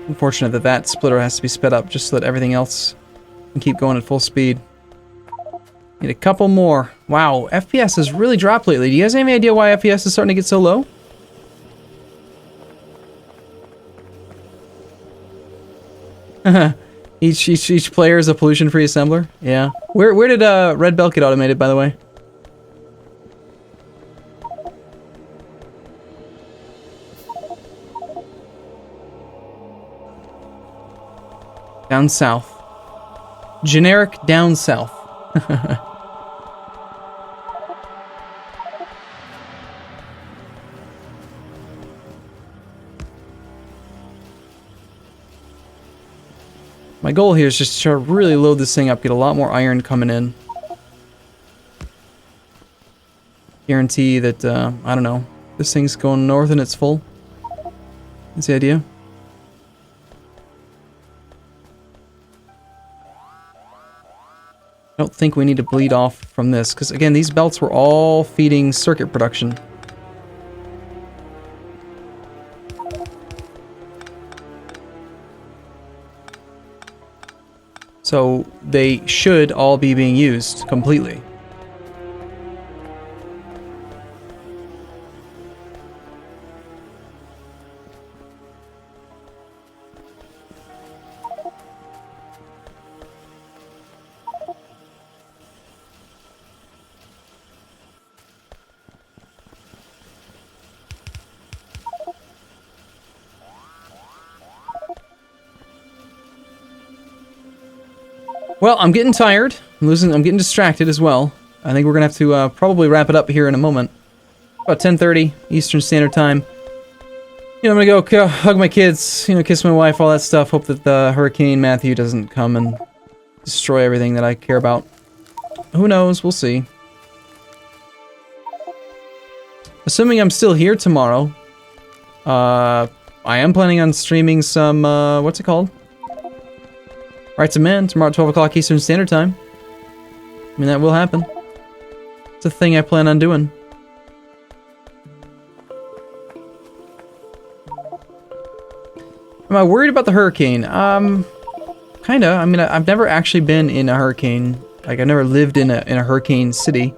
Unfortunate that that splitter has to be sped up just so that everything else can keep going at full speed. Need a couple more. Wow, FPS has really dropped lately. Do you guys have any idea why FPS is starting to get so low? each player is a pollution-free assembler? Yeah. Where did Red Belt get automated, by the way? Down south. Generic down south. My goal here is just to try to really load this thing up, get a lot more iron coming in. Guarantee that, I don't know, this thing's going north and it's full. That's the idea. I don't think we need to bleed off from this, because again, these belts were all feeding circuit production. So they should all be being used completely. Well, I'm getting tired. I'm getting distracted as well. I think we're gonna have to probably wrap it up here in a moment. About 10:30 Eastern Standard Time. You know, I'm gonna go hug my kids, you know, kiss my wife, all that stuff. Hope that the Hurricane Matthew doesn't come and destroy everything that I care about. Who knows? We'll see. Assuming I'm still here tomorrow, I am planning on streaming some, what's it called? Rights of Men tomorrow at 12 o'clock Eastern Standard Time. I mean, that will happen. It's a thing I plan on doing. Am I worried about the hurricane? Kinda. I mean, I've never actually been in a hurricane. Like, I've never lived in a hurricane city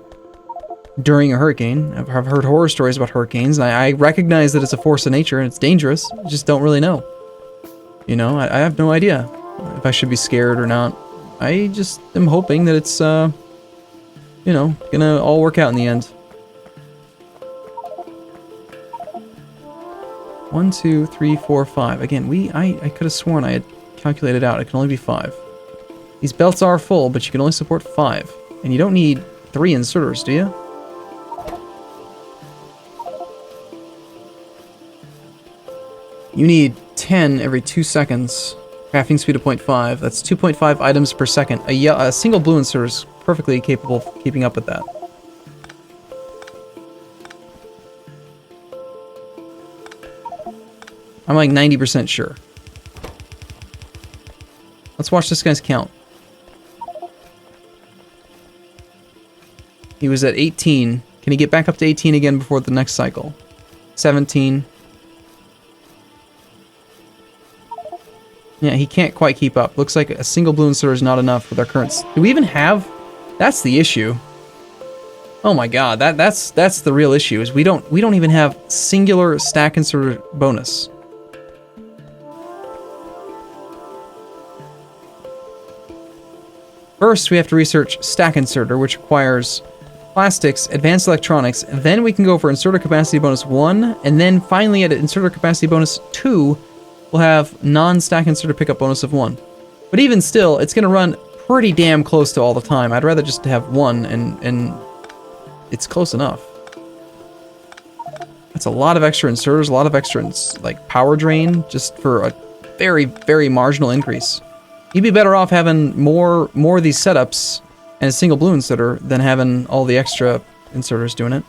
during a hurricane. I've heard horror stories about hurricanes, and I recognize that it's a force of nature and it's dangerous. I just don't really know. You know, I have no idea if I should be scared or not. I just am hoping that it's, you know, gonna all work out in the end. 1, 2, 3, 4, 5. Again, I could have sworn I had calculated out it can only be 5. These belts are full, but you can only support 5. And you don't need 3 inserters, do you? You need 10 every 2 seconds. Crafting speed of 0.5. That's 2.5 items per second. A single blue inserter is perfectly capable of keeping up with that. I'm like 90% sure. Let's watch this guy's count. He was at 18. Can he get back up to 18 again before the next cycle? 17. Yeah, he can't quite keep up. Looks like a single blue inserter is not enough with our current... Do we even have... That's the issue. Oh my god, that's the real issue, is we don't even have singular stack inserter bonus. First, we have to research stack inserter, which requires plastics, advanced electronics, and then we can go for inserter capacity bonus 1, and then finally at inserter capacity bonus 2, we'll have non-stack inserter pickup bonus of 1. But even still, it's going to run pretty damn close to all the time. I'd rather just have 1, and it's close enough. That's a lot of extra inserters, a lot of extra, like, power drain, just for a very, very marginal increase. You'd be better off having more of these setups and a single blue inserter than having all the extra inserters doing it.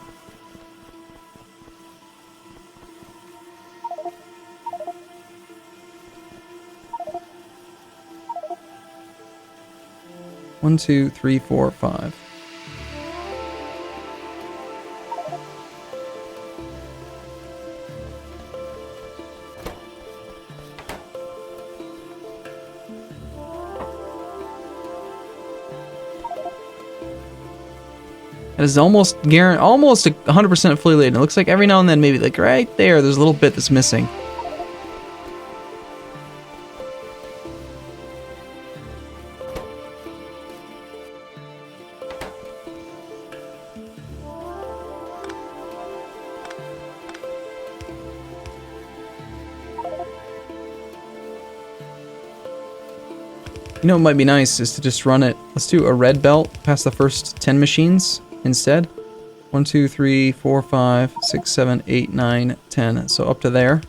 One, 2, 3, 4, 5. It is almost 100% fully laden. It looks like every now and then, maybe like right there, there's a little bit that's missing. You know what might be nice is to just run it. Let's do a red belt past the first 10 machines instead. 1, 2, 3, 4, 5, 6, 7, 8, 9, 10. So up to there.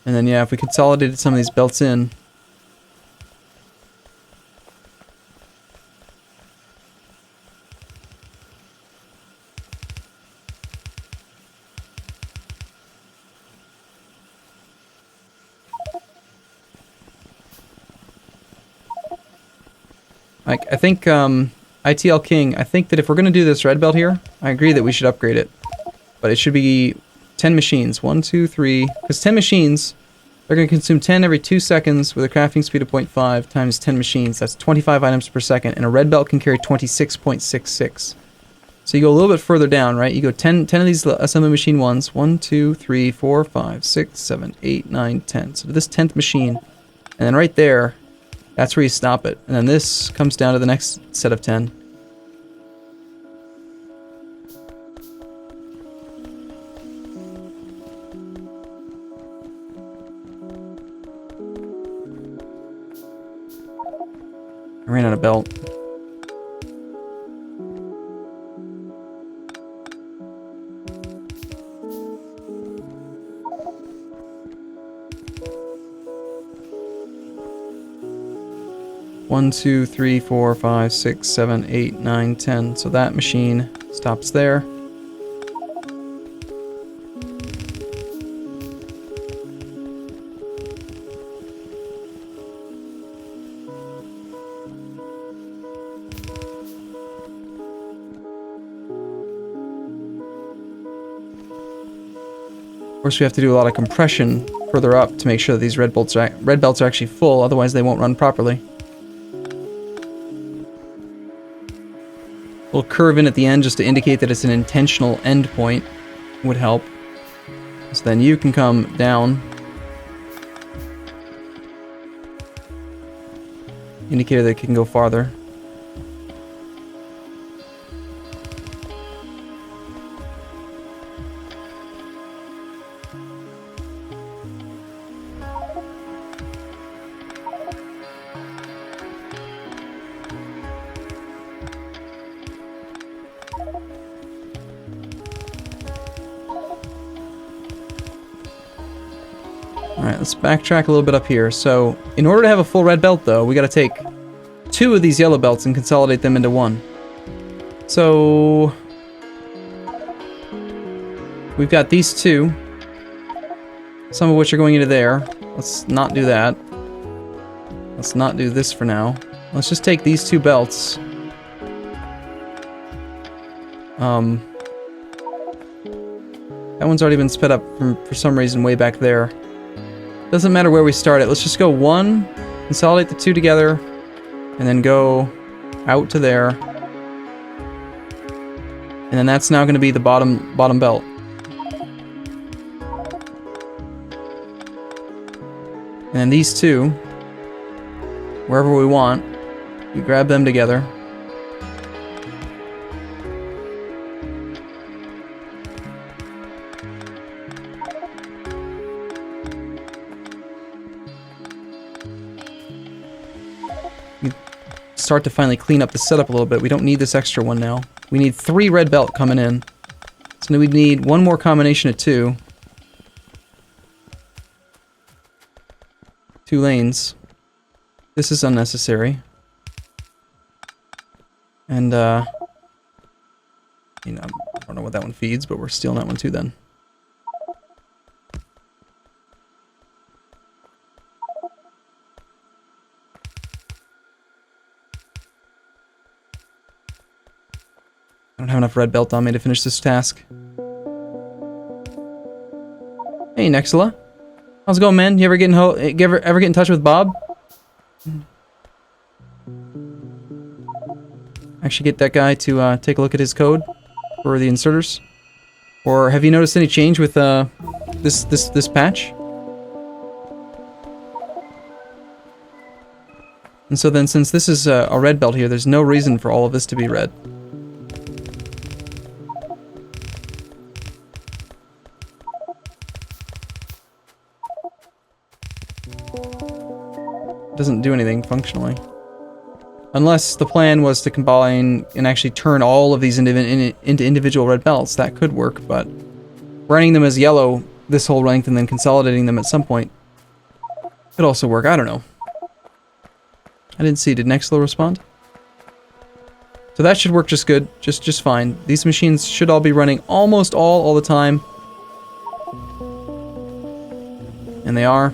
And then yeah, if we consolidated some of these belts in. I think, ITL King, I think that if we're going to do this red belt here, I agree that we should upgrade it. But it should be 10 machines. 1, 2, 3. Because 10 machines, they're going to consume 10 every 2 seconds with a crafting speed of 0.5 times 10 machines. That's 25 items per second. And a red belt can carry 26.66. So you go a little bit further down, right? You go 10 of these assembly machine ones. 1, 2, 3, 4, 5, 6, 7, 8, 9, 10. So this 10th machine. And then right there, that's where you stop it. And then this comes down to the next set of 10. I ran out of belt. One, 2, 3, 4, 5, 6, 7, 8, 9, 10. So that machine stops there. Of course, we have to do a lot of compression further up to make sure that these red belts are actually full, otherwise they won't run properly. A little curve in at the end just to indicate that it's an intentional endpoint would help. So then you can come down. Indicator that it can go farther. Alright, let's backtrack a little bit up here. So, in order to have a full red belt, though, we gotta take 2 of these yellow belts and consolidate them into 1. So, we've got these 2, some of which are going into there. Let's not do that. Let's not do this for now. Let's just take these 2 belts. That one's already been sped up for some reason way back there. Doesn't matter where we start it. Let's just go 1, consolidate the 2 together, and then go out to there. And then that's now going to be the bottom belt. And then these 2, wherever we want, we grab them together. Start to finally clean up the setup a little bit. We don't need this extra one now. We need 3 red belt coming in. So now we need 1 more combination of 2. 2 lanes. This is unnecessary. And, I don't know what that one feeds, but we're stealing that one too then. I don't have enough red belt on me to finish this task. Hey, Nexula. How's it going, man? You ever get in touch with Bob? Actually get that guy to take a look at his code for the inserters? Or have you noticed any change with this patch? And so then, since this is a red belt here, there's no reason for all of this to be red. doesn't do anything functionally. Unless the plan was to combine and actually turn all of these into individual red belts. That could work, but running them as yellow this whole length and then consolidating them at some point could also work. I don't know. I didn't see. Did Nextlo respond? So that should work just good. Just fine. These machines should all be running almost all the time. And they are.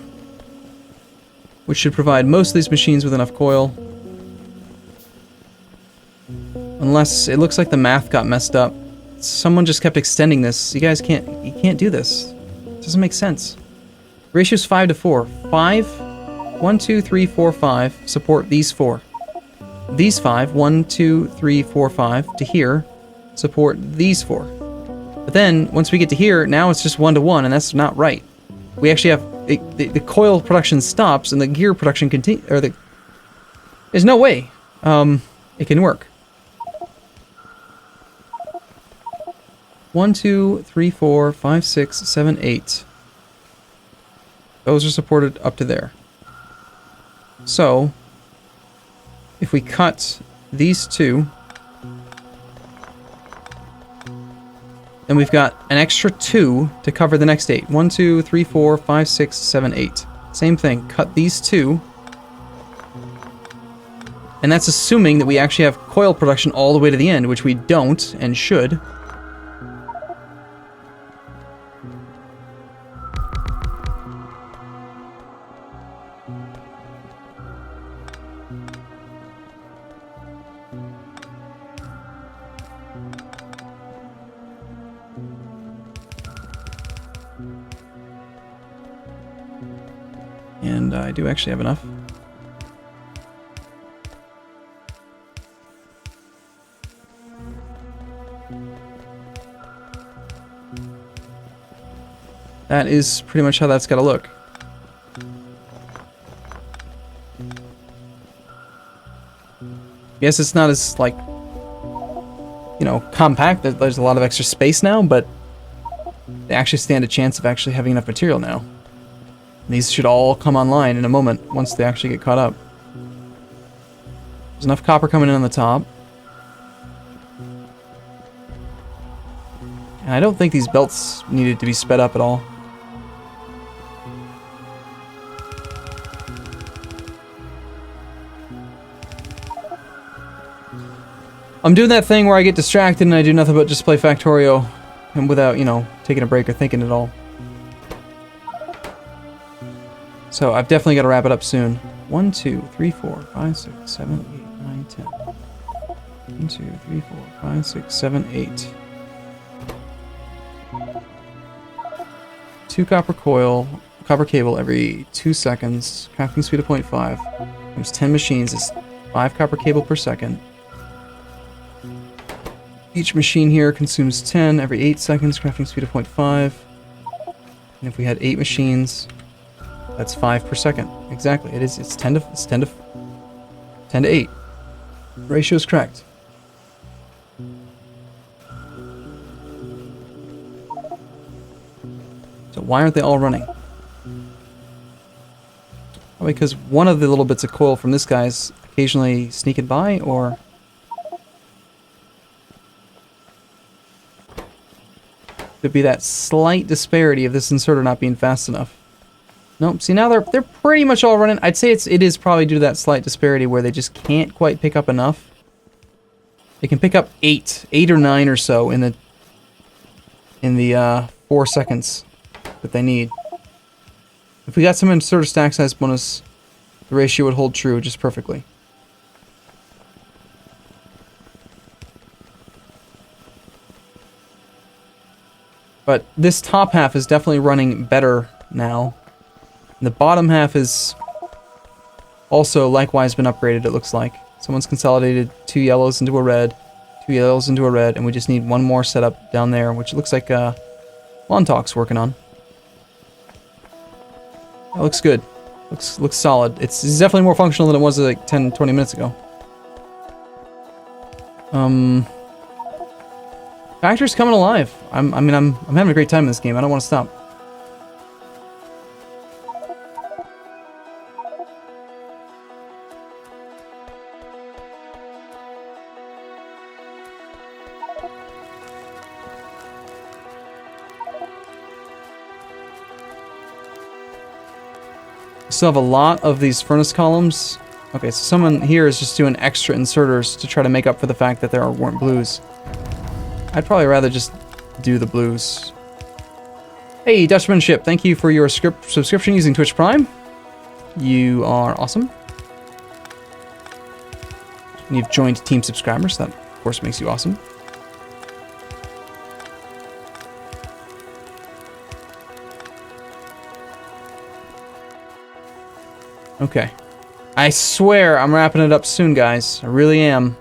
Which should provide most of these machines with enough coil. Unless it looks like the math got messed up. Someone just kept extending this. You guys can't do this. It doesn't make sense. Ratio's 5 to 4. 5, 1, 2, 3, 4, 5 support these 4. These 5, 1, 2, 3, 4, 5 to here support these 4. But then once we get to here, now it's just 1 to 1, and that's not right. We actually have the coil production stops and the gear production continue. There's no way it can work. 1, 2, 3, 4, 5, 6, 7, 8. Those are supported up to there. So, if we cut these two, then we've got an extra 2 to cover the next 8. 1, 2, 3, 4, 5, 6, 7, 8. Same thing. Cut these 2. And that's assuming that we actually have coil production all the way to the end, which we don't and should. And I do actually have enough. That is pretty much how that's got to look. Yes, it's not as, like, you know, compact. There's a lot of extra space now, but they actually stand a chance of actually having enough material now. And these should all come online in a moment once they actually get caught up. There's enough copper coming in on the top. And I don't think these belts needed to be sped up at all. I'm doing that thing where I get distracted and I do nothing but just play Factorio and without, you know, taking a break or thinking at all. So I've definitely got to wrap it up soon. 1, 2, 3, 4, 5, 6, 7, 8, 9, 10. 1, 2, 3, 4, 5, 6, 7, 8. 2 copper cable every 2 seconds. Crafting speed of 0.5. There's 10 machines. It's 5 copper cable per second. Each machine here consumes 10 every 8 seconds. Crafting speed of 0.5. And if we had 8 machines, that's 5 per second. Exactly. It is. It's 10 to 8. Ratio is correct. So why aren't they all running? Probably because one of the little bits of coil from this guy's occasionally sneaking by, or could be that slight disparity of this inserter not being fast enough. Nope. See, now they're pretty much all running. I'd say it is probably due to that slight disparity where they just can't quite pick up enough. They can pick up 8 or 9 or so in the 4 seconds that they need. If we got some inserter stack size bonus, the ratio would hold true just perfectly. But this top half is definitely running better now. And the bottom half is also likewise been upgraded, it looks like. Someone's consolidated 2 yellows into a red, 2 yellows into a red, and we just need one more setup down there, which looks like Montauk's working on. That looks good. Looks solid. It's definitely more functional than it was like 10, 20 minutes ago. Factory's coming alive. I'm having a great time in this game. I don't want to stop. Still have a lot of these furnace columns. Okay, so someone here is just doing extra inserters to try to make up for the fact that there weren't blues. I'd probably rather just do the blues. Hey, Dutchmanship, thank you for your subscription using Twitch Prime. You are awesome. And you've joined Team Subscribers. That, of course, makes you awesome. Okay. I swear I'm wrapping it up soon, guys. I really am.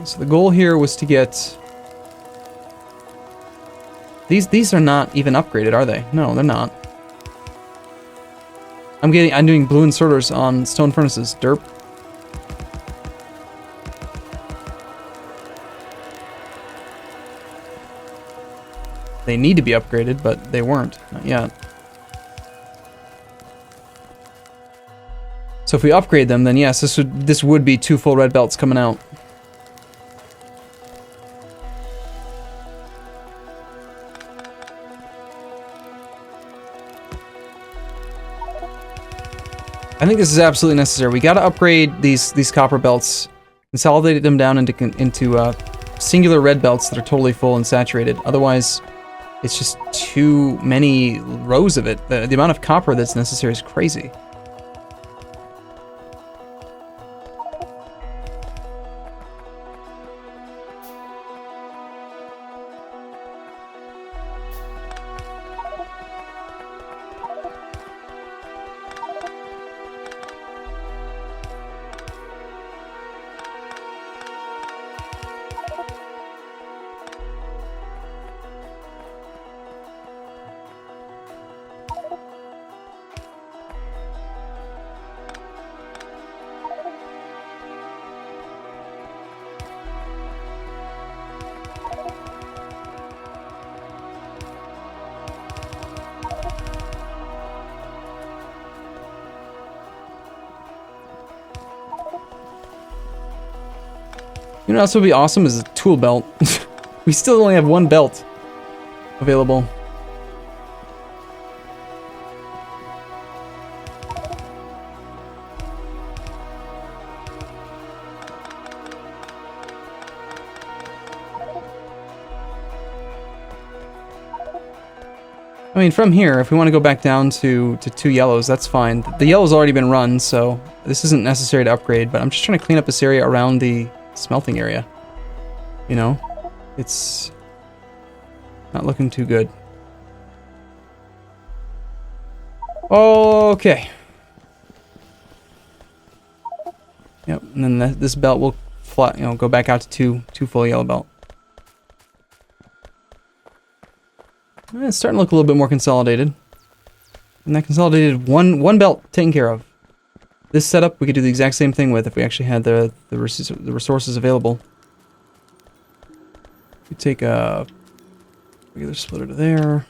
So the goal here was to get... These are not even upgraded, are they? No, they're not. I'm doing blue inserters on stone furnaces. Derp. They need to be upgraded, but they weren't. Not yet. So if we upgrade them, then yes, this would be 2 full red belts coming out. I think this is absolutely necessary. We gotta upgrade these copper belts, consolidate them down into singular red belts that are totally full and saturated. Otherwise, it's just too many rows of it. The amount of copper that's necessary is crazy. You know what else would be awesome is a tool belt. We still only have 1 belt available. I mean, from here, if we want to go back down to 2 yellows, that's fine. The yellow's already been run, so this isn't necessary to upgrade, but I'm just trying to clean up this area around the smelting area. You know? It's not looking too good. Okay. Yep, and then this belt will go back out to two full yellow belt. It's starting to look a little bit more consolidated. And that consolidated one belt taken care of. This setup we could do the exact same thing with if we actually had the resources available. We take a regular splitter to there.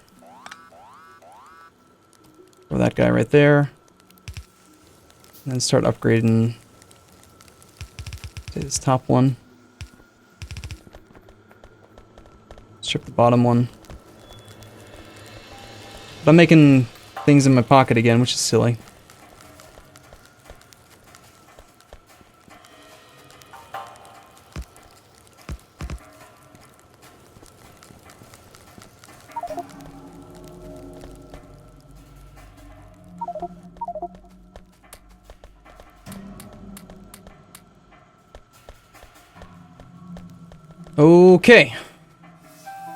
Throw that guy right there. And then start upgrading, say, this top one. Strip the bottom one. But I'm making things in my pocket again, which is silly. Okay.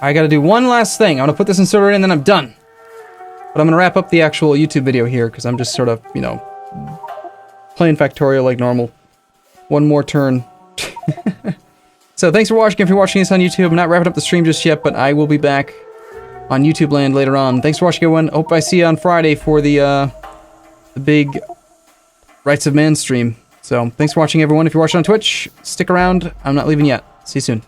I gotta do one last thing. I'm gonna put this inserter in and then I'm done. But I'm gonna wrap up the actual YouTube video here because I'm just sort of, you know, playing Factorio like normal. One more turn. So thanks for watching. If you're watching this on YouTube, I'm not wrapping up the stream just yet, but I will be back on YouTube land later on. Thanks for watching, everyone. Hope I see you on Friday for the big Rights of Man stream. So thanks for watching, everyone. If you're watching on Twitch, stick around. I'm not leaving yet. See you soon.